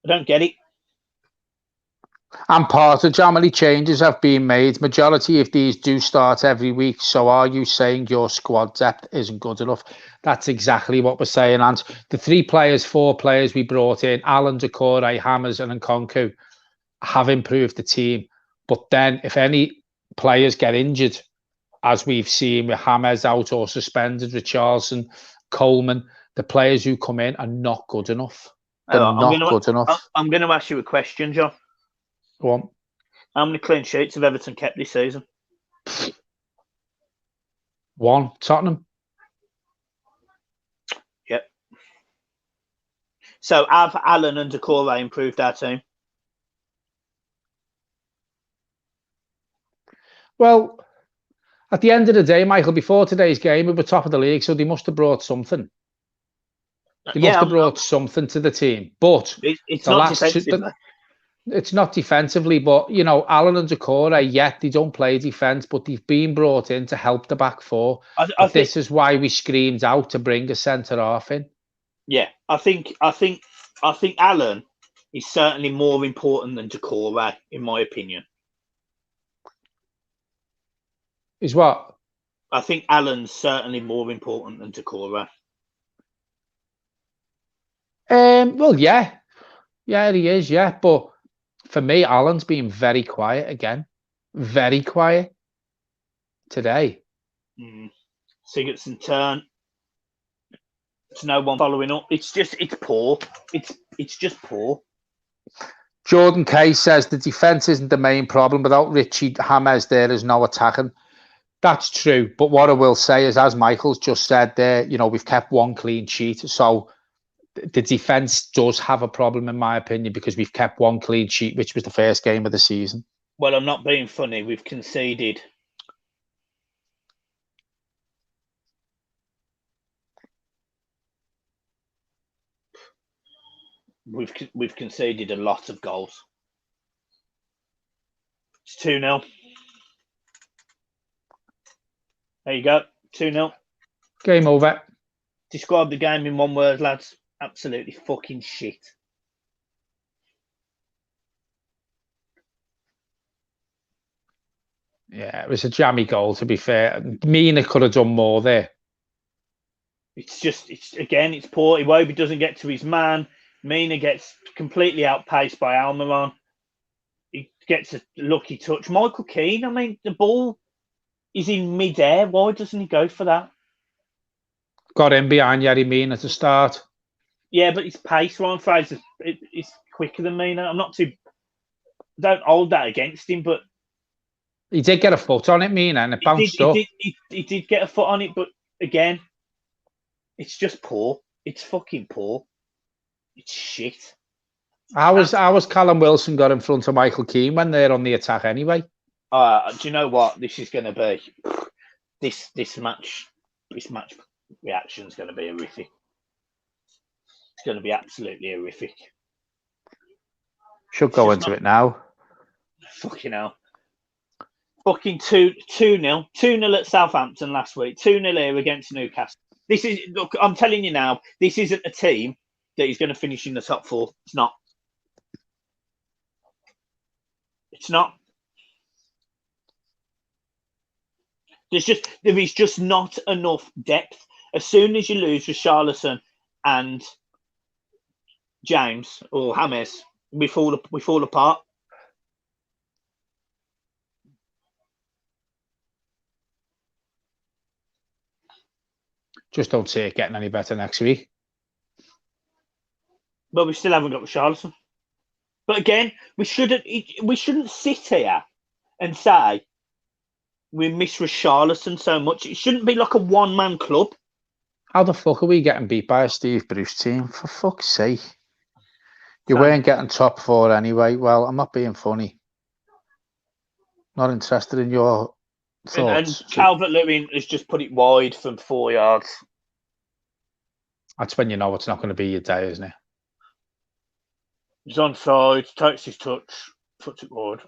I don't get it. And part of how many changes have been made. Majority of these do start every week. So are you saying your squad depth isn't good enough? That's exactly what we're saying. And the 4 players we brought in, Alan, Decore, Hammers and Nkunku, have improved the team. But then if any players get injured, as we've seen with Hammers out or suspended, Richarlison, Coleman, the players who come in are not good enough. They're not good enough. I'm going to ask you a question, John. Go on. How many clean sheets have Everton kept this season? 1, Tottenham. Yep. So have Alan and Decore improved our team? Well, at the end of the day, Michael, before today's game, we were top of the league, so they must have brought something. They must have brought something to the team. But it's not defensively. It's not defensively, but, you know, Allen and Decore, yet they don't play defence, but they've been brought in to help the back four. I think this is why we screamed out to bring a centre-half in. Yeah, I think Allen is certainly more important than Decore, in my opinion. Is what? I think Allen's certainly more important than Decore. Well, yeah. Yeah, he is, yeah. But for me, Allen's been very quiet again. Very quiet today. Sigurdsson turn. There's no one following up. It's poor. It's just poor. Jordan Kay says the defence isn't the main problem. Without Richie James there's no attacking. That's true. But what I will say is, as Michael's just said there, you know, we've kept one clean sheet. So the defence does have a problem, in my opinion, because we've kept one clean sheet, which was the first game of the season. Well, I'm not being funny. We've conceded. We've conceded a lot of goals. It's 2-0. There you go. 2-0. Game over. Describe the game in one word, lads. Absolutely fucking shit. Yeah, it was a jammy goal, to be fair. Mina could have done more there. It's poor. Iwobi doesn't get to his man. Mina gets completely outpaced by Almiron. He gets a lucky touch. Michael Keane, I mean, the ball is in mid-air. Why doesn't he go for that? Got in behind Yerry Mina to start. Yeah, but his pace, Ryan Fraser, is quicker than Mina. I'm not too... Don't hold that against him, but... He did get a foot on it, Mina, and it bounced up. He did get a foot on it, but again, it's just poor. It's fucking poor. It's shit. How was Callum Wilson got in front of Michael Keane when they're on the attack anyway? Do you know what? This is going to be... This match reaction is going to be horrific. It's going to be absolutely horrific. Should go into it now. Fucking hell. Fucking 2-0. 2-0 at Southampton last week. 2-0 here against Newcastle. Look, I'm telling you now, this isn't a team that is going to finish in the top four. It's not. It's not. There is just not enough depth. As soon as you lose with Richarlison and James or James, we fall apart. Just don't see it getting any better next week. But we still haven't got Richarlison. But again, we shouldn't sit here and say we miss Richarlison so much. It shouldn't be like a one-man club. How the fuck are we getting beat by a Steve Bruce team? For fuck's sake. You weren't getting top four anyway. Well, I'm not being funny. Not interested in your thoughts. And Calvert-Lewin has just put it wide from 4 yards. That's when you know it's not going to be your day, isn't it? He's onside, takes his touch, puts it wide.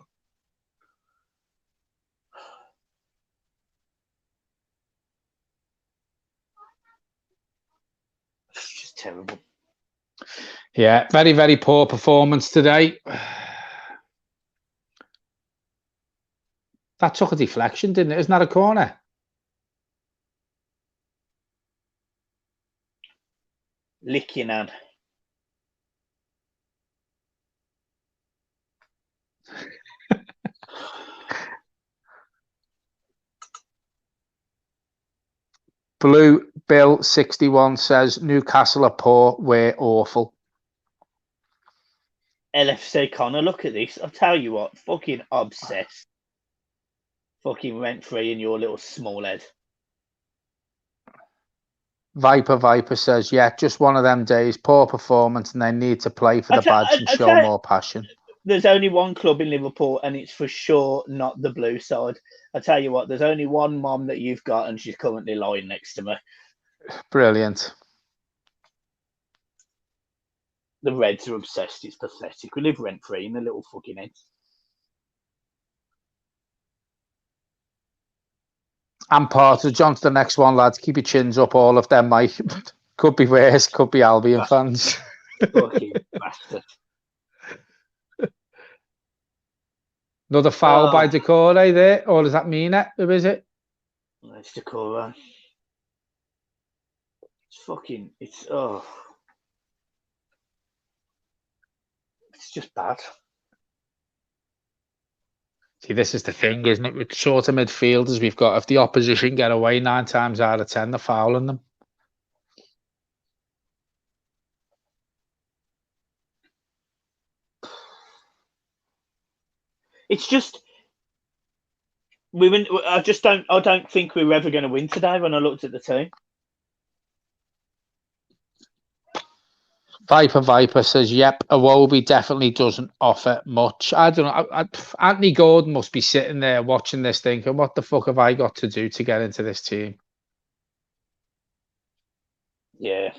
It's just terrible. Yeah, very, very poor performance today. That took a deflection, didn't it? Isn't that a corner? Lickienan. Blue Bill 61 says Newcastle are poor, we're awful. LFC Connor, look at this. I'll tell you what, fucking obsessed. Fucking rent-free in your little small head. Viper says, yeah, just one of them days, poor performance, and they need to play for the badge and show more passion. there's only one club in Liverpool, and it's for sure not the blue side. I tell you what, there's only one mom that you've got, and she's currently lying next to me. Brilliant. The Reds are obsessed. It's pathetic. We live rent free in the little fucking heads. And Partridge on to the next one, lads. Keep your chins up, all of them, Mike. Could be worse, could be Albion fans. Fucking bastard. Another foul by Decore there, or does that mean it? Who is it? It's Decore. It's just bad. See, this is the thing, isn't it? With sort of midfielders we've got, if the opposition get away 9 times out of 10, they're fouling them. It's just I don't think we were ever going to win today when I looked at the team. Viper says, yep, Iwobi definitely doesn't offer much. I don't know. Anthony Gordon must be sitting there watching this thinking, what the fuck have I got to do to get into this team? Yeah.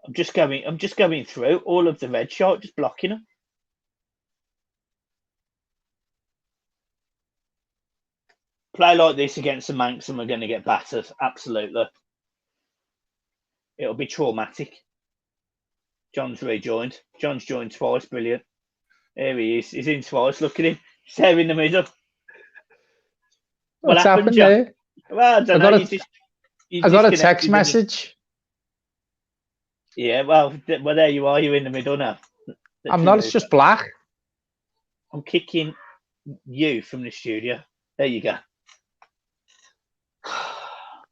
I'm just going through all of the red shot, just blocking them. Play like this against the Manx and we're going to get battered. Absolutely. It'll be traumatic. John's rejoined. John's joined twice. Brilliant. There he is. He's in twice. Look at him. He's there in the middle. What's happened John? there? Well, I don't know. I got a text message. Yeah, well, there you are. You're in the middle now. I'm not. It's just black. I'm kicking you from the studio. There you go.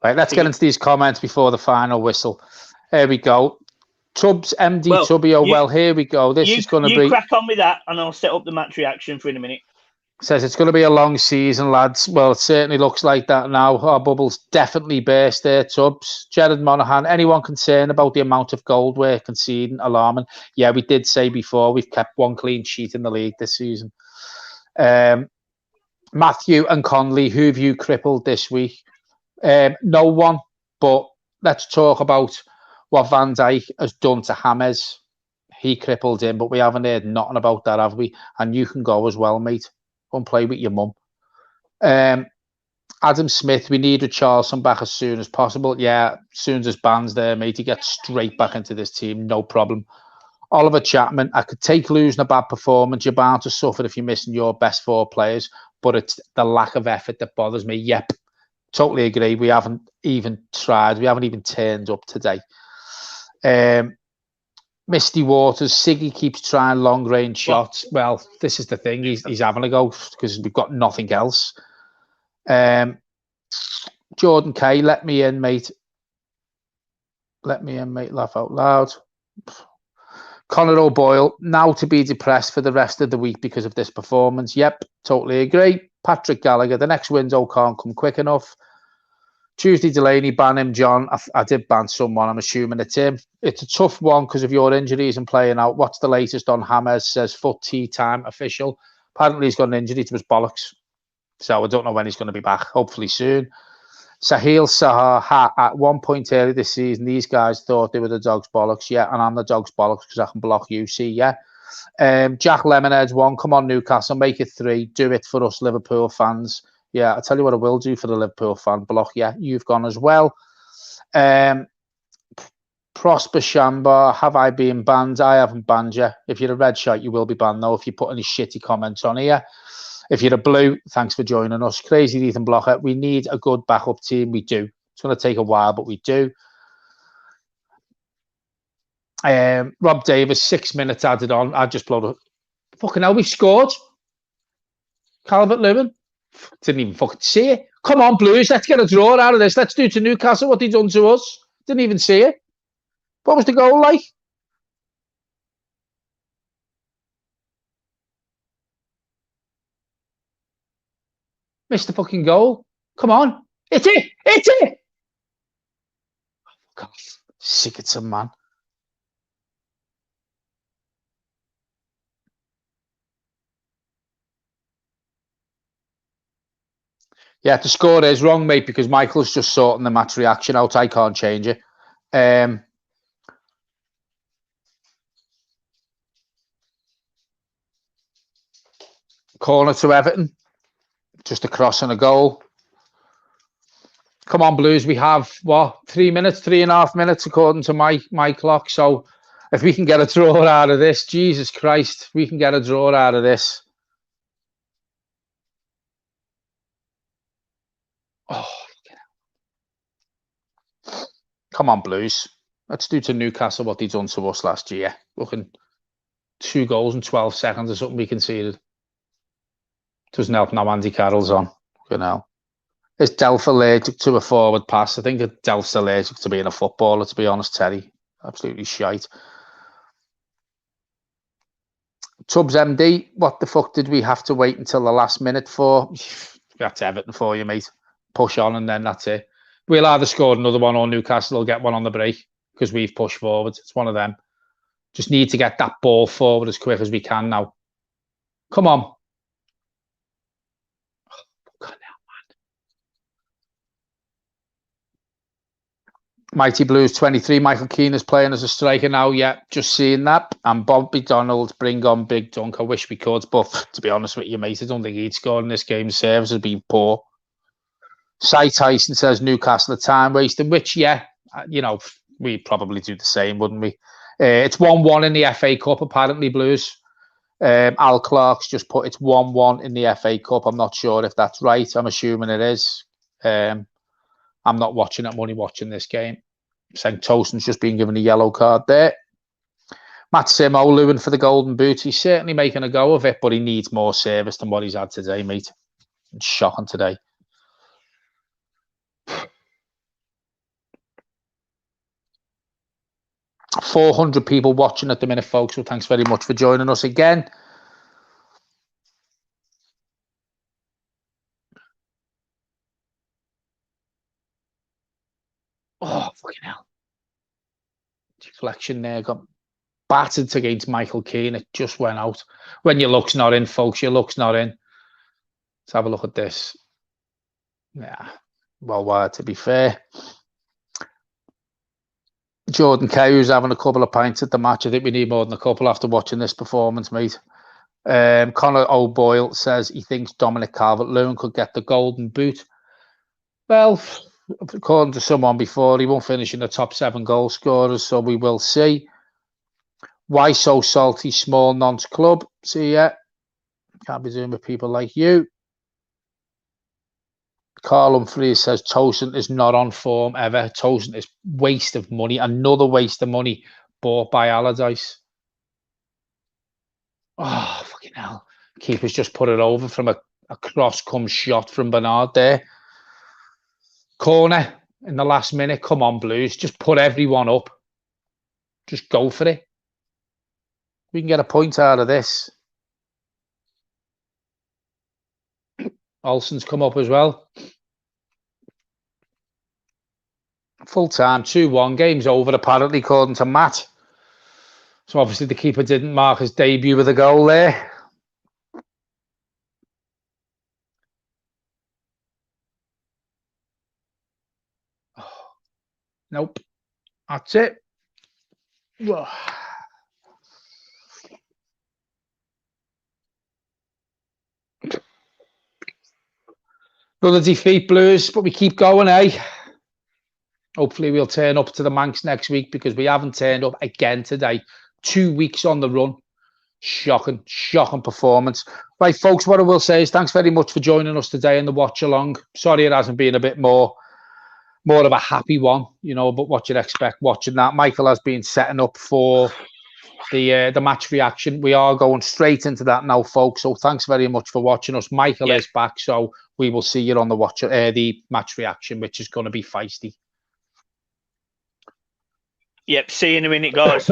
Right, let's get into these comments before the final whistle. Here we go. Tubbs, MD Tubbio. Here we go. This is going to be... You crack on with that, and I'll set up the match reaction for in a minute. Says it's going to be a long season, lads. Well, it certainly looks like that now. Our bubble's definitely burst there, Tubbs. Jared Monaghan, anyone concerned about the amount of gold we're conceding? Alarming. Yeah, we did say before we've kept 1 clean sheet in the league this season. Matthew and Conley, who have you crippled this week? No one, but let's talk about what Van Dijk has done to James. He crippled him, but we haven't heard nothing about that, have we? And you can go as well, mate. Go and play with your mum. Adam Smith, we need Richarlison back as soon as possible. Yeah, as soon as his band's there, mate, he gets straight back into this team, no problem. Oliver Chapman, I could take losing a bad performance. You're bound to suffer if you're missing your best 4 players, but it's the lack of effort that bothers me. Yep, totally agree. We haven't even tried. We haven't even turned up today. Misty Waters, Siggy keeps trying long-range shots. Well, this is the thing. He's having a go because we've got nothing else. Jordan K, let me in, mate. Let me in, mate. Laugh out loud. Conor O'Boyle, now to be depressed for the rest of the week because of this performance. Yep, totally agree. Patrick Gallagher, the next window can't come quick enough. Tuesday Delaney, ban him, John. I did ban someone. I'm assuming it's him. It's a tough one because of your injuries and playing out. What's the latest on James? Says foot tea time official. Apparently he's got an injury to his bollocks. So I don't know when he's going to be back. Hopefully soon. Sahil Sahar, at one point early this season, these guys thought they were the dog's bollocks. Yeah, and I'm the dog's bollocks because I can block you. See, yeah. Jack Lemonheads 1. Come on, Newcastle. Make it 3. Do it for us Liverpool fans. Yeah, I'll tell you what I will do for the Liverpool fan block. Yeah, you've gone as well. Prosper Shambar, have I been banned? I haven't banned you. If you're a red shirt, you will be banned, though, if you put any shitty comments on here. If you're a blue, thanks for joining us. Crazy Ethan Blocker, we need a good backup team. We do. It's going to take a while, but we do. Rob Davis, 6 minutes added on. I just blowed up. Fucking hell, we scored. Calvert-Lewin. Didn't even fucking see it. Come on, Blues. Let's get a draw out of this. Let's do to Newcastle what they done to us. Didn't even see it. What was the goal like? Missed the fucking goal. Come on. Hit it. Hit it. God, sick of some man. Yeah, the score is wrong, mate, because Michael's just sorting the match reaction out. I can't change it. Corner to Everton. Just a cross and a goal. Come on, Blues. We have, 3.5 minutes, according to my clock. So if we can get a draw out of this, Jesus Christ, we can get a draw out of this. Oh, come on, Blues. Let's do to Newcastle what they done to us last year. Looking 2 goals in 12 seconds or something we conceded. Doesn't help now Andy Carroll's on. You know. Is Delph allergic to a forward pass? I think Delph's allergic to being a footballer, to be honest, Terry. Absolutely shite. Tubbs MD, what the fuck did we have to wait until the last minute for? That's Everton for you, mate. Push on and then that's it. We'll either score another one or Newcastle will get one on the break because we've pushed forward. It's one of them. Just need to get that ball forward as quick as we can now. Come on. Oh, God, now, man. Mighty Blues 23. Michael Keane is playing as a striker now. Yeah, just seeing that. And Bobby Donald, bring on Big Dunk. I wish we could, but to be honest with you, mate, I don't think he'd score in this game. Service has been poor. Cy Tyson says Newcastle a time wasting, which, yeah, we'd probably do the same, wouldn't we? It's 1-1 in the FA Cup, apparently, Blues. Al Clark's just put it's 1-1 in the FA Cup. I'm not sure if that's right. I'm assuming it is. I'm not watching it. I'm only watching this game. Saying Towson's just been given a yellow card there. Matt Simo, Lewin for the golden boot. He's certainly making a go of it, but he needs more service than what he's had today, mate. It's shocking today. $400 people watching at the minute, folks. So thanks very much for joining us again. Oh, fucking hell. Deflection there. Got battered against Michael Keane. It just went out. When your luck's not in, folks, your luck's not in. Let's have a look at this. Yeah. Well wired, to be fair. Jordan Kay, who's having a couple of pints at the match. I think we need more than a couple after watching this performance, mate. Connor O'Boyle says he thinks Dominic Calvert-Lewin could get the golden boot. Well, according to someone before, he won't finish in the top 7 goal scorers, so we will see. Why so salty? Small nonce club. See ya. Can't be doing with people like you. Carl Humphreys says Tosin is not on form ever. Tosin is waste of money. Another waste of money bought by Allardyce. Oh, fucking hell. Keeper's just put it over from a cross-come shot from Bernard there. Corner in the last minute. Come on, Blues. Just put everyone up. Just go for it. We can get a point out of this. Olsen's come up as well. Full time, 2-1. Game's over, apparently, according to Matt. So obviously the keeper didn't mark his debut with a goal there. Oh, nope. That's it. Whoa. Another defeat, Blues, but we keep going, eh? Hopefully we'll turn up to the Manx next week because we haven't turned up again today. 2 weeks on the run. Shocking performance. Right, folks, what I will say is thanks very much for joining us today in the watch along. Sorry it hasn't been a bit more of a happy one, but what you'd expect watching that. Michael has been setting up for the match reaction. We are going straight into that now, folks. So thanks very much for watching us. Michael is back, so we will see you on the match reaction, which is going to be feisty. Yep, see you in a minute, guys.